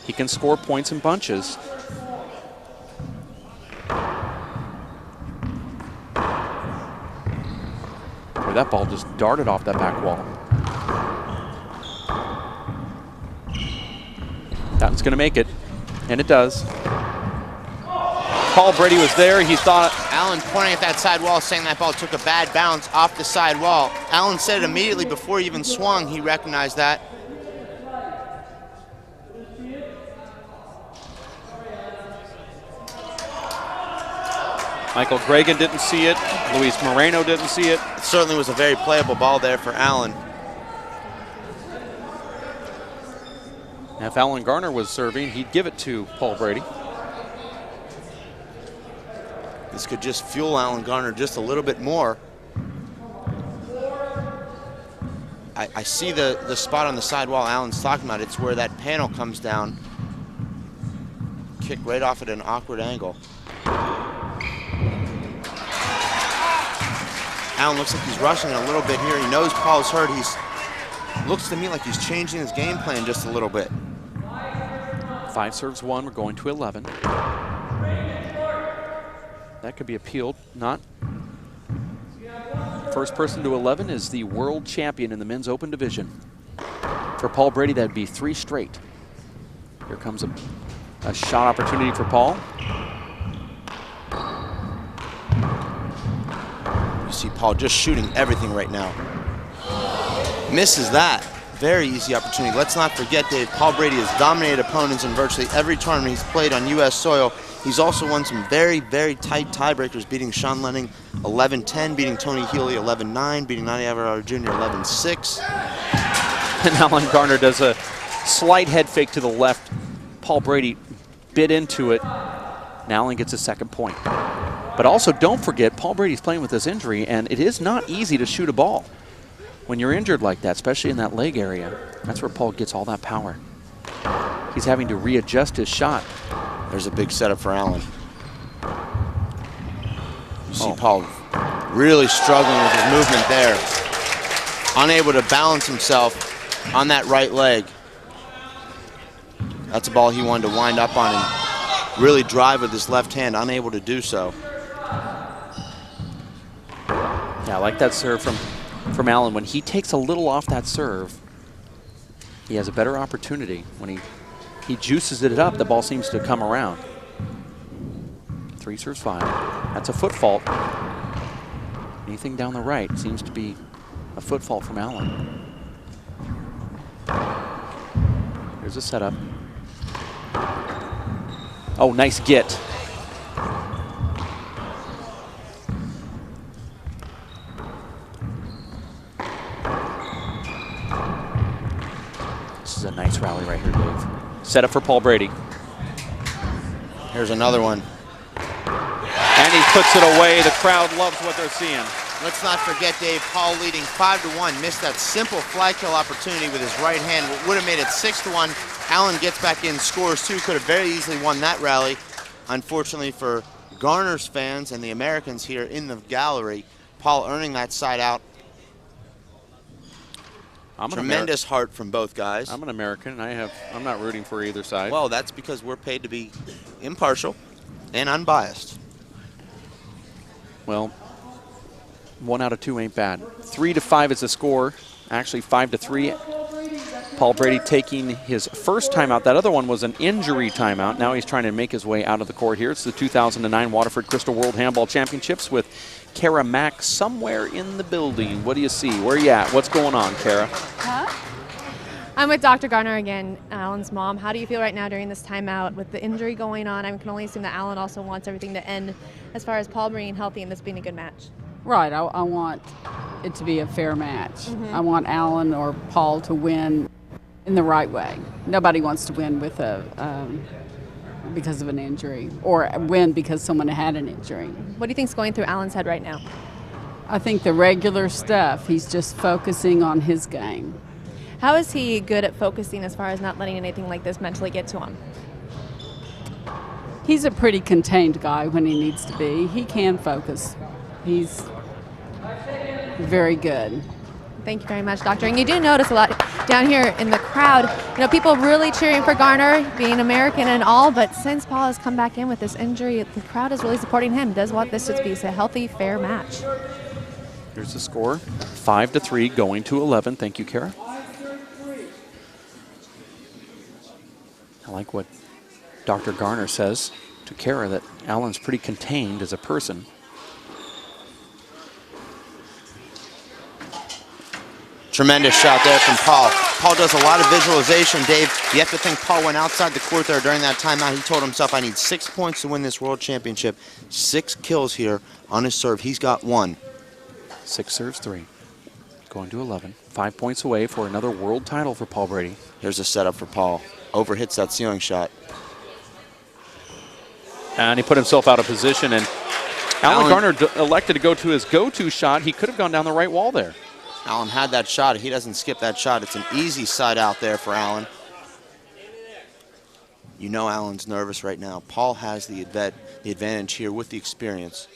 [SPEAKER 1] He can score points in bunches. Boy, that ball just darted off that back wall. That one's going to make it, and it does. Paul Brady was there. He thought.
[SPEAKER 2] Allen pointing at that side wall, saying that ball took a bad bounce off the side wall. Allen said it immediately before he even swung. He recognized that.
[SPEAKER 1] Michael Gregan didn't see it. Luis Moreno didn't see it.
[SPEAKER 2] It certainly was a very playable ball there for Allen.
[SPEAKER 1] Now, if Alan Garner was serving, he'd give it to Paul Brady.
[SPEAKER 2] This could just fuel Alan Garner just a little bit more. I see the spot on the side wall Alan's talking about. It's where that panel comes down. Kick right off at an awkward angle. Allen looks like he's rushing a little bit here. He knows Paul's hurt. Looks to me like he's changing his game plan just a little bit.
[SPEAKER 1] 5 serves 1. We're going to 11. That could be appealed. Not. First person to 11 is the world champion in the men's open division. For Paul Brady, that'd be 3 straight. Here comes a shot opportunity for Paul.
[SPEAKER 2] You see Paul just shooting everything right now. Misses that. Very easy opportunity. Let's not forget, Dave, Paul Brady has dominated opponents in virtually every tournament he's played on U.S. soil. He's also won some very, very tight tiebreakers, beating Sean Lenning 11-10, beating Tony Healy 11-9, beating Nani Everard Jr. 11-6.
[SPEAKER 1] And Alan Garner does a slight head fake to the left. Paul Brady bit into it. Now Allen gets a second point. But also, don't forget, Paul Brady's playing with this injury, and it is not easy to shoot a ball when you're injured like that, especially in that leg area. That's where Paul gets all that power. He's having to readjust his shot.
[SPEAKER 2] There's a big setup for Allen. You see Paul really struggling with his movement there. Unable to balance himself on that right leg. That's a ball he wanted to wind up on and really drive with his left hand, unable to do so.
[SPEAKER 1] Yeah, I like that serve from Allen. When he takes a little off that serve, he has a better opportunity. When he juices it up, the ball seems to come around. 3 serves 5. That's a foot fault. Anything down the right seems to be a foot fault from Allen. Here's a setup. Oh, nice get. This is a nice rally right here, Dave. Set up for Paul Brady.
[SPEAKER 2] Here's another one.
[SPEAKER 1] And he puts it away. The crowd loves what they're seeing.
[SPEAKER 2] Let's not forget, Dave, Paul leading 5-1. Missed that simple flag kill opportunity with his right hand. What would have made it 6-1. Allen gets back in, scores 2. Could have very easily won that rally. Unfortunately for Garner's fans and the Americans here in the gallery, Paul earning that side out. Tremendous heart from both guys.
[SPEAKER 1] I'm an American, and I'm not rooting for either side.
[SPEAKER 2] Well, that's because we're paid to be impartial and unbiased.
[SPEAKER 1] Well, 1 out of 2 ain't bad. 3-5 is the score. Actually, 5-3. Paul Brady taking his first timeout. That other one was an injury timeout. Now he's trying to make his way out of the court here. It's the 2009 Waterford Crystal World Handball Championships with Kara Mack somewhere in the building. What do you see? Where are you at? What's going on, Kara?
[SPEAKER 3] I'm with Dr. Garner again, Alan's mom. How do you feel right now during this timeout with the injury going on? I can only assume that Alan also wants everything to end as far as Paul being healthy and this being a good match.
[SPEAKER 10] Right. I want it to be a fair match. I want Alan or Paul to win in the right way. Nobody wants to win with because of an injury or win because someone had an injury.
[SPEAKER 3] What do you think's going through Alan's head right now?
[SPEAKER 10] I think the regular stuff, he's just focusing on his game.
[SPEAKER 3] How is he good at focusing as far as not letting anything like this mentally get to him?
[SPEAKER 10] He's a pretty contained guy when he needs to be. He can focus. He's very good.
[SPEAKER 3] Thank you very much, Doctor. And you do notice a lot down here in the crowd, people really cheering for Garner, being American and all, but since Paul has come back in with this injury, the crowd is really supporting him. Does want this to be a healthy, fair match.
[SPEAKER 1] Here's the score, 5-3 going to 11. Thank you, Kara. I like what Dr. Garner says to Kara, that Alan's pretty contained as a person.
[SPEAKER 2] Tremendous shot there from Paul. Paul does a lot of visualization, Dave. You have to think Paul went outside the court there during that timeout. He told himself, I need 6 points to win this world championship. 6 kills here on his serve. He's got 1.
[SPEAKER 1] 6 serves 3. Going to 11. 5 points away for another world title for Paul Brady.
[SPEAKER 2] Here's a setup for Paul. Overhits that ceiling shot.
[SPEAKER 1] And he put himself out of position, and Alan Garner elected to go to his go-to shot. He could have gone down the right wall there.
[SPEAKER 2] Alan had that shot. He doesn't skip that shot. It's an easy side out there for Alan. You know Alan's nervous right now. Paul has the advantage here with the experience.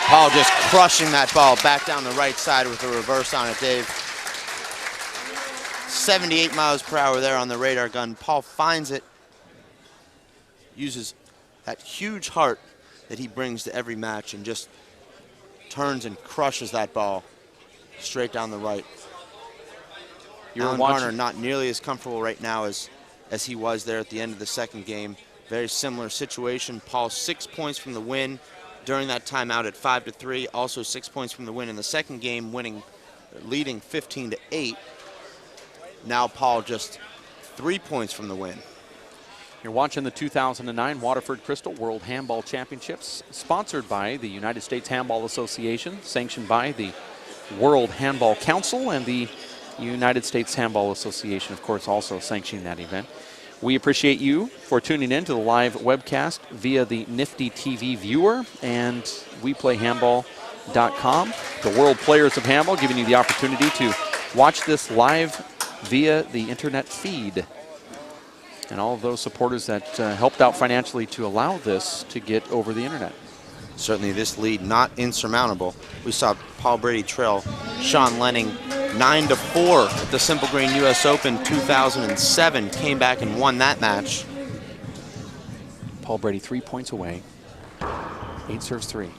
[SPEAKER 2] Paul just crushing that ball back down the right side with a reverse on it, Dave. 78 miles per hour there on the radar gun. Paul finds it, uses that huge heart that he brings to every match and just turns and crushes that ball straight down the right. Alan Garner not nearly as comfortable right now as he was there at the end of the second game. Very similar situation. Paul 6 points from the win during that timeout at 5-3. Also 6 points from the win in the second game, leading 15-8. Now Paul just 3 points from the win.
[SPEAKER 1] You're watching the 2009 Waterford Crystal World Handball Championships, sponsored by the United States Handball Association, sanctioned by the World Handball Council, and the United States Handball Association, of course, also sanctioning that event. We appreciate you for tuning in to the live webcast via the Nifty TV viewer and WePlayHandball.com. The World Players of Handball giving you the opportunity to watch this live via the internet feed. And all of those supporters that helped out financially to allow this to get over the internet.
[SPEAKER 2] Certainly this lead not insurmountable. We saw Paul Brady trail Sean Lenning 9-4 at the Simple Green US Open 2007. Came back and won that match.
[SPEAKER 1] Paul Brady 3 points away. 8 serves 3.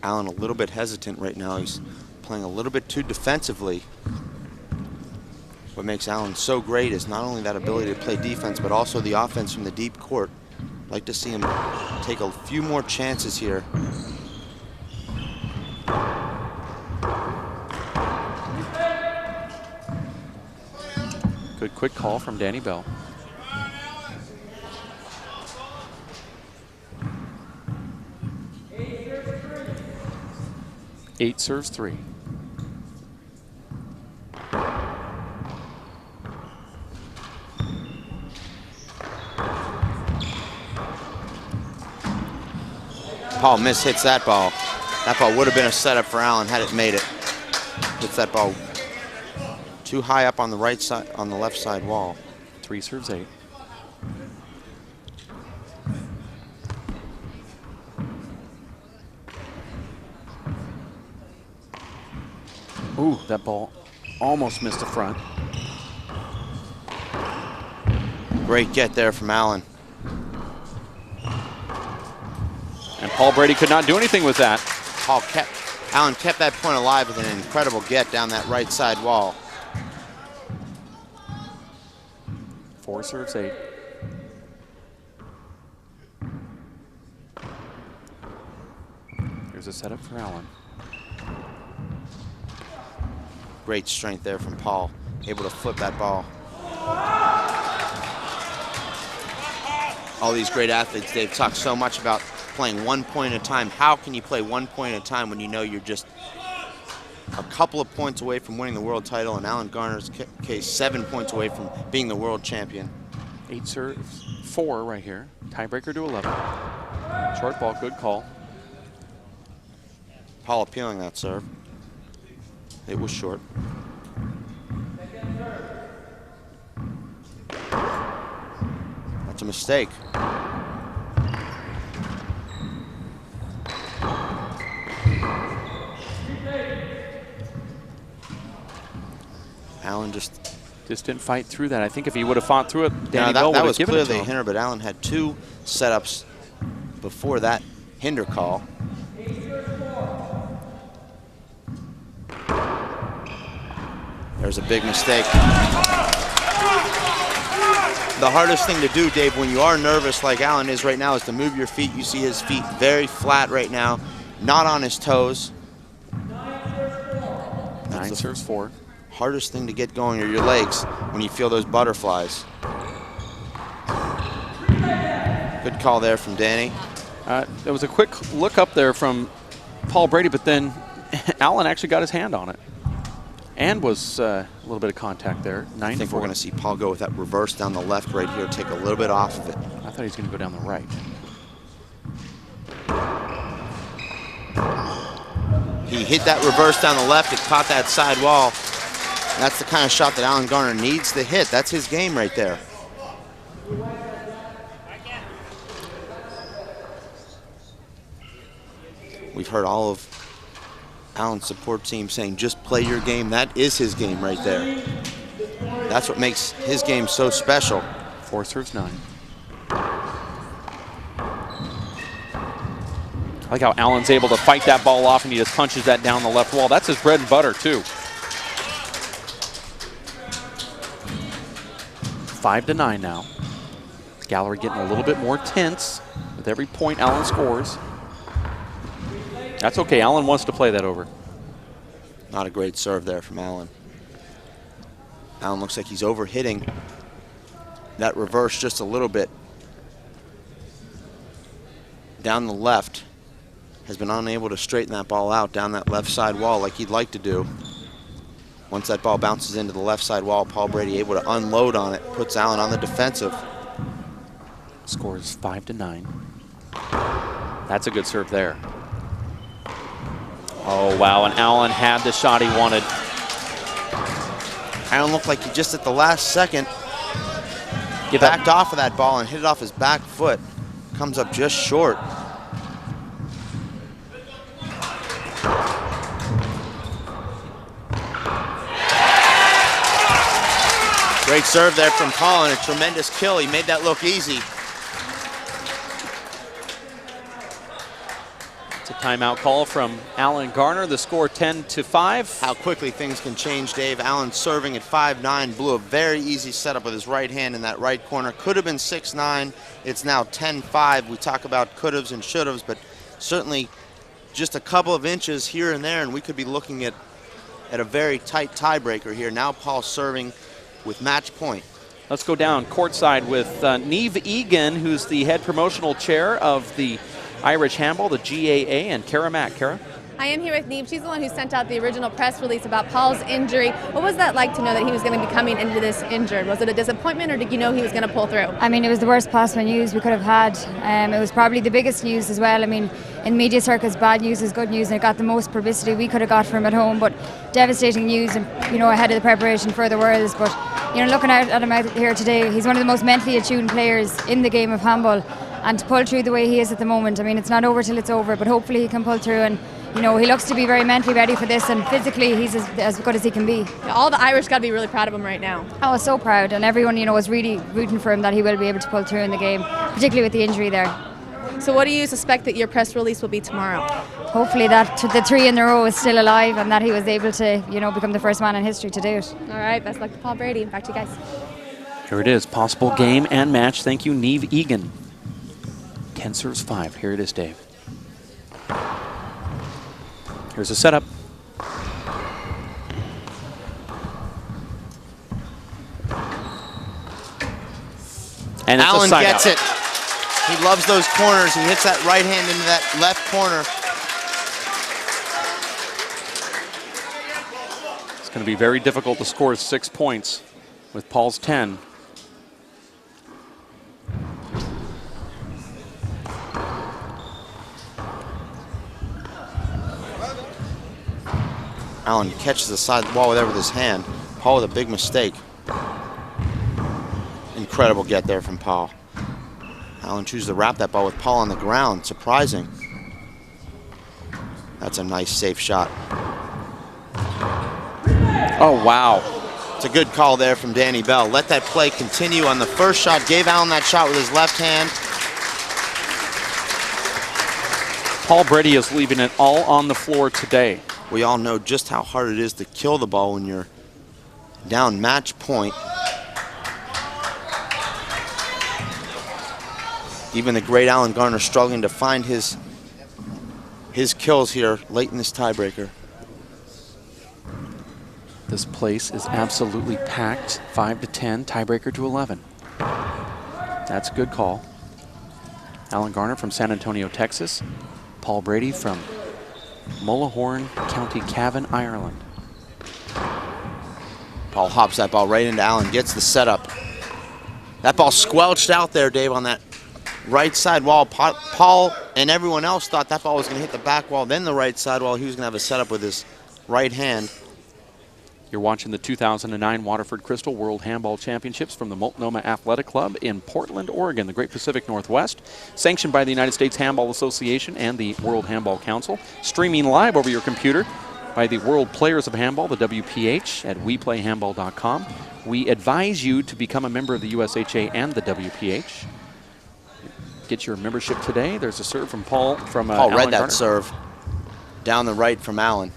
[SPEAKER 2] Alan a little bit hesitant right now. He's playing a little bit too defensively. What makes Alan so great is not only that ability to play defense, but also the offense from the deep court. I'd like to see him take a few more chances here.
[SPEAKER 1] Good quick call from Danny Bell. Eight serves 3.
[SPEAKER 2] Paul mishits that ball. That ball would have been a setup for Alan had it made it. Hits that ball too high up on the right side, on the left side wall.
[SPEAKER 1] 3 serves 8. Ooh, that ball almost missed the front.
[SPEAKER 2] Great get there from Allen.
[SPEAKER 1] And Paul Brady could not do anything with that.
[SPEAKER 2] Allen kept that point alive with an incredible get down that right side wall.
[SPEAKER 1] 4 serves 8. Here's a setup for Allen.
[SPEAKER 2] Great strength there from Paul, able to flip that ball. All these great athletes, they've talked so much about playing 1 point at a time. How can you play 1 point at a time when you know you're just a couple of points away from winning the world title? In Alan Garner's case, 7 points away from being the world champion.
[SPEAKER 1] 8 serves, 4 right here. Tiebreaker to 11. Short ball, good call.
[SPEAKER 2] Paul appealing that serve. It was short. That's a mistake. Allen just
[SPEAKER 1] didn't fight through that. I think if he would have fought through it, Danny
[SPEAKER 2] that
[SPEAKER 1] Bell would have
[SPEAKER 2] was
[SPEAKER 1] given it to
[SPEAKER 2] clearly a
[SPEAKER 1] him.
[SPEAKER 2] hinder, but Allen had 2 setups before that hinder call. There's a big mistake. The hardest thing to do, Dave, when you are nervous like Allen is right now, is to move your feet. You see his feet very flat right now, not on his toes.
[SPEAKER 1] 9 serves 4.
[SPEAKER 2] Hardest thing to get going are your legs when you feel those butterflies. Good call there from Danny.
[SPEAKER 1] There was a quick look up there from Paul Brady, but then Allen actually got his hand on it. And was a little bit of contact there. 9-4.
[SPEAKER 2] I think we're going to see Paul go with that reverse down the left right here, take a little bit off of it.
[SPEAKER 1] I thought he was going to go down the right.
[SPEAKER 2] He hit that reverse down the left. It caught that side wall. That's the kind of shot that Alan Garner needs to hit. That's his game right there. We've heard all of Allen's support team saying, just play your game. That is his game right there. That's what makes his game so special.
[SPEAKER 1] 4 serves 9. I like how Allen's able to fight that ball off and he just punches that down the left wall. That's his bread and butter, too. 5-9 now. Gallery getting a little bit more tense with every point Allen scores. That's okay. Allen wants to play that over.
[SPEAKER 2] Not a great serve there from Allen. Allen looks like he's overhitting that reverse just a little bit. Down the left. Has been unable to straighten that ball out down that left side wall like he'd like to do. Once that ball bounces into the left side wall, Paul Brady able to unload on it, puts Allen on the defensive.
[SPEAKER 1] Scores 5-9. That's a good serve there. Oh, wow, and Allen had the shot he wanted.
[SPEAKER 2] Allen looked like he just at the last second backed off of that ball and hit it off his back foot. Comes up just short. Great serve there from Paul and a tremendous kill. He made that look easy.
[SPEAKER 1] It's a timeout call from Alan Garner. The score 10-5.
[SPEAKER 2] How quickly things can change, Dave. Allen serving at 5-9, blew a very easy setup with his right hand in that right corner. Could have been 6-9. It's now 10-5. We talk about could-haves and should-haves, but certainly just a couple of inches here and there, and we could be looking at a very tight tiebreaker here. Now Paul serving with match point.
[SPEAKER 1] Let's go down courtside with Neve Egan, who's the head promotional chair of the Irish Handball, the GAA, and Kara Mack. Kara?
[SPEAKER 3] I am here with Neve. She's the one who sent out the original press release about Paul's injury. What was that like to know that he was going to be coming into this injured? Was it a disappointment, or did you know he was going to pull through?
[SPEAKER 12] I mean, it was the worst possible news we could have had. It was probably the biggest news as well. I mean, in media circles, bad news is good news, and it got the most publicity we could have got from at home. But devastating news, you know, ahead of the preparation for the Worlds. But you know, looking at him out here today, he's one of the most mentally attuned players in the game of handball. And to pull through the way he is at the moment, I mean, it's not over till it's over, but hopefully he can pull through. And you know, he looks to be very mentally ready for this, and physically he's as good as he can be.
[SPEAKER 3] Yeah, all the Irish got to be really proud of him right now.
[SPEAKER 12] I was so proud, and everyone, you know, was really rooting for him that he will be able to pull through in the game, particularly with the injury there.
[SPEAKER 3] So what do you suspect that your press release will be tomorrow?
[SPEAKER 12] Hopefully that the 3 in a row is still alive and that he was able to, you know, become the first man in history to do it.
[SPEAKER 3] All right, best luck to Paul Brady. Back to you guys.
[SPEAKER 1] Here it is, possible game and match. Thank you, Neve Egan. 10 serves 5. Here it is, Dave. Here's a setup. And it's
[SPEAKER 2] Allen
[SPEAKER 1] a side
[SPEAKER 2] gets
[SPEAKER 1] out.
[SPEAKER 2] it. He loves those corners. He hits that right hand into that left corner.
[SPEAKER 1] It's going to be very difficult to score 6 points with Paul's 10.
[SPEAKER 2] Allen catches the side wall with his hand. Paul with a big mistake. Incredible get there from Paul. Allen chooses to wrap that ball with Paul on the ground. Surprising. That's a nice, safe shot.
[SPEAKER 1] Oh, wow.
[SPEAKER 2] It's a good call there from Danny Bell. Let that play continue on the first shot. Gave Allen that shot with his left hand.
[SPEAKER 1] Paul Brady is leaving it all on the floor today.
[SPEAKER 2] We all know just how hard it is to kill the ball when you're down match point. Even the great Alan Garner struggling to find his kills here late in this tiebreaker.
[SPEAKER 1] This place is absolutely packed. 5 to 10, tiebreaker to 11. That's a good call. Alan Garner from San Antonio, Texas. Paul Brady from Mullahorn, County Cavan, Ireland.
[SPEAKER 2] Paul hops that ball right into Allen, gets the setup. That ball squelched out there, Dave, on that right side wall. Paul and everyone else thought that ball was going to hit the back wall, then the right side wall. He was going to have a setup with his right hand.
[SPEAKER 1] You're watching the 2009 Waterford Crystal World Handball Championships from the Multnomah Athletic Club in Portland, Oregon, the Great Pacific Northwest, sanctioned by the United States Handball Association and the World Handball Council, streaming live over your computer by the World Players of Handball, the WPH, at WePlayHandball.com. We advise you to become a member of the USHA and the WPH. Get your membership today. There's a serve from Paul from
[SPEAKER 2] Paul read that
[SPEAKER 1] Garner.
[SPEAKER 2] serve down the right from Allen.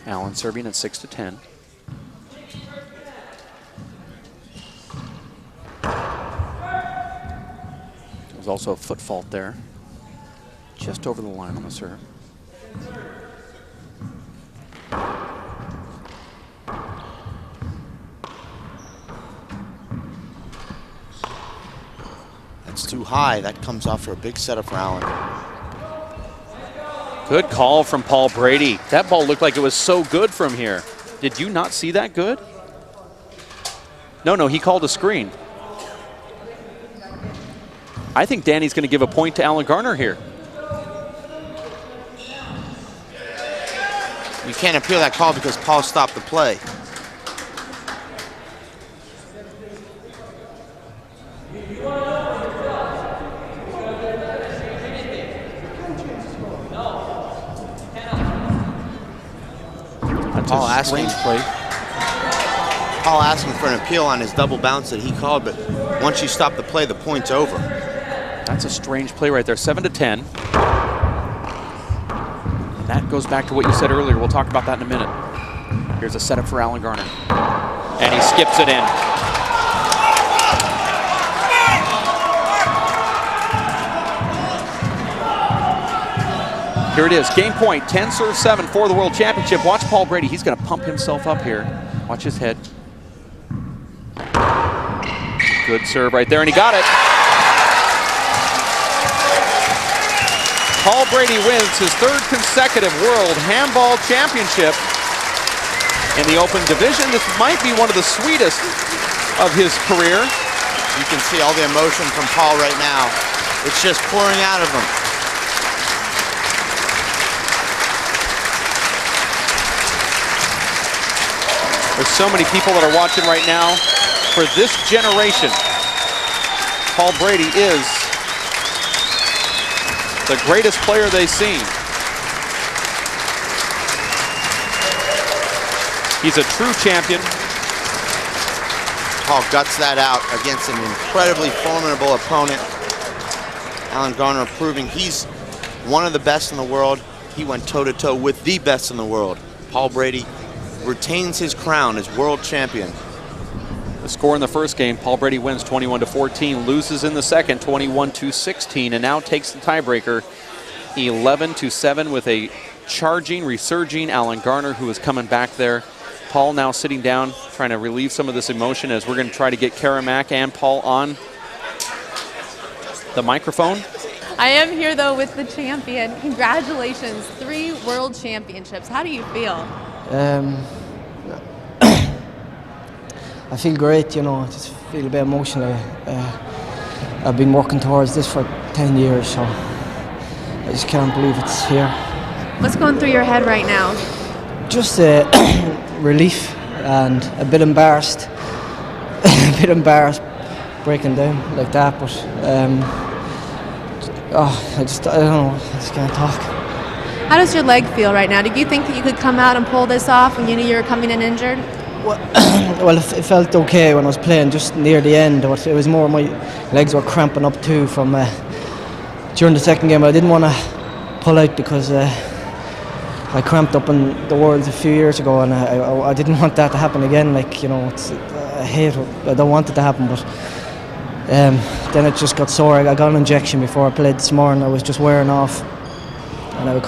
[SPEAKER 1] Allen serving at 6 to 10. There's also a foot fault there. Just over the line on the serve.
[SPEAKER 2] That's too high. That comes off for a big setup for Allen.
[SPEAKER 1] Good call from Paul Brady. That ball looked like it was so good from here. Did you not see that good? No, he called a screen. I think Danny's going to give a point to Alan Garner here.
[SPEAKER 2] You can't appeal that call because Paul stopped the play. Paul asking for an appeal on his double bounce that he called, but once you stop the play, the point's over.
[SPEAKER 1] That's a strange play right there, 7 to 10. And that goes back to what you said earlier. We'll talk about that in a minute. Here's a setup for Alan Garner. And he skips it in. Here it is, game point, 10 serve 7 for the World Championship. Watch Paul Brady, he's gonna pump himself up here. Watch his head. Good serve right there, and he got it. Paul Brady wins his 3rd consecutive World Handball Championship in the open division. This might be one of the sweetest of his career.
[SPEAKER 2] You can see all the emotion from Paul right now. It's just pouring out of him.
[SPEAKER 1] There's so many people that are watching right now for this generation, Paul Brady is the greatest player they've seen. He's a true champion.
[SPEAKER 2] Paul guts that out against an incredibly formidable opponent. Alan Garner proving he's one of the best in the world. He went toe-to-toe with the best in the world. Paul Brady retains his crown as world champion.
[SPEAKER 1] The score in the first game, Paul Brady wins 21-14, loses in the second 21-16, and now takes the tiebreaker 11-7 with a charging, resurging Alan Garner, who is coming back there. Paul now sitting down, trying to relieve some of this emotion as we're going to try to get Karamak and Paul on the microphone.
[SPEAKER 3] I am here, though, with the champion. Congratulations, 3 world championships. How do you feel?
[SPEAKER 13] I feel great, you know. I just feel a bit emotional. I've been working towards this for 10 years, so I just can't believe it's here.
[SPEAKER 3] What's going through your head right now?
[SPEAKER 13] Just relief and a bit embarrassed. A bit embarrassed breaking down like that, but I don't know, I just can't talk.
[SPEAKER 3] How does your leg feel right now? Did you think that you could come out and pull this off when you knew you were coming in injured?
[SPEAKER 13] Well, it felt okay when I was playing just near the end. It was more my legs were cramping up too from during the second game. I didn't want to pull out because I cramped up in the Worlds a few years ago, and I didn't want that to happen again. Like, you know, I don't want it to happen, but then it just got sore. I got an injection before I played this morning. I was just wearing off, and I don't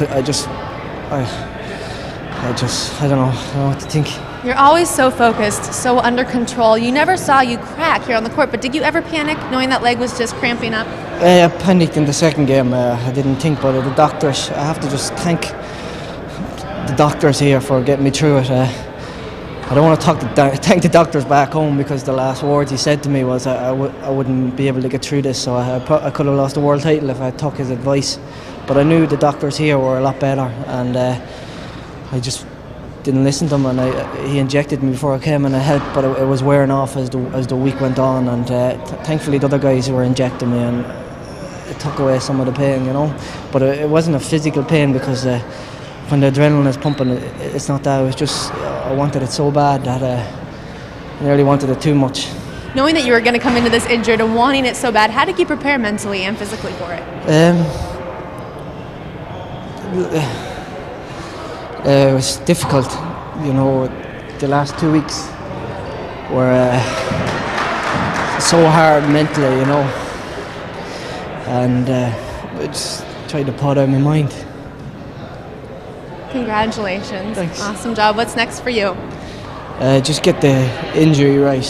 [SPEAKER 13] know what to think.
[SPEAKER 3] You're always so focused, so under control. You never saw you crack here on the court, but did you ever panic knowing that leg was just cramping up?
[SPEAKER 13] I panicked in the second game. I didn't think, but the doctors, I have to just thank the doctors here for getting me through it. I don't want to thank the doctors back home, because the last words he said to me was I wouldn't be able to get through this, so I could have lost the world title if I took his advice. But I knew the doctors here were a lot better, and I just didn't listen to him, and he injected me before I came, and it helped, but it was wearing off as the week went on, and thankfully the other guys were injecting me, and it took away some of the pain, you know. But it wasn't a physical pain, because when the adrenaline is pumping, it's not that. It was just I wanted it so bad that I nearly wanted it too much.
[SPEAKER 3] Knowing that you were going to come into this injured and wanting it so bad, how did you prepare mentally and physically for it?
[SPEAKER 13] It was difficult, you know. The last 2 weeks were so hard mentally, you know, and I just tried to put out of my mind.
[SPEAKER 3] Congratulations.
[SPEAKER 13] Thanks.
[SPEAKER 3] Awesome job. What's next for you?
[SPEAKER 13] Just get the injury right.